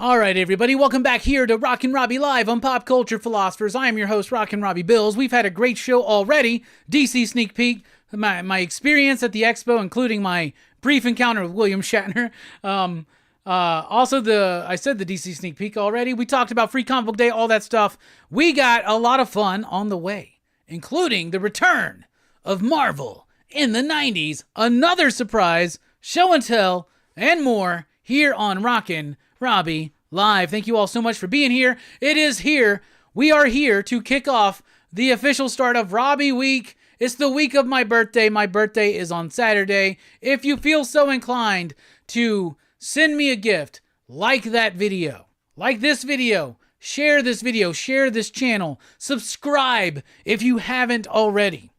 Speaker 2: All right, everybody, welcome back here to Rockin Robbie Live on Pop Culture Philosophers. I am your host, Rockin Robbie Billups. We've had a great show already. DC sneak peek, my experience at the Expo, including my brief encounter with William Shatner. I said the DC sneak peek already. We talked about Free Comic Book Day, all that stuff. We got a lot of fun on the way, including the return of Marvel in the 90s, another surprise, show and tell, and more here on Rockin Robbie Live. Thank you all so much for being here. It is here. We are here to kick off the official start of Robbie Week. It's the week of my birthday. My birthday is on Saturday. If you feel so inclined to send me a gift, like that video, like this video, share this channel, subscribe if you haven't already.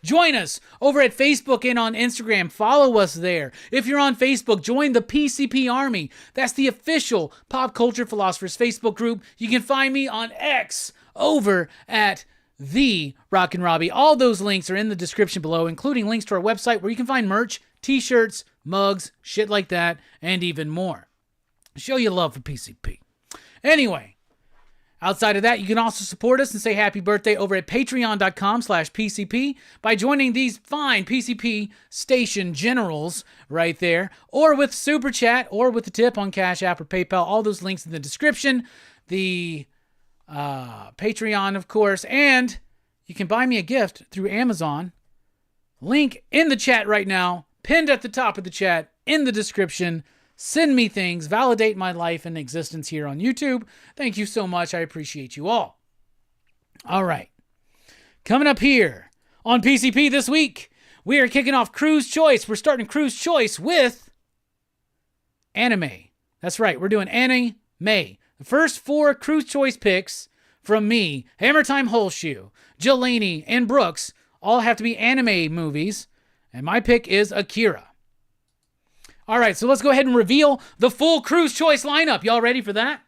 Speaker 2: Join us over at Facebook and on Instagram. Follow us there. If you're on Facebook, join the PCP Army. That's the official Pop Culture Philosophers Facebook group. You can find me on X over at the Rockin Robbie. All those links are in the description below, including links to our website where you can find merch, t-shirts, mugs, shit like that, and even more. Show your love for PCP. Anyway, outside of that, you can also support us and say happy birthday over at patreon.com/PCP by joining these fine PCP station generals right there, or with Super Chat, or with the tip on CashApp or PayPal. All those links in the description. The Patreon, of course, and you can buy me a gift through Amazon. Link in the chat right now, pinned at the top of the chat, in the description. Send me things, validate my life and existence here on YouTube. Thank you so much. I appreciate you all. All right. Coming up here on PCP this week, we are kicking off Crew's Choice. We're starting Crew's Choice with anime. That's right. We're doing anime. The first 4 Crew's Choice picks from me, Hammer Time Holshoe, Jelani, and Brooks all have to be anime movies. And my pick is Akira. All right, so let's go ahead and reveal the full Crew's Choice lineup. Y'all ready for that?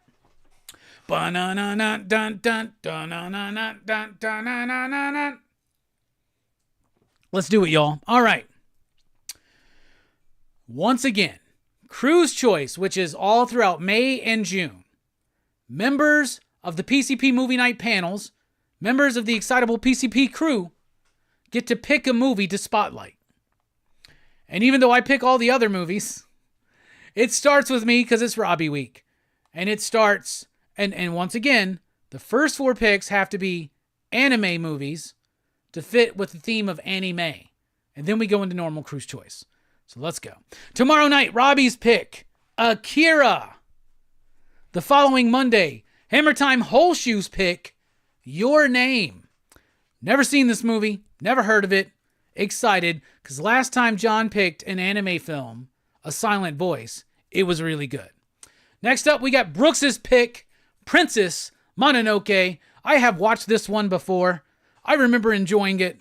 Speaker 2: Let's do it, y'all. All right. Once again, Crew's Choice, which is all throughout May and June. Members of the PCP Movie Night panels, members of the Excitable PCP crew, get to pick a movie to spotlight. And even though I pick all the other movies, it starts with me because it's Robbie Week. And it starts, and once again, the first 4 picks have to be anime movies to fit with the theme of anime. And then we go into normal Crew's Choice. So let's go. Tomorrow night, Robbie's pick, Akira. The following Monday, Hammer Time Holshoe's pick, Your Name. Never seen this movie, never heard of it. Excited, because last time John picked an anime film, A Silent Voice, it was really good. Next up, we got Brooks's pick, Princess Mononoke. I have watched this one before. I remember enjoying it.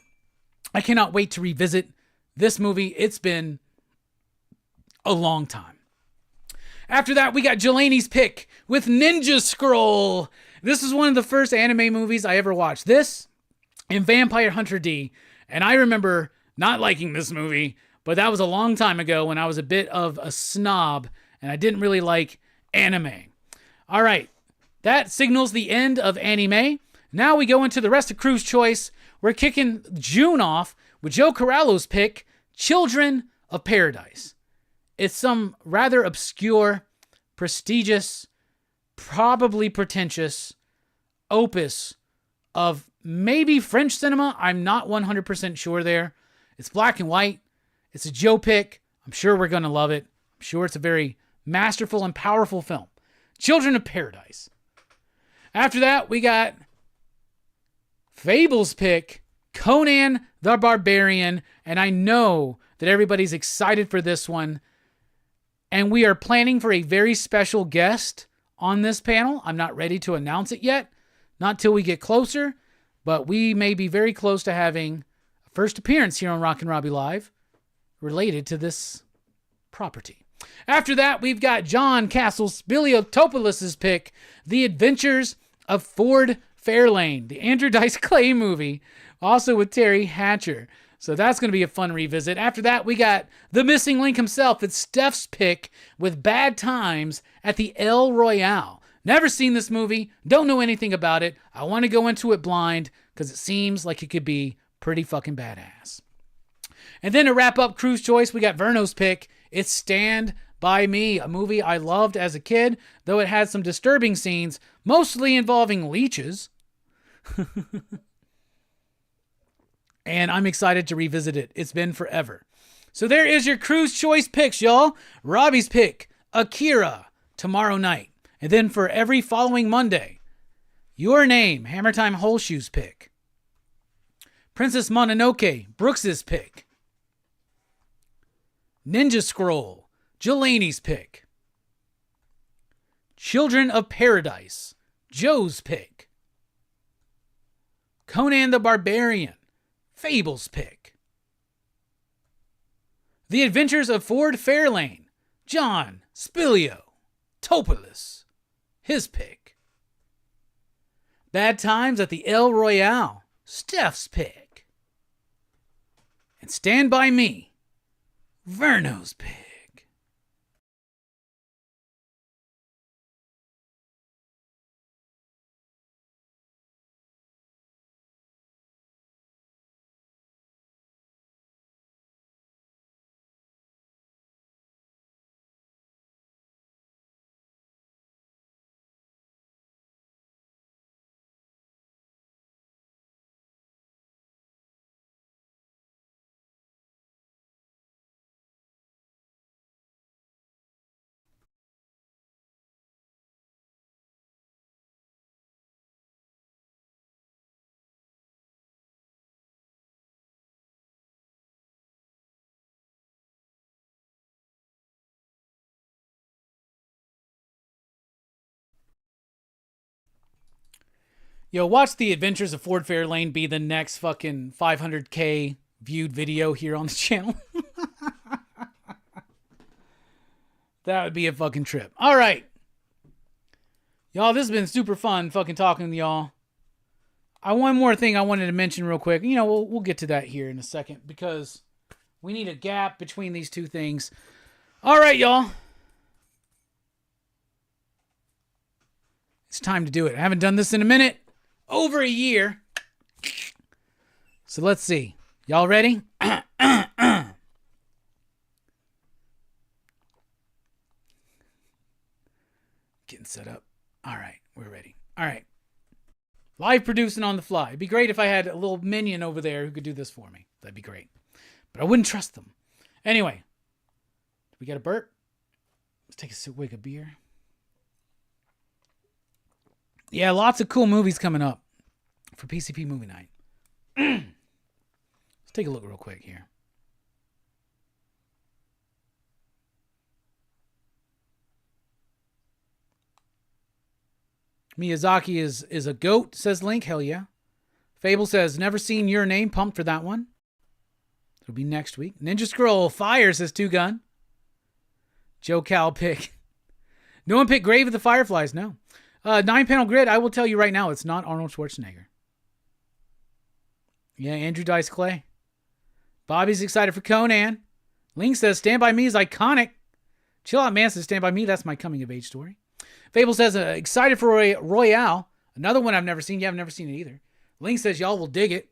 Speaker 2: I cannot wait to revisit this movie. It's been a long time. After that, we got Jelani's pick with Ninja Scroll. This is one of the first anime movies I ever watched. This and Vampire Hunter D. And I remember not liking this movie, but that was a long time ago when I was a bit of a snob and I didn't really like anime. All right, that signals the end of anime. Now we go into the rest of Crew's Choice. We're kicking June off with Joe Corallo's pick, Children of Paradise. It's some rather obscure, prestigious, probably pretentious opus of maybe French cinema. I'm not 100% sure there. It's black and white. It's a Joe pick. I'm sure we're going to love it. I'm sure it's a very masterful and powerful film. Children of Paradise. After that, we got Fable's pick, Conan the Barbarian. And I know that everybody's excited for this one. And we are planning for a very special guest on this panel. I'm not ready to announce it yet. Not till we get closer. But we may be very close to having a first appearance here on Rockin Robbie Live related to this property. After that, we've got John Castles Biliotopoulos' pick, The Adventures of Ford Fairlane, the Andrew Dice Clay movie, also with Terry Hatcher. So that's going to be a fun revisit. After that, we got the missing link himself. It's Steph's pick with Bad Times at the El Royale. Never seen this movie. Don't know anything about it. I want to go into it blind because it seems like it could be pretty fucking badass. And then to wrap up Crew's Choice, we got Verno's pick. It's Stand By Me, a movie I loved as a kid, though it had some disturbing scenes, mostly involving leeches. And I'm excited to revisit it. It's been forever. So there is your Crew's Choice picks, y'all. Robbie's pick, Akira, tomorrow night. And then for every following Monday, Your Name, Hammer Time Whole Shoes pick. Princess Mononoke, Brooks's pick. Ninja Scroll, Jelani's pick. Children of Paradise, Joe's pick. Conan the Barbarian, Fable's pick. The Adventures of Ford Fairlane, John Spilio, Topolis, his pick. Bad Times at the El Royale, Steph's pick. And Stand By Me, Verno's pick. Yo, watch The Adventures of Ford Fairlane be the next fucking 500K viewed video here on the channel. That would be a fucking trip. All right. Y'all, this has been super fun fucking talking to y'all. One more thing I wanted to mention real quick. You know, we'll get to that here in a second because we need a gap between these two things. All right, y'all. It's time to do it. I haven't done this in a minute. Over a year. So let's see. Y'all ready? Getting set up. All right, we're ready. All right. Live producing on the fly. It'd be great if I had a little minion over there who could do this for me. That'd be great. But I wouldn't trust them. Anyway. We got a burp? Let's take a swig of beer. Yeah, lots of cool movies coming up for PCP Movie Night. Let's take a look real quick here. Miyazaki is a goat, says Link. Hell yeah. Fable says, never seen Your Name. Pumped for that one. It'll be next week. Ninja Scroll Fire, says Two Gun. Joe Cal pick. No one picked Grave of the Fireflies, no. 9-panel grid, I will tell you right now, it's not Arnold Schwarzenegger. Yeah, Andrew Dice Clay. Bobby's excited for Conan. Link says, Stand By Me is iconic. Chill Out Man says, Stand By Me, that's my coming-of-age story. Fable says, excited for Royale. Another one I've never seen. Yeah, I've never seen it either. Link says, y'all will dig it.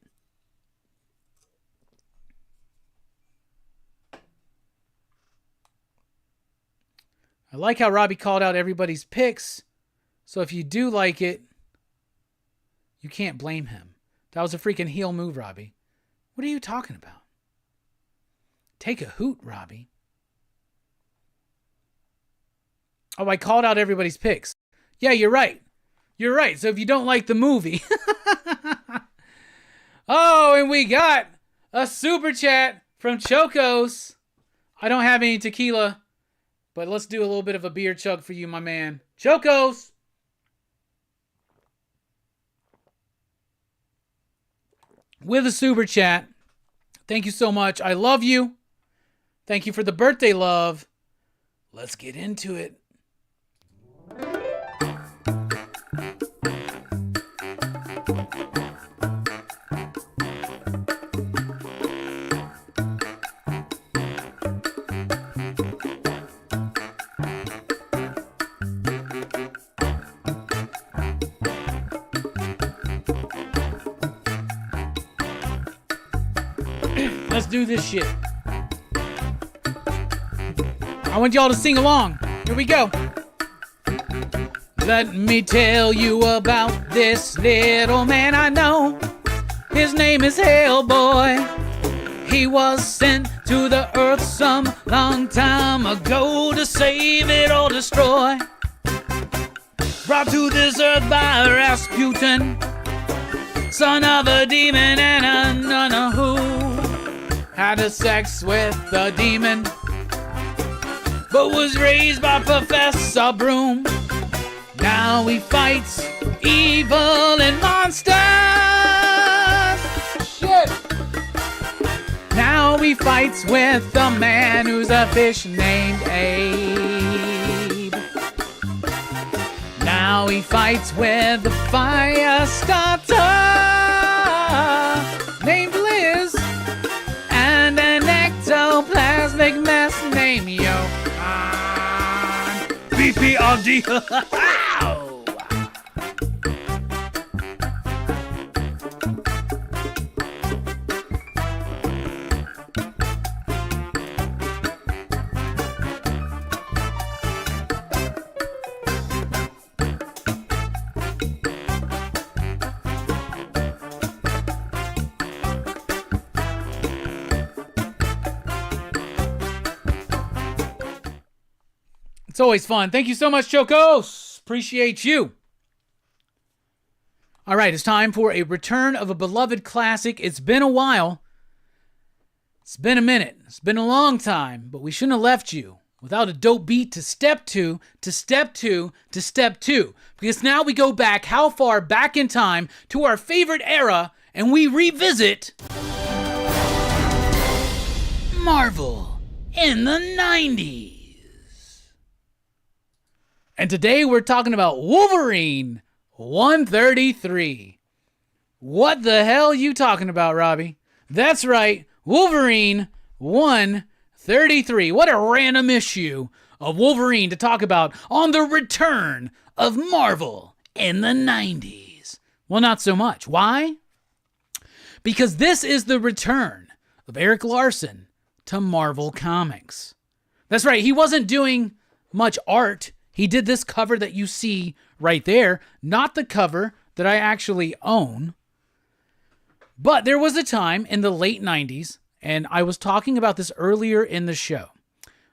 Speaker 2: I like how Robbie called out everybody's picks. So if you do like it, you can't blame him. That was a freaking heel move, Robbie. What are you talking about? Take a hoot, Robbie. Oh, I called out everybody's picks. Yeah, you're right. You're right. So if you don't like the movie. Oh, and we got a super chat from Chocos. I don't have any tequila, but let's do a little bit of a beer chug for you, my man. Chocos! With a super chat. Thank you so much. I love you. Thank you for the birthday love. Let's get into it. Let's do this shit. I want y'all to sing along. Here we go. Let me tell you about this little man I know. His name is Hellboy. He was sent to the earth some long time ago to save it or destroy. Brought to this earth by Rasputin, son of a demon and a nun who had a sex with the demon, but was raised by Professor Broom. Now he fights evil and monsters. Shit. Now he fights with a man who's a fish named Abe. Now he fights with a fire starter named Liz and an ectoplasmic mess named Johan. BPRD. It's always fun. Thank you so much, Chocos. Appreciate you. All right, it's time for a return of a beloved classic. It's been a while. It's been a minute. It's been a long time, but we shouldn't have left you without a dope beat to step two, to step two, to step two. Because now we go back how far back in time to our favorite era, and we revisit Marvel in the 90s. And today we're talking about Wolverine 133. What the hell are you talking about, Robbie? That's right, Wolverine 133. What a random issue of Wolverine to talk about on the return of Marvel in the 90s. Well, not so much. Why? Because this is the return of Erik Larsen to Marvel Comics. That's right, he wasn't doing much art. He did this cover that you see right there, not the cover that I actually own. But there was a time in the late 90s, and I was talking about this earlier in the show,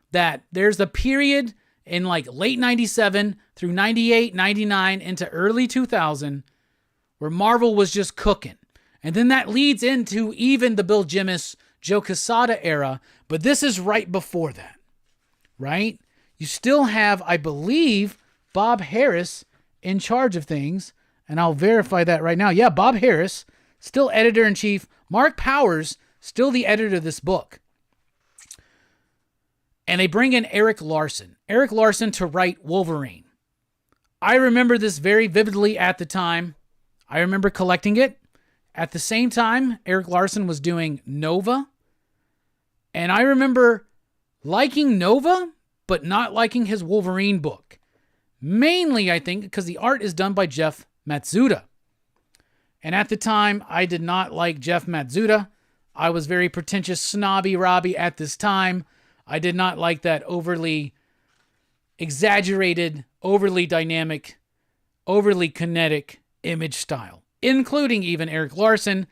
Speaker 2: that there's a period in like late 97 through 98, 99 into early 2000 where Marvel was just cooking. And then that leads into even the Bill Jemas, Joe Quesada era, but this is right before that, right? You still have, I believe, Bob Harris in charge of things, and I'll verify that right now. Yeah, Bob Harris, still editor-in-chief. Mark Powers, still the editor of this book. And they bring in Erik Larsen to write Wolverine. I remember this very vividly at the time. I remember collecting it. At the same time, Erik Larsen was doing Nova. And I remember liking Nova, but not liking his Wolverine book. Mainly, I think, because the art is done by Jeff Matsuda. And at the time, I did not like Jeff Matsuda. I was very pretentious, snobby Robbie at this time. I did not like that overly exaggerated, overly dynamic, overly kinetic image style, including even Erik Larsen.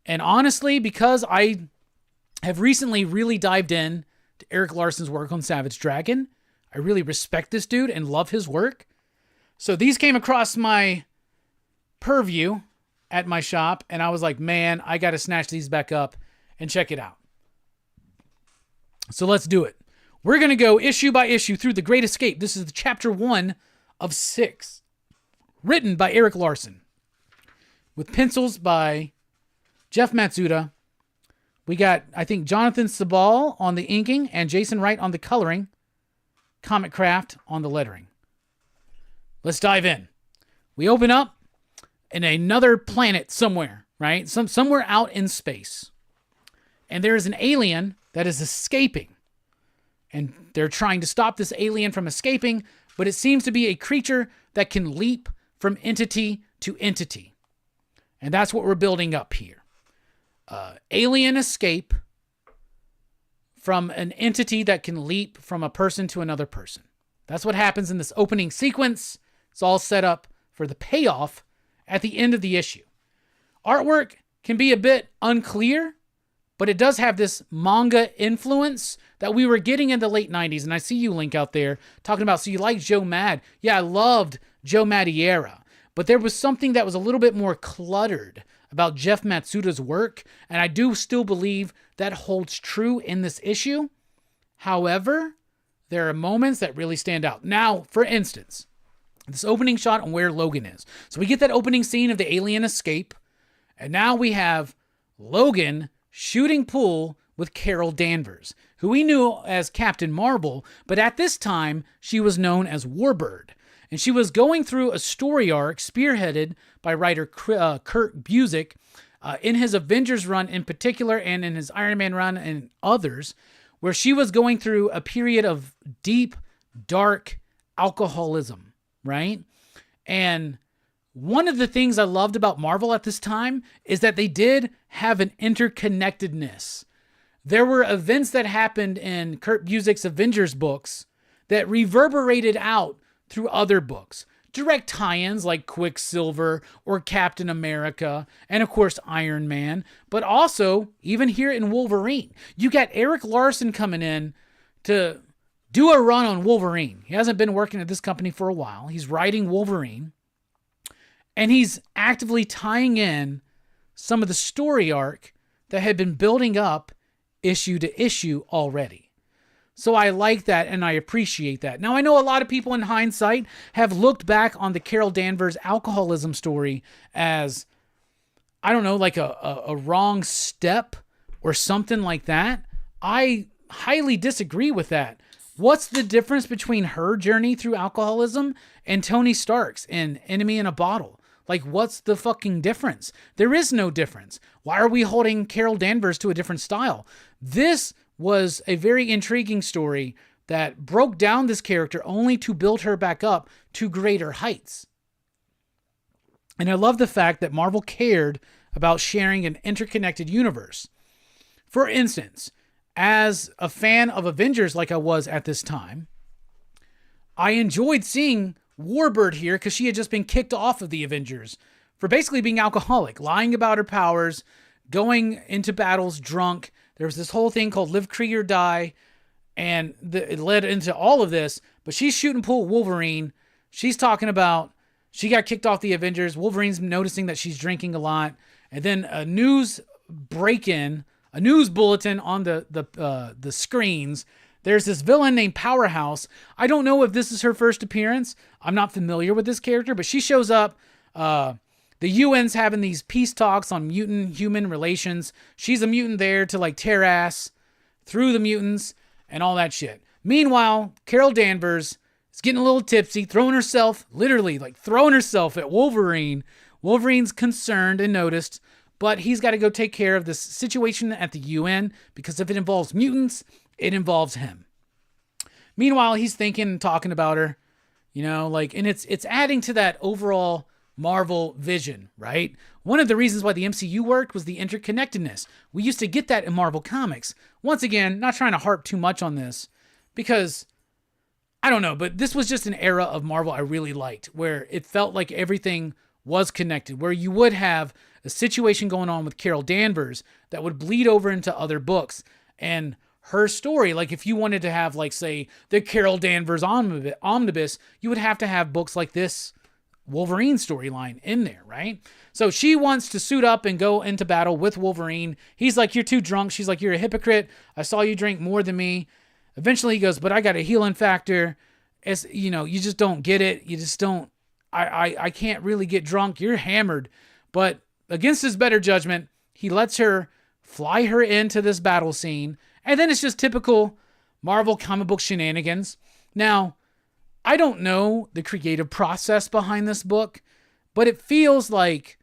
Speaker 2: And honestly, because I have recently really dived in to Erik Larsen's work on Savage Dragon, I really respect this dude and love his work. So these came across my purview at my shop, and I was like, man, I got to snatch these back up and check it out. So let's do it. We're going to go issue by issue through The Great Escape. This is chapter 1 of 6, written by Erik Larsen, with pencils by Jeff Matsuda. We got, I think, Jonathan Sabal on the inking and Jason Wright on the coloring. Comic Craft on the lettering. Let's dive in. We open up in another planet somewhere, right? Somewhere out in space. And there is an alien that is escaping. And they're trying to stop this alien from escaping, but it seems to be a creature that can leap from entity to entity. And that's what we're building up here. Alien escape, from an entity that can leap from a person to another person. That's what happens in this opening sequence. It's all set up for the payoff at the end of the issue. Artwork can be a bit unclear, but it does have this manga influence that we were getting in the late 90s. And I see you, Link, out there talking about, so you like Joe Mad. Yeah, I loved Joe Madureira, but there was something that was a little bit more cluttered about Jeff Matsuda's work, and I do still believe that holds true in this issue. However, there are moments that really stand out. Now, for instance, this opening shot on where Logan is. So we get that opening scene of the alien escape, and now we have Logan shooting pool with Carol Danvers, who we knew as Captain Marvel, but at this time, she was known as Warbird. And she was going through a story arc spearheaded by writer Kurt Busiek in his Avengers run in particular, and in his Iron Man run and others, where she was going through a period of deep, dark alcoholism, right? And one of the things I loved about Marvel at this time is that they did have an interconnectedness. There were events that happened in Kurt Busiek's Avengers books that reverberated out through other books. Direct tie-ins like Quicksilver or Captain America, and of course Iron Man, but also even here in Wolverine. You got Eric Larson coming in to do a run on Wolverine. He hasn't been working at this company for a while. He's writing Wolverine, and he's actively tying in some of the story arc that had been building up issue to issue already. So I like that, and I appreciate that. Now, I know a lot of people in hindsight have looked back on the Carol Danvers alcoholism story as, I don't know, like a wrong step or something like that. I highly disagree with that. What's the difference between her journey through alcoholism and Tony Stark's in Enemy in a Bottle? Like, what's the fucking difference? There is no difference. Why are we holding Carol Danvers to a different style? This was a very intriguing story that broke down this character only to build her back up to greater heights. And I love the fact that Marvel cared about sharing an interconnected universe. For instance, as a fan of Avengers like I was at this time, I enjoyed seeing Warbird here because she had just been kicked off of the Avengers for basically being alcoholic, lying about her powers, going into battles drunk. There was this whole thing called Live, Free, or Die, and it led into all of this. But she's shooting pool Wolverine. She's talking about she got kicked off the Avengers. Wolverine's noticing that she's drinking a lot. And then a news break-in, a news bulletin on the screens. There's this villain named Powerhouse. I don't know if this is her first appearance. I'm not familiar with this character, but she shows up. The UN's having these peace talks on mutant-human relations. She's a mutant there to like tear ass through the mutants and all that shit. Meanwhile, Carol Danvers is getting a little tipsy, literally throwing herself at Wolverine. Wolverine's concerned and noticed, but he's got to go take care of this situation at the UN because if it involves mutants, it involves him. Meanwhile, he's thinking and talking about her, and it's adding to that overall Marvel vision, right? One of the reasons why the MCU worked was the interconnectedness. We used to get that in Marvel Comics. Once again, not trying to harp too much on this because, I don't know, but this was just an era of Marvel I really liked where it felt like everything was connected, where you would have a situation going on with Carol Danvers that would bleed over into other books. And her story, like if you wanted to have, like, say, the Carol Danvers omnibus, you would have to have books like this Wolverine storyline in there, right? So she wants to suit up and go into battle with Wolverine. He's like, you're too drunk. She's like, you're a hypocrite. I saw you drink more than me. Eventually he goes, but I got a healing factor. It's, you just don't get it. You just don't, I can't really get drunk. You're hammered. But against his better judgment, he lets her fly her into this battle scene. And then it's just typical Marvel comic book shenanigans. Now, I don't know the creative process behind this book, but it feels like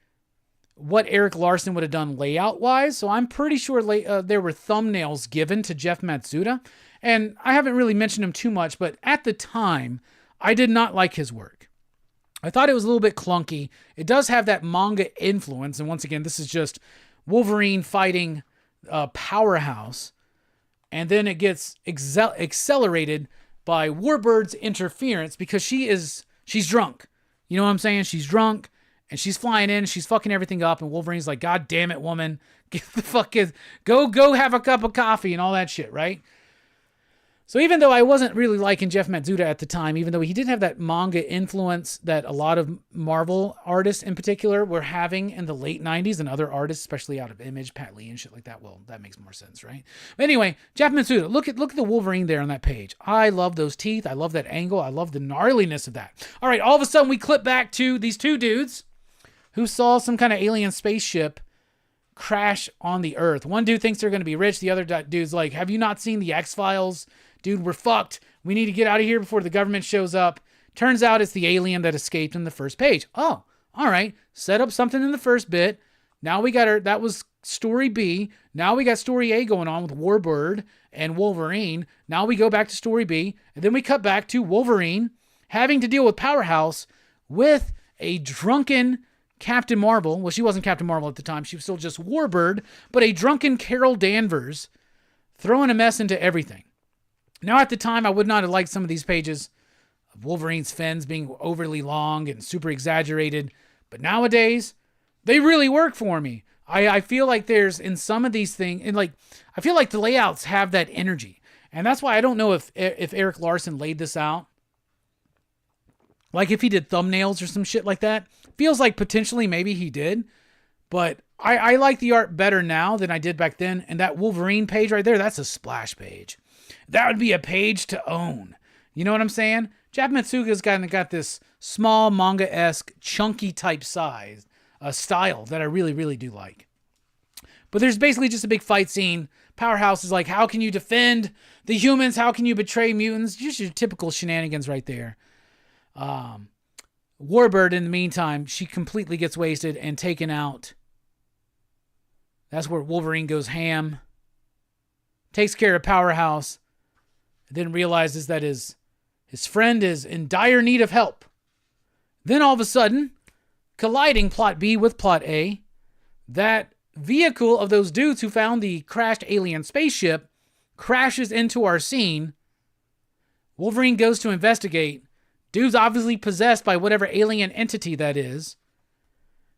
Speaker 2: what Eric Larson would have done layout-wise. So I'm pretty sure there were thumbnails given to Jeff Matsuda. And I haven't really mentioned him too much, but at the time, I did not like his work. I thought it was a little bit clunky. It does have that manga influence. And once again, this is just Wolverine fighting Powerhouse. And then it gets accelerated by Warbird's interference because she's drunk. You know what I'm saying? She's drunk and she's flying in, she's fucking everything up, and Wolverine's like, God damn it, woman. Get the fuck in. Go have a cup of coffee and all that shit, right? So even though I wasn't really liking Jeff Matsuda at the time, even though he did have that manga influence that a lot of Marvel artists in particular were having in the late 90s, and other artists, especially out of Image, Pat Lee and shit like that, well, that makes more sense, right? But anyway, Jeff Matsuda, look at the Wolverine there on that page. I love those teeth. I love that angle. I love the gnarliness of that. All right, all of a sudden we clip back to these two dudes who saw some kind of alien spaceship crash on the Earth. One dude thinks they're going to be rich. The other dude's like, have you not seen the X-Files? Dude, we're fucked. We need to get out of here before the government shows up. Turns out it's the alien that escaped in the first page. Oh, all right. Set up something in the first bit. Now we got that was story B. Now we got story A going on with Warbird and Wolverine. Now we go back to story B. And then we cut back to Wolverine having to deal with Powerhouse with a drunken Captain Marvel. Well, she wasn't Captain Marvel at the time. She was still just Warbird. But a drunken Carol Danvers throwing a mess into everything. Now, at the time, I would not have liked some of these pages of Wolverine's fins being overly long and super exaggerated. But nowadays, they really work for me. I feel like there's, in some of these things, and like, I feel like the layouts have that energy. And that's why I don't know if Eric Larson laid this out. Like if he did thumbnails or some shit like that. Feels like potentially maybe he did. But I like the art better now than I did back then. And that Wolverine page right there, that's a splash page. That would be a page to own. You know what I'm saying? Jeff Matsuda's got this small manga-esque, chunky type size, style that I really, really do like. But there's basically just a big fight scene. Powerhouse is like, how can you defend the humans? How can you betray mutants? Just your typical shenanigans right there. Warbird, in the meantime, she completely gets wasted and taken out. That's where Wolverine goes ham. Takes care of Powerhouse. Then realizes that his friend is in dire need of help. Then all of a sudden, colliding plot B with plot A, that vehicle of those dudes who found the crashed alien spaceship crashes into our scene. Wolverine goes to investigate. Dude's obviously possessed by whatever alien entity that is.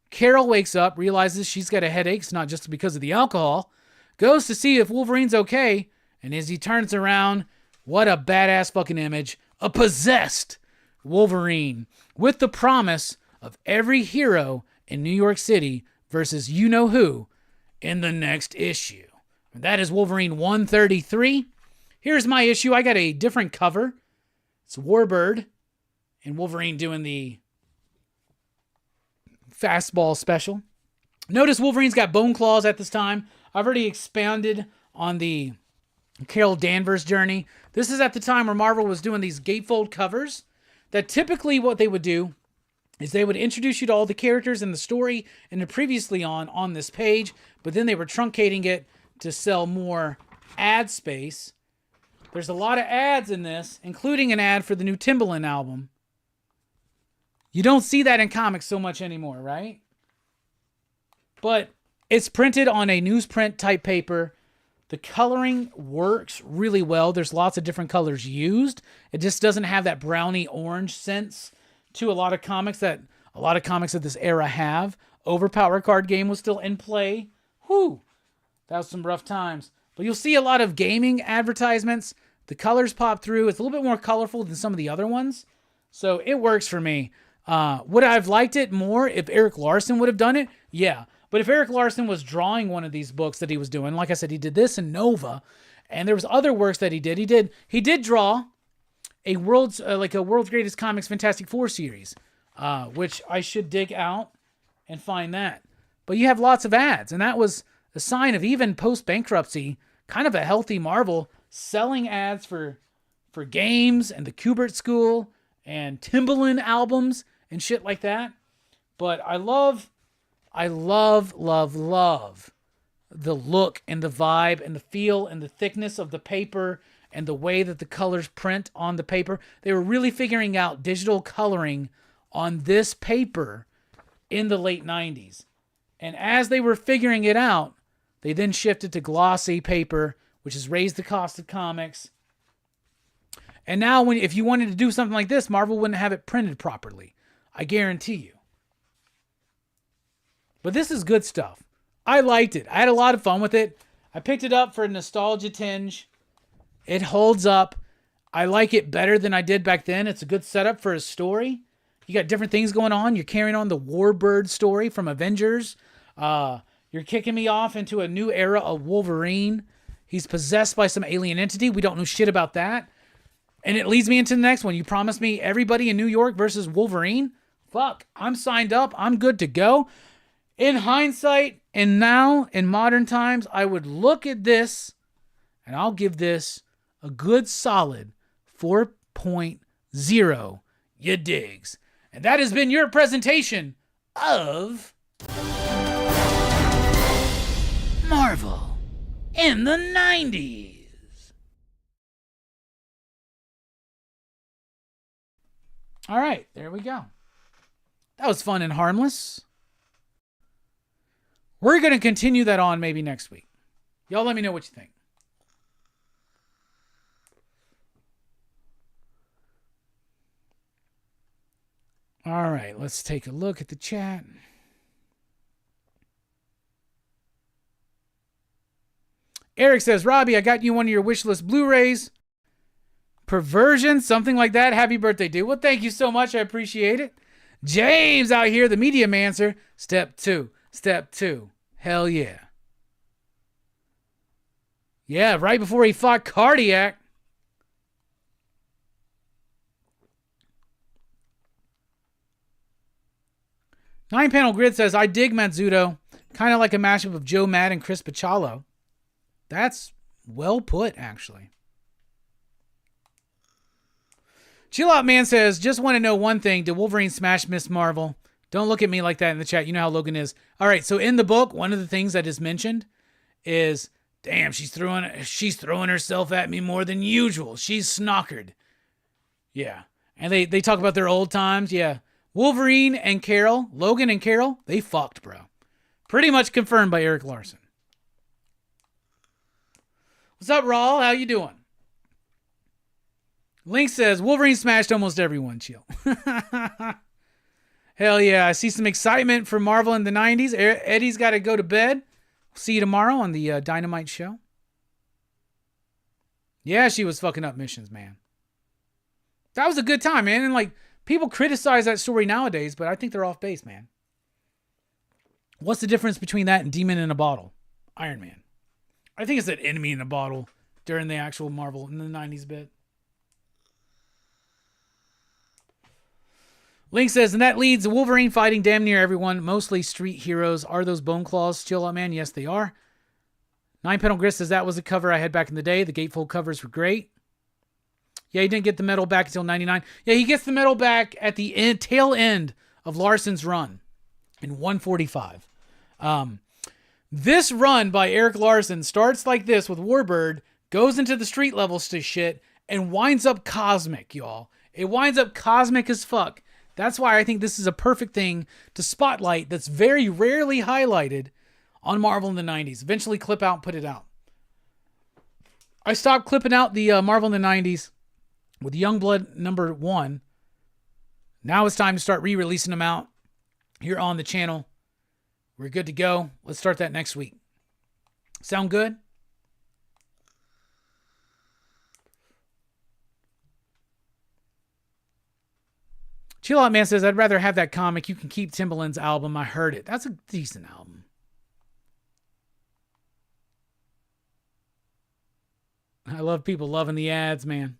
Speaker 2: Carol wakes up, realizes she's got a headache. It's not just because of the alcohol. Goes to see if Wolverine's okay. And as he turns around, what a badass fucking image. A possessed Wolverine with the promise of every hero in New York City versus you-know-who in the next issue. And that is Wolverine 133. Here's my issue. I got a different cover. It's Warbird and Wolverine doing the fastball special. Notice Wolverine's got bone claws at this time. I've already expanded on the Carol Danvers journey. This is at the time where Marvel was doing these gatefold covers that typically what they would do is they would introduce you to all the characters in the story and the previously on this page, but then they were truncating it to sell more ad space. There's a lot of ads in this, including an ad for the new Timbaland album. You don't see that in comics so much anymore, right? But it's printed on a newsprint type paper. The coloring works really well. There's lots of different colors used. It just doesn't have that browny orange sense to a lot of comics that a lot of comics of this era have. Overpower card game was still in play. Whew. That was some rough times. But you'll see a lot of gaming advertisements. The colors pop through. It's a little bit more colorful than some of the other ones. So it works for me. Would I have liked it more if Eric Larson would have done it? Yeah. But if Eric Larson was drawing one of these books that he was doing, like I said, he did this in Nova, and there was other works that he did. He did draw a world's Greatest Comics Fantastic Four series, which I should dig out and find that. But you have lots of ads, and that was a sign of even post-bankruptcy, kind of a healthy Marvel, selling ads for games and the Kubert School and Timbaland albums and shit like that. But I love the look and the vibe and the feel and the thickness of the paper and the way that the colors print on the paper. They were really figuring out digital coloring on this paper in the late 90s. And as they were figuring it out, they then shifted to glossy paper which has raised the cost of comics. And now, if you wanted to do something like this, Marvel wouldn't have it printed properly. I guarantee you. But this is good stuff. I liked it. I had a lot of fun with it. I picked it up for a nostalgia tinge. It holds up. I like it better than I did back then. It's a good setup for a story. You got different things going on. You're carrying on the Warbird story from Avengers. You're kicking me off into a new era of Wolverine. He's possessed by some alien entity. We don't know shit about that. And it leads me into the next one. You promised me everybody in New York versus Wolverine. Fuck, I'm signed up. I'm good to go. In hindsight, and now in modern times, I would look at this and I'll give this a good solid 4.0. You digs. And that has been your presentation of Marvel in the 90s. All right, there we go. That was fun and harmless. We're going to continue that on maybe next week. Y'all let me know what you think. All right, let's take a look at the chat. Eric says, Robbie, I got you one of your wish list Blu-rays. Perversion, something like that. Happy birthday, dude. Well, thank you so much. I appreciate it. James out here, the media mancer. Step 2. Step 2. Hell yeah. Yeah, right before he fought Cardiac. Nine Panel Grid says, I dig Matsudo. Kind of like a mashup of Joe Mad and Chris Pachalo. That's well put, actually. Chill Out Man says, just want to know one thing. Did Wolverine smash Miss Marvel? Don't look at me like that in the chat. You know how Logan is. All right, so in the book, one of the things that is mentioned is, damn, she's throwing herself at me more than usual. She's snockered. Yeah. And they talk about their old times. Yeah. Wolverine and Carol, Logan and Carol, they fucked, bro. Pretty much confirmed by Eric Larson. What's up, Raul? How you doing? Link says, Wolverine smashed almost everyone. Chill. Hell yeah. I see some excitement for Marvel in the 90s. Eddie's got to go to bed. See you tomorrow on the Dynamite show. Yeah, she was fucking up missions, man. That was a good time, man. And like, people criticize that story nowadays, but I think they're off base, man. What's the difference between that and Demon in a Bottle? Iron Man. I think it's an enemy in a bottle during the actual Marvel in the 90s bit. Link says, and that leads to Wolverine fighting damn near everyone, mostly street heroes. Are those Bone Claws? Chill Out Man. Yes, they are. Nine Panel Grist says that was a cover I had back in the day. The gatefold covers were great. Yeah, he didn't get the medal back until 99. Yeah, he gets the medal back at the tail end of Larson's run in 145. This run by Eric Larson starts like this with Warbird, goes into the street level shit, and winds up cosmic, y'all. It winds up cosmic as fuck. That's why I think this is a perfect thing to spotlight that's very rarely highlighted on Marvel in the 90s. Eventually clip out and put it out. I stopped clipping out the Marvel in the 90s with Youngblood #1. Now it's time to start re-releasing them out here on the channel. We're good to go. Let's start that next week. Sound good? Chill Out Man says, I'd rather have that comic. You can keep Timbaland's album. I heard it. That's a decent album. I love people loving the ads, man.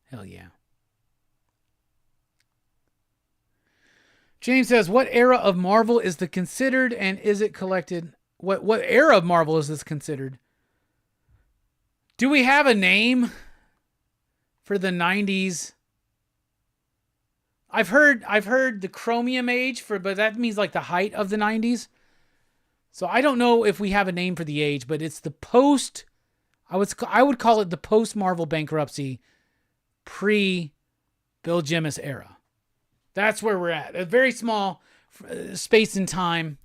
Speaker 2: Hell yeah. James says, what era of Marvel is the considered and is it collected? What era of Marvel is this considered? Do we have a name for the 90s? I've heard the Chromium Age but that means like the height of the 90s. So I don't know if we have a name for the age, but it's the post, I would call it the post Marvel bankruptcy, pre Bill Jemas era. That's where we're at. A very small space in time.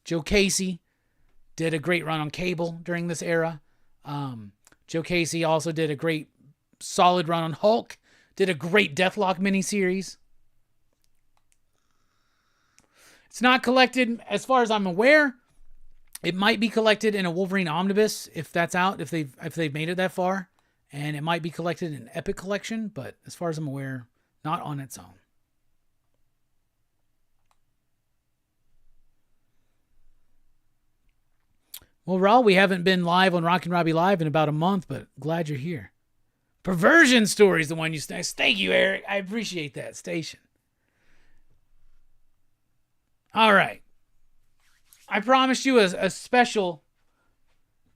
Speaker 2: Joe Casey did a great run on cable during this era. Joe Casey also did a great solid run on Hulk. Did a great Deathlock miniseries. It's not collected, as far as I'm aware. It might be collected in a Wolverine omnibus if that's out, if they've made it that far, and it might be collected in an Epic collection. But as far as I'm aware, not on its own. Well, Raul, we haven't been live on Rockin Robbie Live in about a month, but glad you're here. Perversion Story is the one you say. Thank you, Eric. I appreciate that station. All right. I promised you a special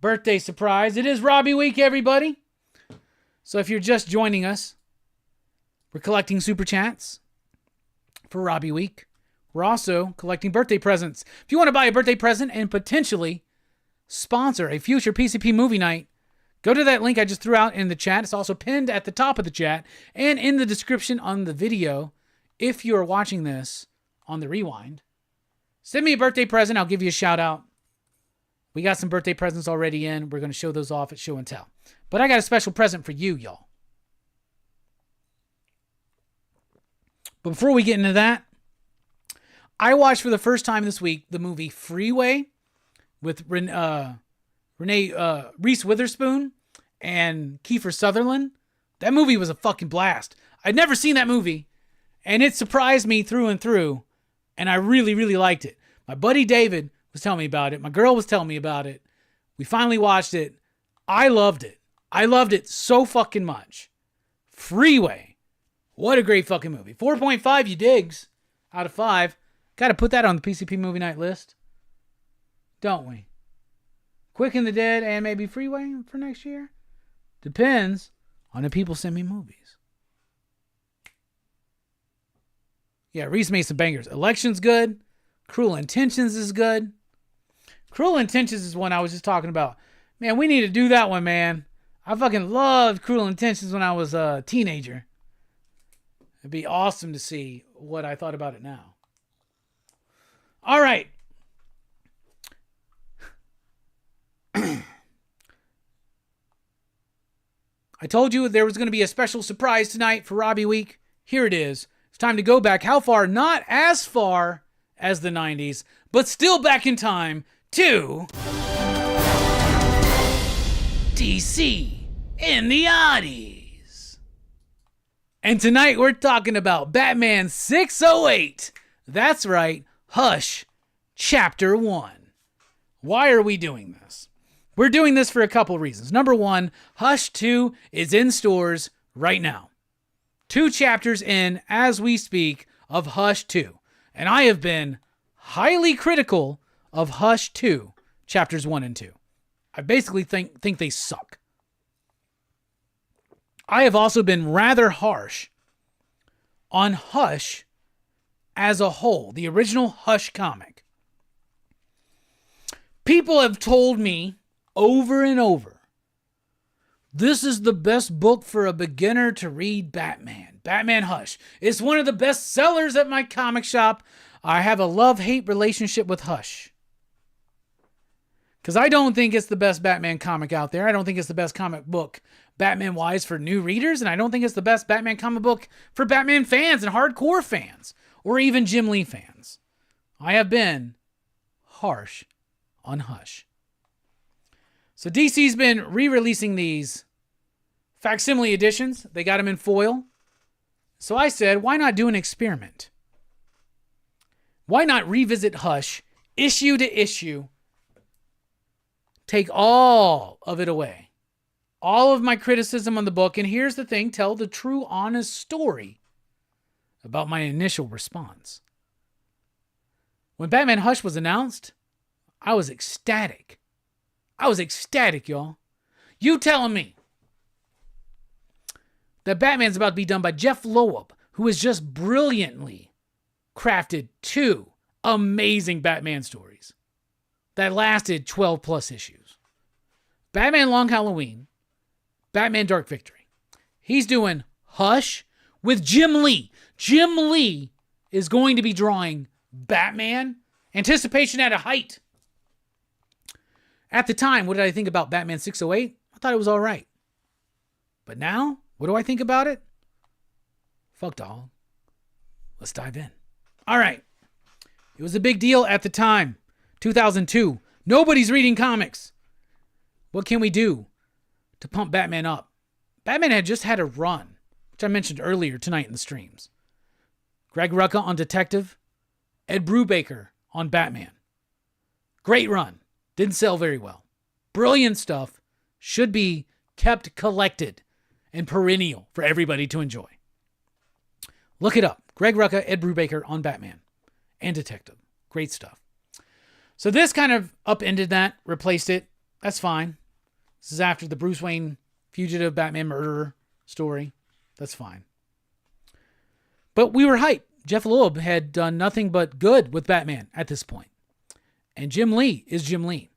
Speaker 2: birthday surprise. It is Robbie Week, everybody. So if you're just joining us, we're collecting super chats for Robbie Week. We're also collecting birthday presents. If you want to buy a birthday present and potentially sponsor a future PCP movie night, go to that link I just threw out in the chat. It's also pinned at the top of the chat and in the description on the video. If you are watching this on the rewind, send me a birthday present. I'll give you a shout out. We got some birthday presents already in. We're going to show those off at Show and Tell. But I got a special present for you, y'all. But before we get into that, I watched for the first time this week the movie Freeway with Reese Witherspoon and Kiefer Sutherland. That movie was a fucking blast. I'd never seen that movie, and it surprised me through and through, and I really, really liked it. My buddy David was telling me about it. My girl was telling me about it. We finally watched it. I loved it. I loved it so fucking much. Freeway. What a great fucking movie. 4.5, you digs, out of 5. Got to put that on the PCP movie night list. Don't we? Quick and the Dead and maybe Freeway for next year? Depends on if people send me movies. Yeah, Reese made some bangers. Election's good. Cruel Intentions is good. Cruel Intentions is one I was just talking about. Man, we need to do that one, man. I fucking loved Cruel Intentions when I was a teenager. It'd be awesome to see what I thought about it now. All right. I told you there was going to be a special surprise tonight for Robbie Week. Here it is. It's time to go back. How far? Not as far as the 90s, but still back in time to DC in the oddies. And tonight we're talking about Batman 608. That's right, Hush, Chapter 1. Why are we doing this? We're doing this for a couple reasons. Number one, Hush 2 is in stores right now. 2 chapters in, as we speak, of Hush 2. And I have been highly critical of Hush 2, chapters 1 and 2. I basically think they suck. I have also been rather harsh on Hush as a whole, the original Hush comic. People have told me over and over, this is the best book for a beginner to read Batman. Batman Hush. It's one of the best sellers at my comic shop. I have a love-hate relationship with Hush. Because I don't think it's the best Batman comic out there. I don't think it's the best comic book Batman-wise for new readers. And I don't think it's the best Batman comic book for Batman fans and hardcore fans. Or even Jim Lee fans. I have been harsh on Hush. So DC's been re-releasing these facsimile editions. They got them in foil. So I said, why not do an experiment? Why not revisit Hush, issue to issue, take all of it away, all of my criticism on the book, and here's the thing, tell the true, honest story about my initial response. When Batman Hush was announced, I was ecstatic. I was ecstatic, y'all. You telling me that Batman's about to be done by Jeff Loeb, who has just brilliantly crafted 2 amazing Batman stories that lasted 12 plus issues. Batman Long Halloween, Batman Dark Victory. He's doing Hush with Jim Lee. Jim Lee is going to be drawing Batman. Anticipation at a height. At the time, what did I think about Batman 608? I thought it was all right. But now, what do I think about it? Fuck dog. Let's dive in. All right. It was a big deal at the time. 2002. Nobody's reading comics. What can we do to pump Batman up? Batman had just had a run, which I mentioned earlier tonight in the streams. Greg Rucka on Detective. Ed Brubaker on Batman. Great run. Didn't sell very well. Brilliant stuff. Should be kept collected and perennial for everybody to enjoy. Look it up. Greg Rucka, Ed Brubaker on Batman and Detective. Great stuff. So this kind of upended that, replaced it. That's fine. This is after the Bruce Wayne fugitive Batman murderer story. That's fine. But we were hyped. Jeff Loeb had done nothing but good with Batman at this point. And Jim Lee is Jim Lee.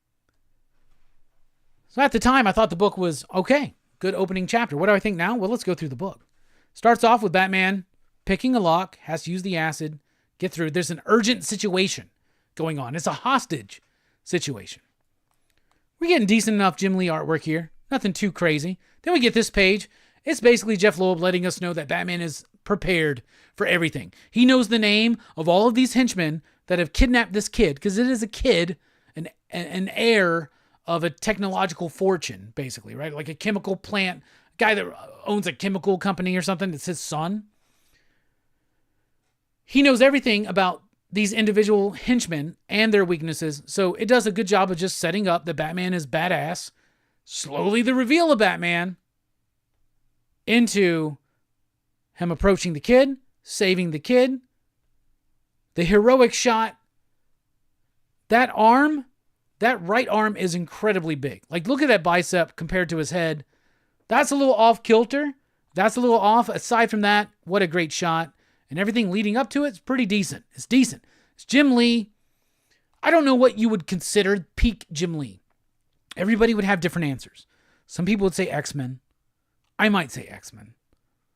Speaker 2: So at the time, I thought the book was okay. Good opening chapter. What do I think now? Well, let's go through the book. Starts off with Batman picking a lock, has to use the acid, get through. There's an urgent situation going on. It's a hostage situation. We're getting decent enough Jim Lee artwork here. Nothing too crazy. Then we get this page. It's basically Jeff Loeb letting us know that Batman is prepared for everything. He knows the name of all of these henchmen that have kidnapped this kid, because it is a kid, an heir of a technological fortune, basically, right? Like a chemical plant, guy that owns a chemical company or something. It's his son. He knows everything about these individual henchmen and their weaknesses, so it does a good job of just setting up that Batman is badass. Slowly the reveal of Batman into him approaching the kid, saving the kid, the heroic shot. That arm, that right arm is incredibly big. Like, look at that bicep compared to his head. That's a little off kilter. That's a little off. Aside from that, what a great shot. And everything leading up to it's pretty decent. It's decent. It's Jim Lee. I don't know what you would consider peak Jim Lee. Everybody would have different answers. Some people would say X-Men. I might say X-Men.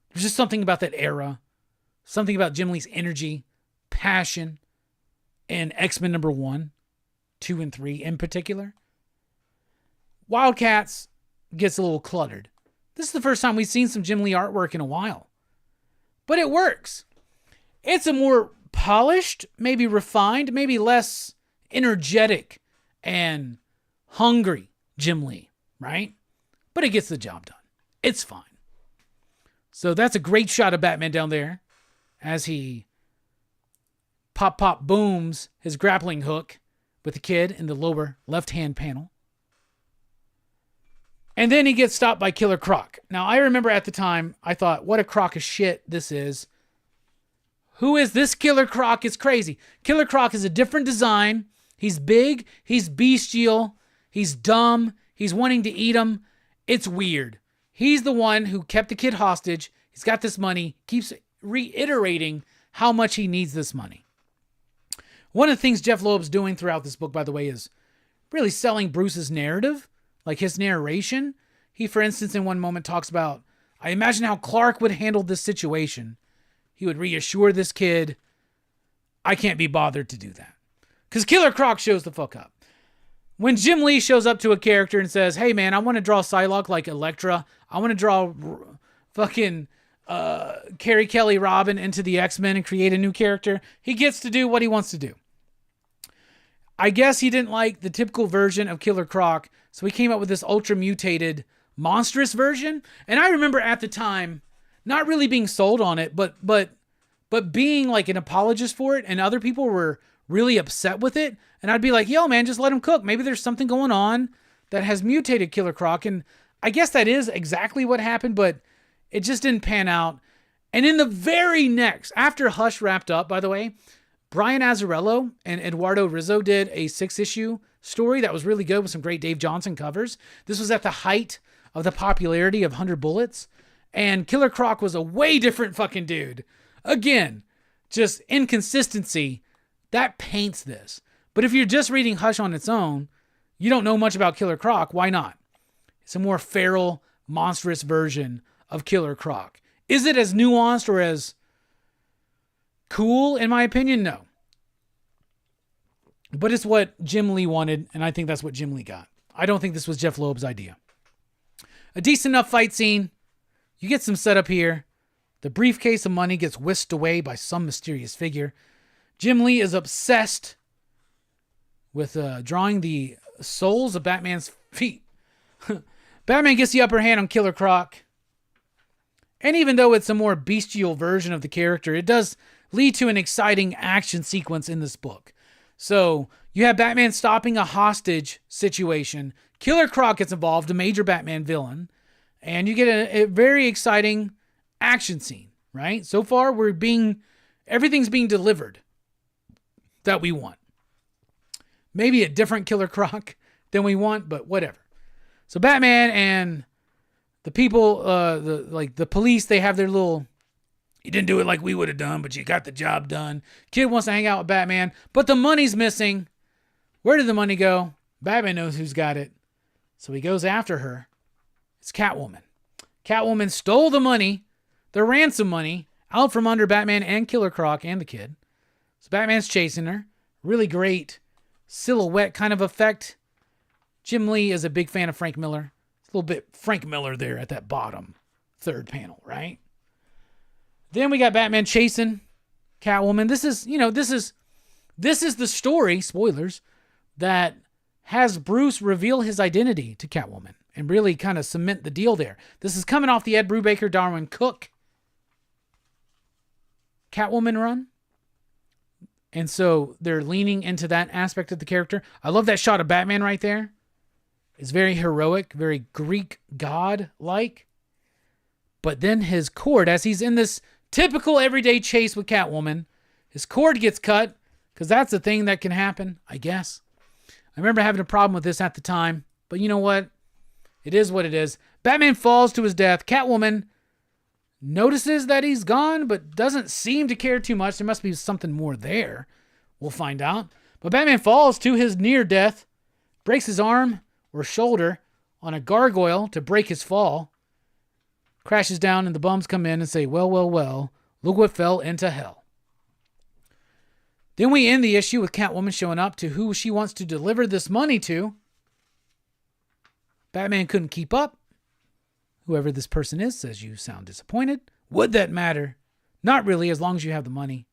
Speaker 2: There's just something about that era. Something about Jim Lee's energy, passion, and X-Men number 1, 2, and 3 in particular. Wildcats gets a little cluttered. This is the first time we've seen some Jim Lee artwork in a while. But it works. It's a more polished, maybe refined, maybe less energetic and hungry Jim Lee, right? But it gets the job done. It's fine. So that's a great shot of Batman down there as he pop booms his grappling hook with the kid in the lower left-hand panel. And then he gets stopped by Killer Croc. Now, I remember at the time, I thought, what a crock of shit this is. Who is this Killer Croc? It's crazy. Killer Croc is a different design. He's big. He's bestial. He's dumb. He's wanting to eat him. It's weird. He's the one who kept the kid hostage. He's got this money. Keeps reiterating how much he needs this money. One of the things Jeff Loeb's doing throughout this book, by the way, is really selling Bruce's narrative. Like his narration. He, for instance, in one moment talks about, I imagine how Clark would handle this situation. He would reassure this kid, I can't be bothered to do that. Because Killer Croc shows the fuck up. When Jim Lee shows up to a character and says, hey man, I want to draw Psylocke like Elektra. I want to draw fucking Carrie Kelly Robin into the X-Men and create a new character. He gets to do what he wants to do. I guess he didn't like the typical version of Killer Croc, so he came up with this ultra mutated, monstrous version. And I remember at the time not really being sold on it, but being like an apologist for it, and other people were really upset with it. And I'd be like, yo, man, just let him cook. Maybe there's something going on that has mutated Killer Croc. And I guess that is exactly what happened, but it just didn't pan out. And in the very next, after Hush wrapped up, by the way, Brian Azzarello and Eduardo Rizzo did a 6-issue story that was really good with some great Dave Johnson covers. This was at the height of the popularity of 100 Bullets. And Killer Croc was a way different fucking dude. Again, just inconsistency. That paints this. But if you're just reading Hush on its own, you don't know much about Killer Croc. Why not? It's a more feral, monstrous version of Killer Croc. Is it as nuanced or as cool, in my opinion? No. But it's what Jim Lee wanted, and I think that's what Jim Lee got. I don't think this was Jeff Loeb's idea. A decent enough fight scene. You get some setup here. The briefcase of money gets whisked away by some mysterious figure. Jim Lee is obsessed with drawing the soles of Batman's feet. Batman gets the upper hand on Killer Croc. And even though it's a more bestial version of the character, it does lead to an exciting action sequence in this book. So you have Batman stopping a hostage situation. Killer Croc gets involved, a major Batman villain. And you get a very exciting action scene, right? So far, everything's being delivered that we want. Maybe a different Killer Croc than we want, but whatever. So Batman and the people, the police, they have their little, you didn't do it like we would have done, but you got the job done. Kid wants to hang out with Batman, but the money's missing. Where did the money go? Batman knows who's got it. So he goes after her. It's Catwoman. Catwoman stole the money, the ransom money, out from under Batman and Killer Croc and the kid. So Batman's chasing her. Really great silhouette kind of effect. Jim Lee is a big fan of Frank Miller. It's a little bit Frank Miller there at that bottom third panel, right? Then we got Batman chasing Catwoman. This is the story, spoilers, that has Bruce reveal his identity to Catwoman and really kind of cement the deal there. This is coming off the Ed Brubaker, Darwin Cook Catwoman run. And so they're leaning into that aspect of the character. I love that shot of Batman right there. It's very heroic, very Greek god-like. But then his cord, as he's in this typical everyday chase with Catwoman, his cord gets cut, because that's a thing that can happen, I guess. I remember having a problem with this at the time, but you know what? It is what it is. Batman falls to his death. Catwoman notices that he's gone, but doesn't seem to care too much. There must be something more there. We'll find out. But Batman falls to his near death, breaks his arm or shoulder on a gargoyle to break his fall, crashes down, and the bums come in and say, well, well, well, look what fell into hell. Then we end the issue with Catwoman showing up to who she wants to deliver this money to. Batman couldn't keep up. Whoever this person is says you sound disappointed. Would that matter? Not really, as long as you have the money.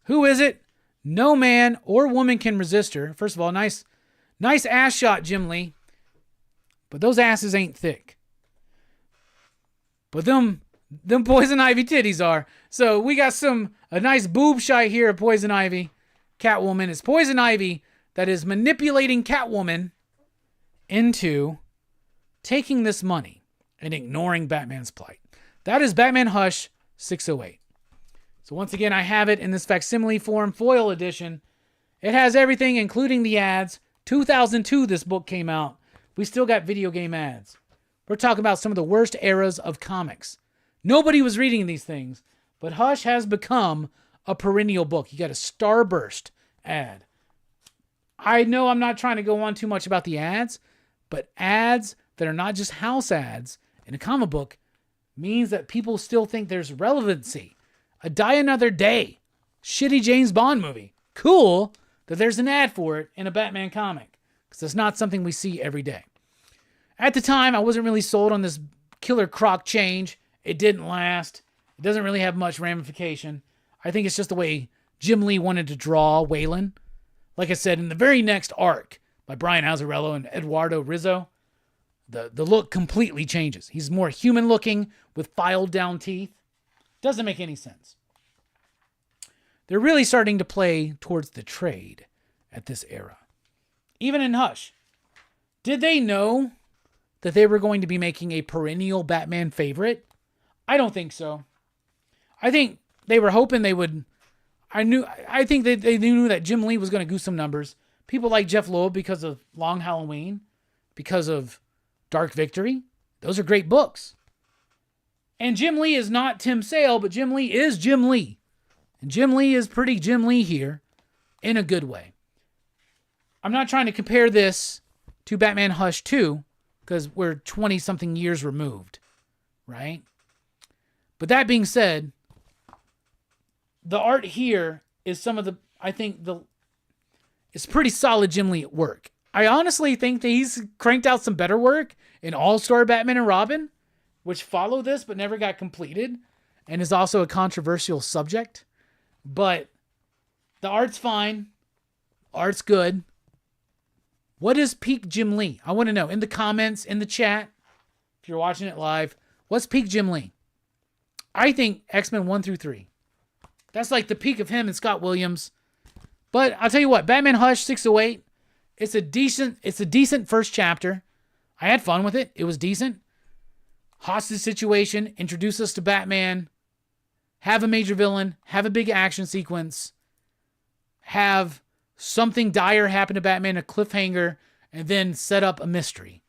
Speaker 2: Who is it? No man or woman can resist her. First of all, nice ass shot, Jim Lee. But those asses ain't thick. But them Poison Ivy titties are. So we got a nice boob shot here of Poison Ivy. Catwoman. It's Poison Ivy that is manipulating Catwoman into taking this money and ignoring Batman's plight. That is Batman Hush 608. So once again, I have it in this facsimile form, foil edition. It has everything, including the ads. 2002, this book came out. We still got video game ads. We're talking about some of the worst eras of comics. Nobody was reading these things, but Hush has become a perennial book. You got a Starburst ad. I know I'm not trying to go on too much about the ads, but ads that are not just house ads in a comic book means that people still think there's relevancy. A Die Another Day, shitty James Bond movie. Cool that there's an ad for it in a Batman comic, because it's not something we see every day. At the time, I wasn't really sold on this Killer Croc change. It didn't last. It doesn't really have much ramification. I think it's just the way Jim Lee wanted to draw Waylon. Like I said, in the very next arc by Brian Azzarello and Eduardo Rizzo, the look completely changes. He's more human looking with filed down teeth. Doesn't make any sense. They're really starting to play towards the trade at this era. Even in Hush. Did they know that they were going to be making a perennial Batman favorite? I don't think so. I think they were hoping they would. I think they knew that Jim Lee was going to goose some numbers. People like Jeff Loeb because of Long Halloween, because of Dark Victory. Those are great books. And Jim Lee is not Tim Sale, but Jim Lee is Jim Lee. And Jim Lee is pretty Jim Lee here in a good way. I'm not trying to compare this to Batman Hush 2 because we're 20-something years removed, right? But that being said, the art here is some of the, I think, it's pretty solid Jim Lee work. I honestly think that he's cranked out some better work in All-Star Batman and Robin, which followed this but never got completed and is also a controversial subject. But the art's fine. Art's good. What is peak Jim Lee? I want to know in the comments, in the chat, if you're watching it live, what's peak Jim Lee? I think X-Men 1 through 3. That's like the peak of him and Scott Williams. But I'll tell you what, Batman Hush 608, it's a decent first chapter. I had fun with it. It was decent. Hostage situation, introduce us to Batman, have a major villain, have a big action sequence, have something dire happen to Batman, a cliffhanger, and then set up a mystery.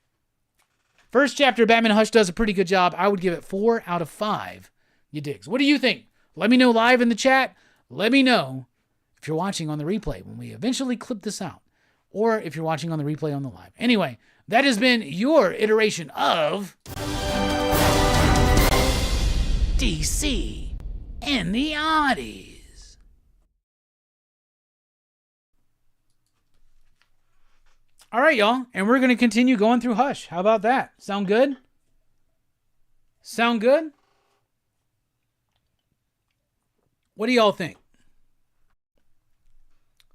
Speaker 2: First chapter, Batman Hush does a pretty good job. I would give it 4 out of 5. You digs. What do you think? Let me know live in the chat. Let me know if you're watching on the replay when we eventually clip this out, or if you're watching on the replay on the live. Anyway, that has been your iteration of DC and the Oddies. All right, y'all, and we're going to continue going through Hush. How about that? Sound good? Sound good? What do y'all think?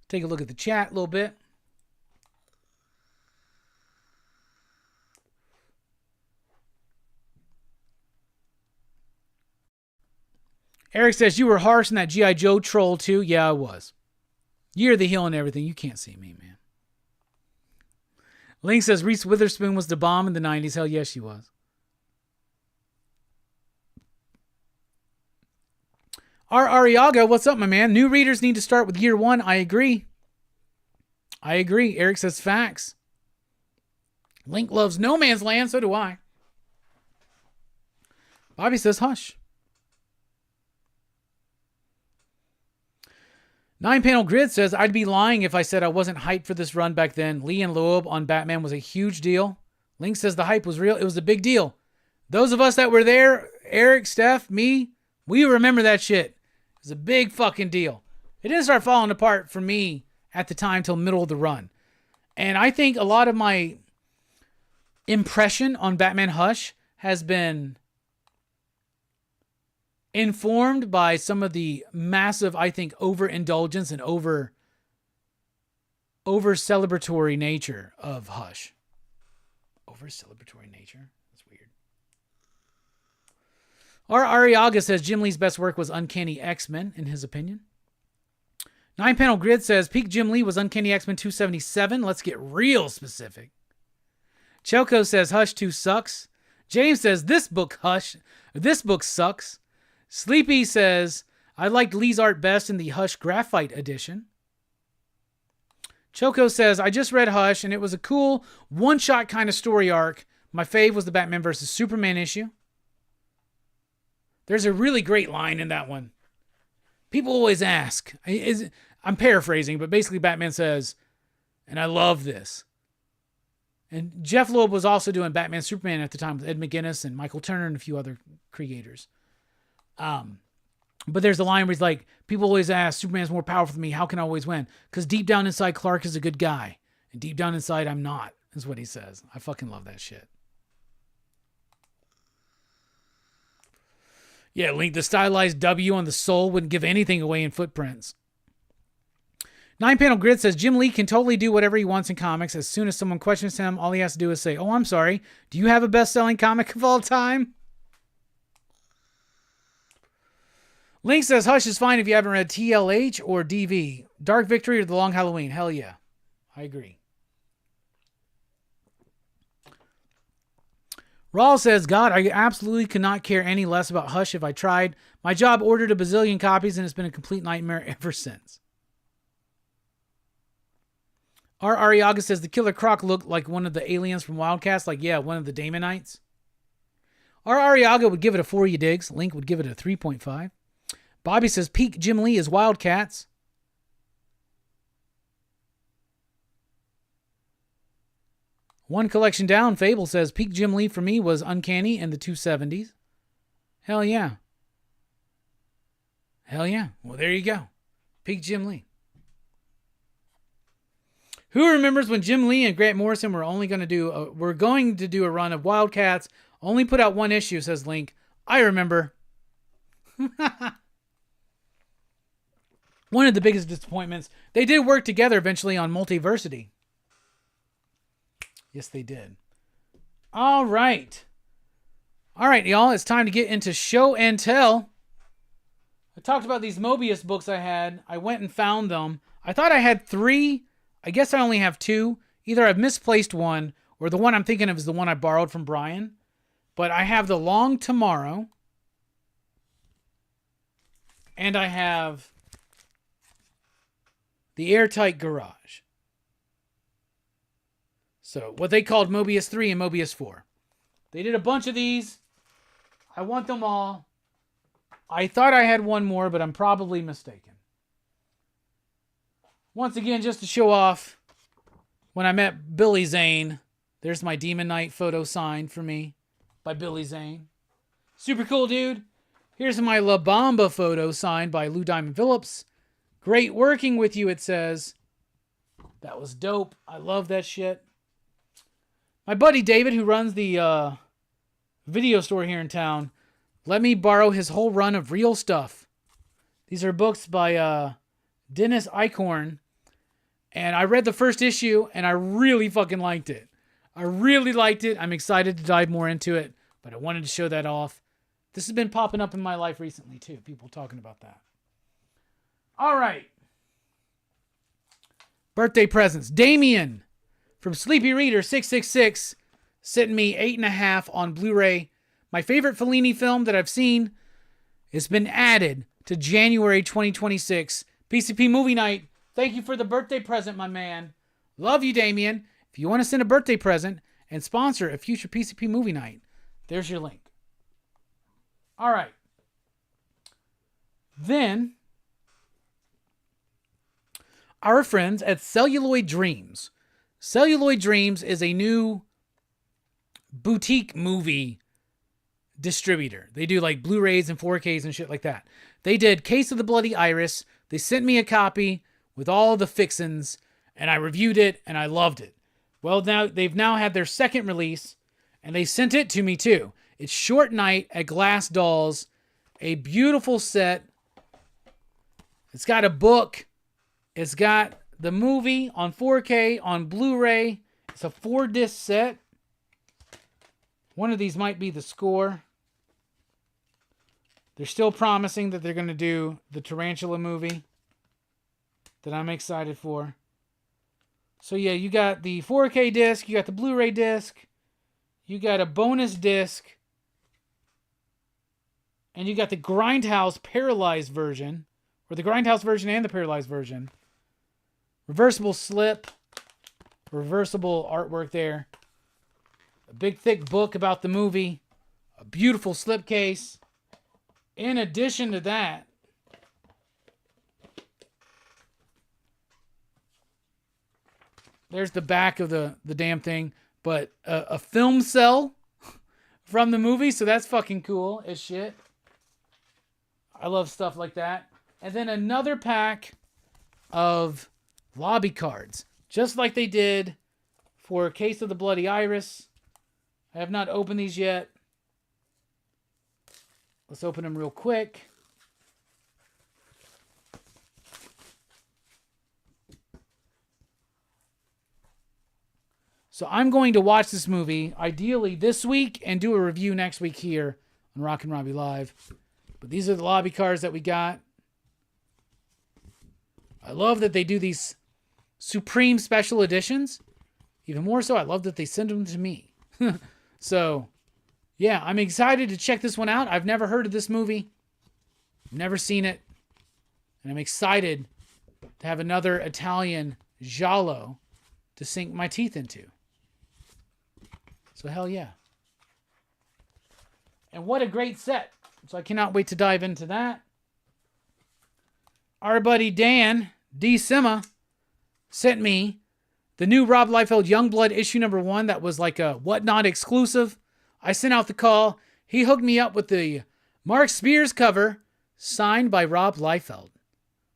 Speaker 2: Take a look at the chat a little bit. Eric says, you were harsh in that G.I. Joe troll too. Yeah, I was. You're the heel and everything. You can't see me, man. Link says, Reese Witherspoon was the bomb in the 90s. Hell yes, she was. R. Ariaga, what's up, my man? New readers need to start with year 1. I agree. Eric says facts. Link loves No Man's Land. So do I. Bobby says hush. 9-Panel Grid says, I'd be lying if I said I wasn't hyped for this run back then. Lee and Loeb on Batman was a huge deal. Link says the hype was real. It was a big deal. Those of us that were there, Eric, Steph, me, we remember that shit. It was a big fucking deal. It didn't start falling apart for me at the time till middle of the run. And I think a lot of my impression on Batman Hush has been informed by some of the massive, I think, overindulgence and over celebratory nature of Hush. Over celebratory nature? That's weird. Our Ariaga says Jim Lee's best work was Uncanny X-Men, in his opinion. 9-Panel Grid says peak Jim Lee was Uncanny X-Men 277. Let's get real specific. Choco says Hush 2 sucks. James says this book sucks. Sleepy says I liked Lee's art best in the Hush Graphite edition. Choco says I just read Hush and it was a cool one-shot kind of story arc. My fave was the Batman vs. Superman issue. There's a really great line in that one. People always ask, I'm paraphrasing, but basically Batman says, and I love this. And Jeff Loeb was also doing Batman Superman at the time with Ed McGuinness and Michael Turner and a few other creators. But there's a line where he's like, people always ask, Superman's more powerful than me. How can I always win? Because deep down inside, Clark is a good guy. And deep down inside, I'm not, is what he says. I fucking love that shit. Yeah, Link, the stylized W on the soul wouldn't give anything away in Footprints. 9-Panel Grid says, Jim Lee can totally do whatever he wants in comics. As soon as someone questions him, all he has to do is say, oh, I'm sorry. Do you have a best-selling comic of all time? Link says, Hush is fine if you haven't read TLH or DV. Dark Victory or The Long Halloween. Hell yeah. I agree. Rawl says, God, I absolutely could not care any less about Hush if I tried. My job ordered a bazillion copies and it's been a complete nightmare ever since. R. Ariaga says, the Killer Croc looked like one of the aliens from Wildcats. Like, yeah, one of the Damonites. R. Ariaga would give it a 4, you digs. Link would give it a 3.5. Bobby says, peak Jim Lee is Wildcats. One collection down, Fable says, peak Jim Lee for me was Uncanny in the 270s. Hell yeah. Hell yeah. Well, there you go. Peak Jim Lee. Who remembers when Jim Lee and Grant Morrison were going to do a run of Wildcats? Only put out one issue, says Link. I remember. One of the biggest disappointments. They did work together eventually on Multiversity. Yes, they did. All right. All right, y'all. It's time to get into show and tell. I talked about these Mobius books I had. I went and found them. I thought I had 3. I guess I only have 2. Either I've misplaced one, or the one I'm thinking of is the one I borrowed from Brian. But I have The Long Tomorrow. And I have The Airtight Garage. So, what they called Mobius 3 and Mobius 4. They did a bunch of these. I want them all. I thought I had one more, but I'm probably mistaken. Once again, just to show off, when I met Billy Zane, there's my Demon Knight photo signed for me by Billy Zane. Super cool, dude. Here's my La Bamba photo signed by Lou Diamond Phillips. Great working with you, it says. That was dope. I love that shit. My buddy David, who runs the video store here in town, let me borrow his whole run of Real Stuff. These are books by Dennis Eichhorn. And I read the first issue, and I really fucking liked it. I really liked it. I'm excited to dive more into it, but I wanted to show that off. This has been popping up in my life recently, too. People talking about that. All right. Birthday presents. Damien from Sleepy Reader 666 sent me 8.5 on Blu-ray. My favorite Fellini film that I've seen has been added to January 2026 PCP Movie Night. Thank you for the birthday present, my man. Love you, Damien. If you want to send a birthday present and sponsor a future PCP Movie Night, there's your link. All right. Then, our friends at Celluloid Dreams. Celluloid Dreams is a new boutique movie distributor. They do like Blu-rays and 4Ks and shit like that. They did Case of the Bloody Iris. They sent me a copy with all the fixins, and I reviewed it, and I loved it. Well, now they've had their second release, and they sent it to me too. It's Short Night at Glass Dolls, a beautiful set. It's got a book. It's got the movie on 4K, on Blu-ray. It's a 4-disc set. One of these might be the score. They're still promising that they're going to do the Tarantula movie that I'm excited for. So yeah, you got the 4K disc, you got the Blu-ray disc, you got a bonus disc, and you got the Grindhouse Paralyzed version, or the Grindhouse version and the Paralyzed version. Reversible slip, reversible artwork there. A big thick book about the movie, a beautiful slipcase. In addition to that, there's the back of the damn thing, but a film cell from the movie, so that's fucking cool as shit. I love stuff like that. And then another pack of lobby cards, just like they did for Case of the Bloody Iris. I have not opened these yet. Let's open them real quick. So I'm going to watch this movie, ideally this week, and do a review next week here on Rockin Robbie Live. But these are the lobby cards that we got. I love that they do these Supreme Special Editions. Even more so, I love that they send them to me. So, yeah, I'm excited to check this one out. I've never heard of this movie. Never seen it. And I'm excited to have another Italian giallo to sink my teeth into. So, hell yeah. And what a great set. So I cannot wait to dive into that. Our buddy Dan, D. Sima, sent me the new Rob Liefeld Youngblood issue number 1 that was like a Whatnot exclusive. I sent out the call. He hooked me up with the Mark Spears cover signed by Rob Liefeld.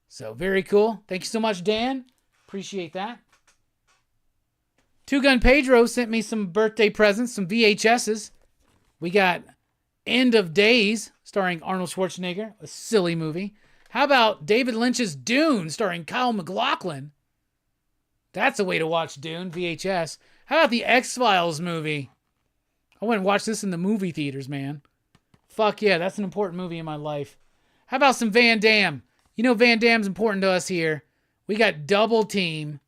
Speaker 2: So very cool. Thank you so much, Dan. Appreciate that. Two Gun Pedro sent me some birthday presents, some VHSs. We got End of Days, starring Arnold Schwarzenegger, a silly movie. How about David Lynch's Dune, starring Kyle MacLachlan? That's a way to watch Dune, VHS. How about the X-Files movie? I went and watched this in the movie theaters, man. Fuck yeah, that's an important movie in my life. How about some Van Damme? You know Van Damme's important to us here. We got Double Team,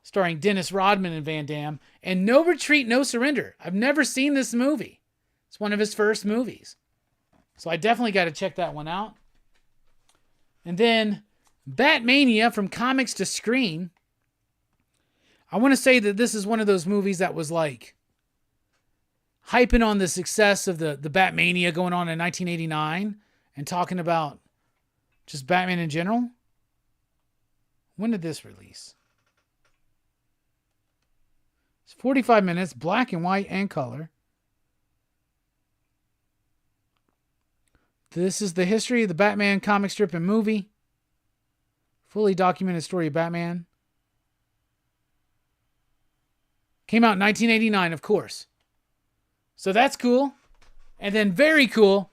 Speaker 2: starring Dennis Rodman and Van Damme, and No Retreat, No Surrender. I've never seen this movie. It's one of his first movies. So I definitely got to check that one out. And then Batmania, From Comics to Screen. I want to say that this is one of those movies that was like hyping on the success of the Batmania going on in 1989 and talking about just Batman in general. When did this release? It's 45 minutes, black and white and color. This is the history of the Batman comic strip and movie. Fully documented story of Batman. Came out in 1989, of course. So that's cool. And then very cool,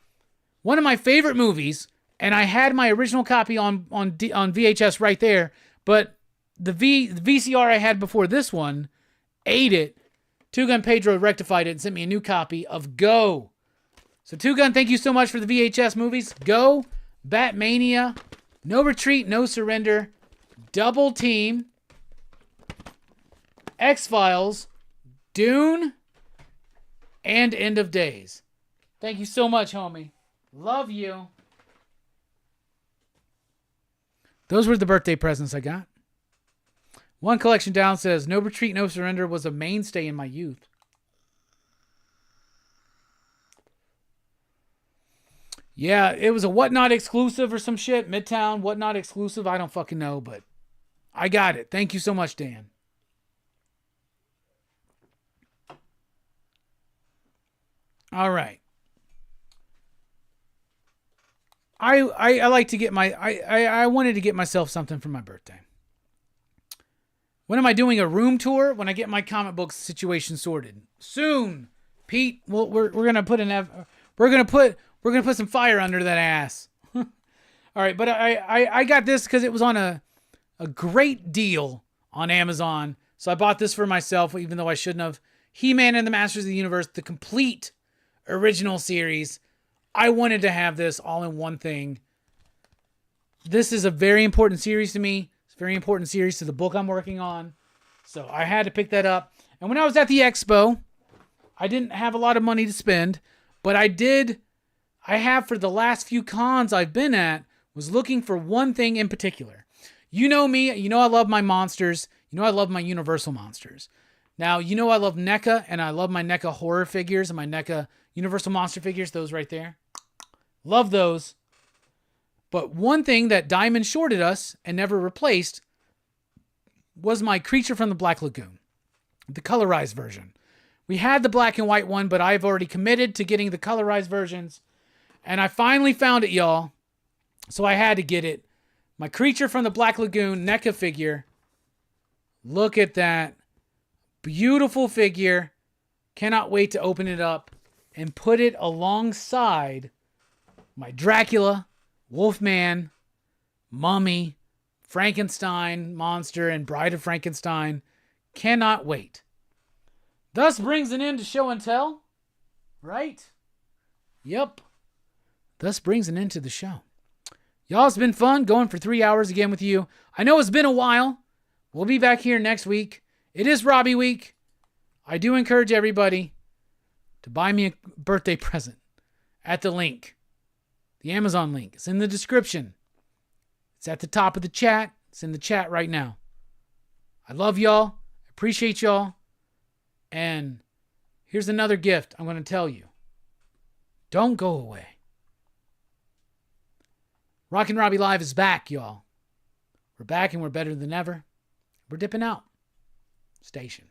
Speaker 2: one of my favorite movies, and I had my original copy on VHS right there, but the VCR I had before this one ate it. Two Gun Pedro rectified it and sent me a new copy of Go. So Two Gun, thank you so much for the VHS movies. Go, Batmania, No Retreat, No Surrender, Double Team, X-Files, Dune, and End of Days. Thank you so much, homie. Love you. Those were the birthday presents I got. One collection down says, No Retreat, No Surrender was a mainstay in my youth. Yeah, it was a Whatnot exclusive or some shit. Midtown, Whatnot exclusive. I don't fucking know, but I got it. Thank you so much, Dan. All right. I like to get I wanted to get myself something for my birthday. When am I doing a room tour? When I get my comic book situation sorted. Soon, Pete. Well, we're gonna put some fire under that ass. All right, but I got this because it was on a great deal on Amazon. So I bought this for myself, even though I shouldn't have. He-Man and the Masters of the Universe, the complete original series. I wanted to have this all in one thing. This is a very important series to me. It's a very important series to the book I'm working on. So I had to pick that up. And when I was at the Expo, I didn't have a lot of money to spend, but I have for the last few cons I've been at, was looking for one thing in particular. You know me, you know I love my monsters, you know I love my Universal monsters. Now, you know I love NECA, and I love my NECA horror figures and my NECA Universal monster figures, those right there. Love those. But one thing that Diamond shorted us and never replaced was my Creature from the Black Lagoon, the colorized version. We had the black and white one, but I've already committed to getting the colorized versions. And I finally found it, y'all. So I had to get it. My Creature from the Black Lagoon NECA figure. Look at that. Beautiful figure. Cannot wait to open it up and put it alongside my Dracula, Wolfman, Mummy, Frankenstein monster, and Bride of Frankenstein. Cannot wait. Thus brings an end to show and tell. Right? Yep. Thus brings an end to the show. Y'all, it's been fun going for 3 hours again with you. I know it's been a while. We'll be back here next week. It is Robbie Week. I do encourage everybody to buy me a birthday present at the link. The Amazon link. It's in the description. It's at the top of the chat. It's in the chat right now. I love y'all. I appreciate y'all. And here's another gift I'm going to tell you. Don't go away. Rockin Robbie Live is back, y'all. We're back and we're better than ever. We're dipping out. Station.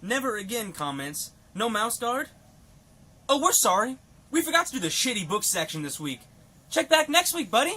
Speaker 1: Never again comments, no mouse guard? Oh, we're sorry. We forgot to do the shitty book section this week. Check back next week, buddy.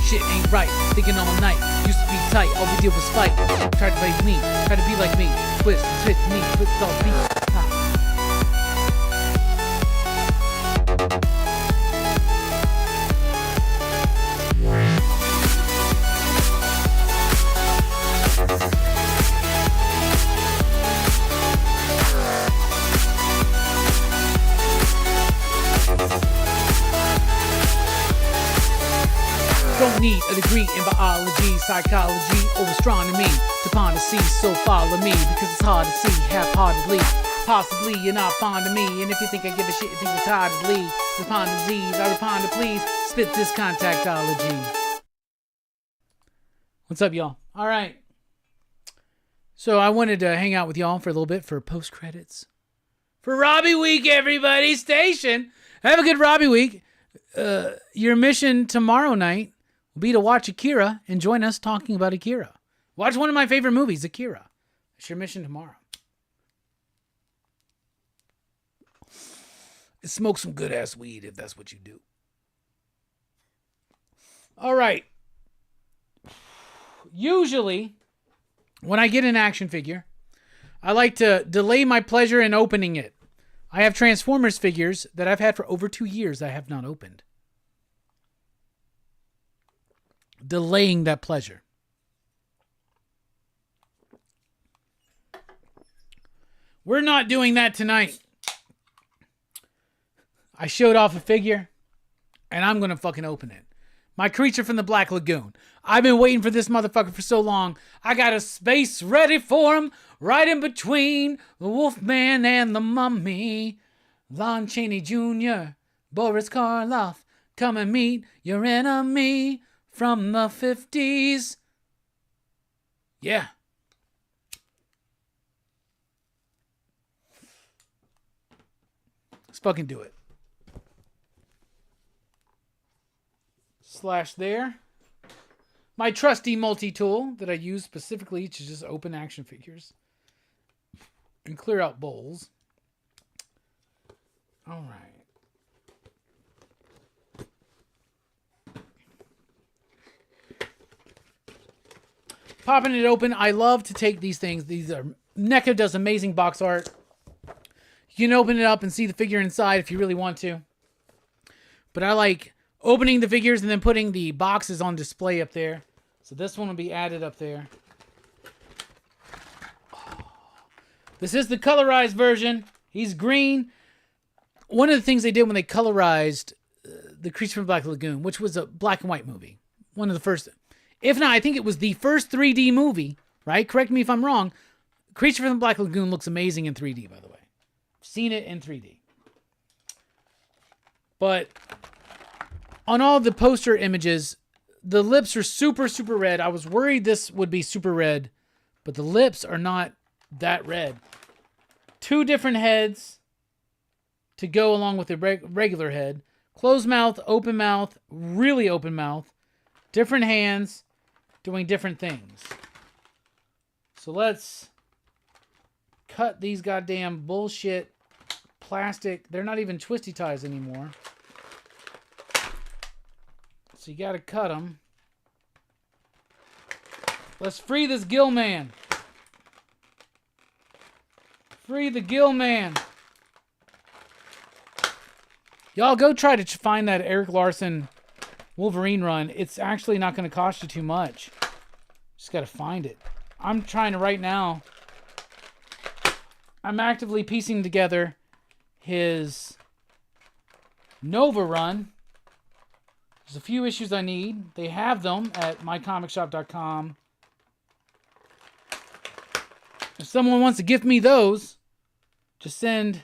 Speaker 2: Shit ain't right, thinking all night. Used to be tight, all we did was fight. Tried to play me, tried to be like me. Twist, twist me, twist all beat. Don't need a degree in biology, psychology, or astronomy to ponder see, so follow me, because it's hard to see half-heartedly. Possibly you're not fond of me, and if you think I give a shit, you think retardedly. Respond to Z's, I respond to please, spit this contactology. What's up, y'all? All right. So I wanted to hang out with y'all for a little bit for post-credits. For Robbie Week, everybody, station. Have a good Robbie Week. Your mission tomorrow night will be to watch Akira and join us talking about Akira. Watch one of my favorite movies, Akira. It's your mission tomorrow. Smoke some good-ass weed if that's what you do. All right. Usually, when I get an action figure, I like to delay my pleasure in opening it. I have Transformers figures that I've had for over 2 years I have not opened. Delaying that pleasure. We're not doing that tonight. I showed off a figure, and I'm going to fucking open it. My creature from the Black Lagoon. I've been waiting for this motherfucker for so long. I got a space ready for him, right in between the Wolfman and the Mummy. Lon Chaney Jr., Boris Karloff, come and meet your enemy from the 50s. Yeah. Let's fucking do it. Slash there. My trusty multi-tool that I use specifically to just open action figures and clear out bowls. All right. Popping it open. I love to take these things. NECA does amazing box art. You can open it up and see the figure inside if you really want to. But I like opening the figures and then putting the boxes on display up there. So this one will be added up there. This is the colorized version. He's green. One of the things they did when they colorized The Creature from the Black Lagoon, which was a black and white movie. One of the first, if not, I think it was the first 3D movie, right? Correct me if I'm wrong. Creature from the Black Lagoon looks amazing in 3D, by the way. I've seen it in 3D. But on all the poster images, the lips are super, super red. I was worried this would be super red, but the lips are not that red. 2 different heads to go along with the regular head. Closed mouth, really open mouth. Different hands doing different things. So let's cut these goddamn bullshit plastic. They're not even twisty ties anymore. So you got to cut them. Let's free this Gill Man. Free the Gill Man. Y'all go try to find that Eric Larson Wolverine run. It's actually not going to cost you too much. Just got to find it. I'm trying to right now. I'm actively piecing together his Nova run. There's a few issues I need. They have them at mycomicshop.com. If someone wants to gift me those, just send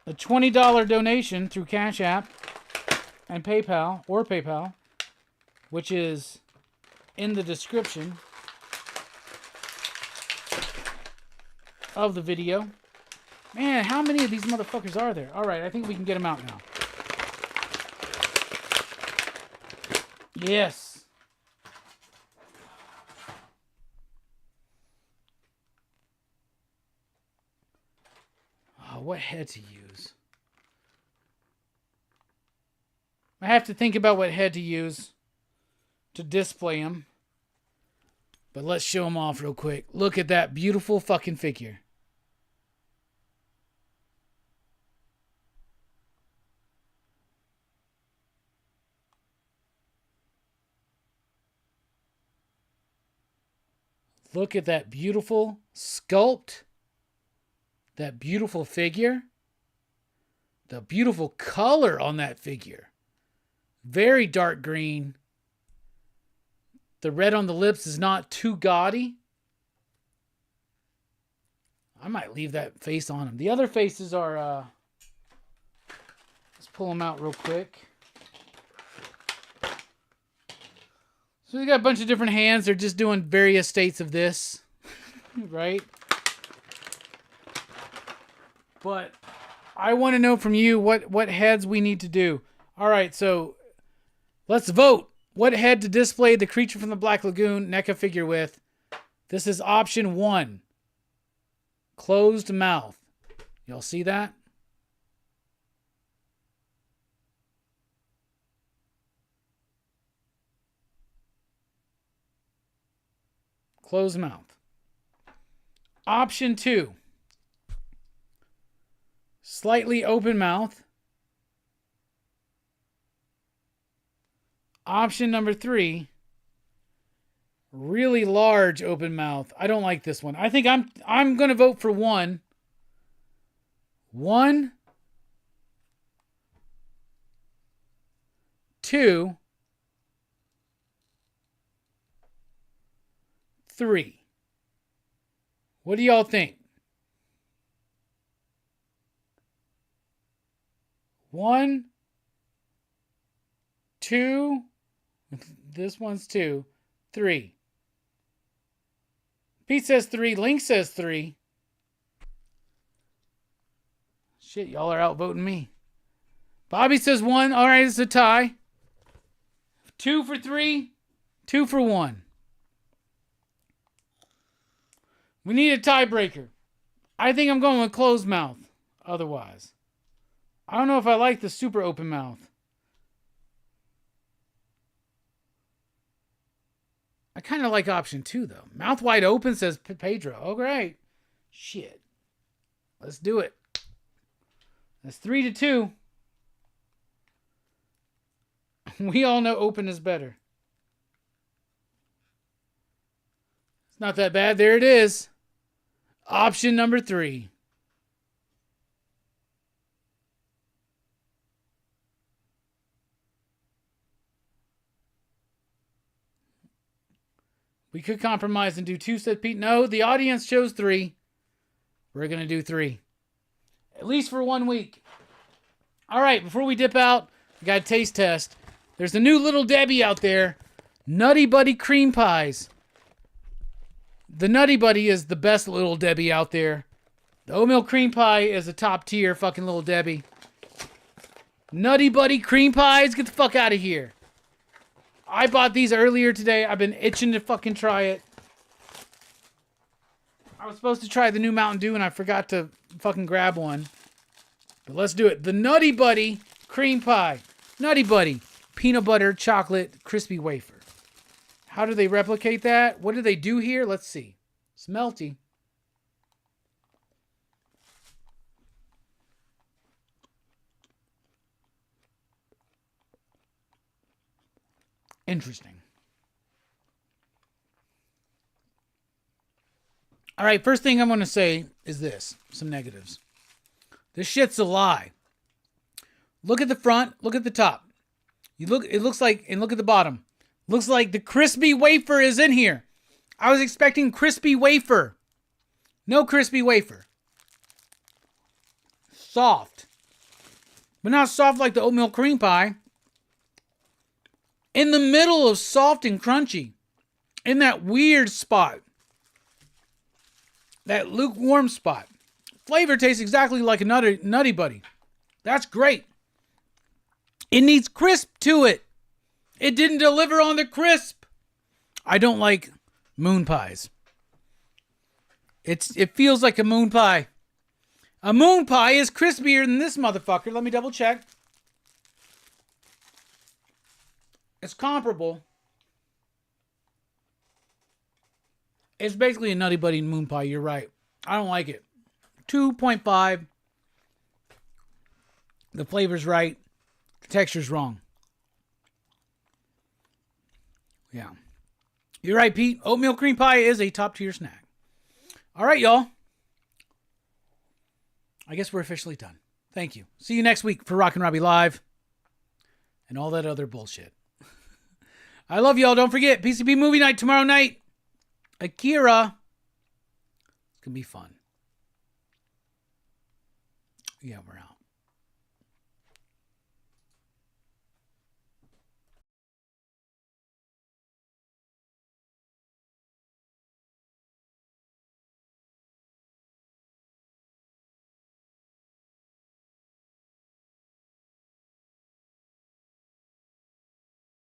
Speaker 2: a $20 donation through CashApp and PayPal, which is in the description of the video. Man, how many of these motherfuckers are there? All right, I think we can get them out now. Yes. Oh, what head to use? I have to think about what head to use to display them. But let's show them off real quick. Look at that beautiful fucking figure. Look at that beautiful sculpt. That beautiful figure. The beautiful color on that figure. Very dark green. The red on the lips is not too gaudy. I might leave that face on him. The other faces are, let's pull them out real quick. So we got a bunch of different hands. They're just doing various states of this, right? But I want to know from you what heads we need to do. All right, so let's vote. What head to display the Creature from the Black Lagoon NECA figure with? This is option 1. Closed mouth. Y'all see that? Closed mouth. Option 2. Slightly open mouth. Option number 3. Really large open mouth. I don't like this one. I think I'm going to vote for 1. 1. 2, 3. What do y'all think? 1, 2. This one's 2, 3. Pete says 3. Link says 3. Shit, y'all are outvoting me. Bobby says 1. All right, it's a tie. 2 for 3. 2 for 1. We need a tiebreaker. I think I'm going with closed mouth. Otherwise, I don't know if I like the super open mouth. I kind of like option 2, though. Mouth wide open, says Pedro. Oh, great. Shit. Let's do it. That's 3-2. We all know open is better. It's not that bad. There it is. Option number 3. We could compromise and do 2, said Pete. No, the audience chose 3. We're going to do 3. At least for 1 week. All right, before we dip out, we got a taste test. There's a new Little Debbie out there. Nutty Buddy Cream Pies. The Nutty Buddy is the best Little Debbie out there. The oatmeal cream pie is a top tier fucking Little Debbie. Nutty Buddy Cream Pies, get the fuck out of here. I bought these earlier today. I've been itching to fucking try it. I was supposed to try the new Mountain Dew and I forgot to fucking grab one. But let's do it. The Nutty Buddy Cream Pie. Nutty Buddy. Peanut butter, chocolate, crispy wafer. How do they replicate that? What do they do here? Let's see. It's melty. Interesting. All right, first thing I'm going to say is this. Some negatives. This shit's a lie. Look at the front. Look at the top. It looks like, and look at the bottom. Looks like the crispy wafer is in here. I was expecting crispy wafer. No crispy wafer. Soft. But not soft like the oatmeal cream pie. In the middle of soft and crunchy. In that weird spot. That lukewarm spot. Flavor tastes exactly like a Nutty Buddy. That's great. It needs crisp to it. It didn't deliver on the crisp. I don't like moon pies. It feels like a moon pie. A moon pie is crispier than this motherfucker. Let me double check. It's comparable. It's basically a Nutty Buddy moon pie. You're right. I don't like it. 2.5. The flavor's right. The texture's wrong. Yeah. You're right, Pete. Oatmeal cream pie is a top tier snack. All right, y'all. I guess we're officially done. Thank you. See you next week for Rockin Robbie Live and all that other bullshit. I love y'all. Don't forget, PCB movie night tomorrow night. Akira. It's going to be fun. Yeah, we're out.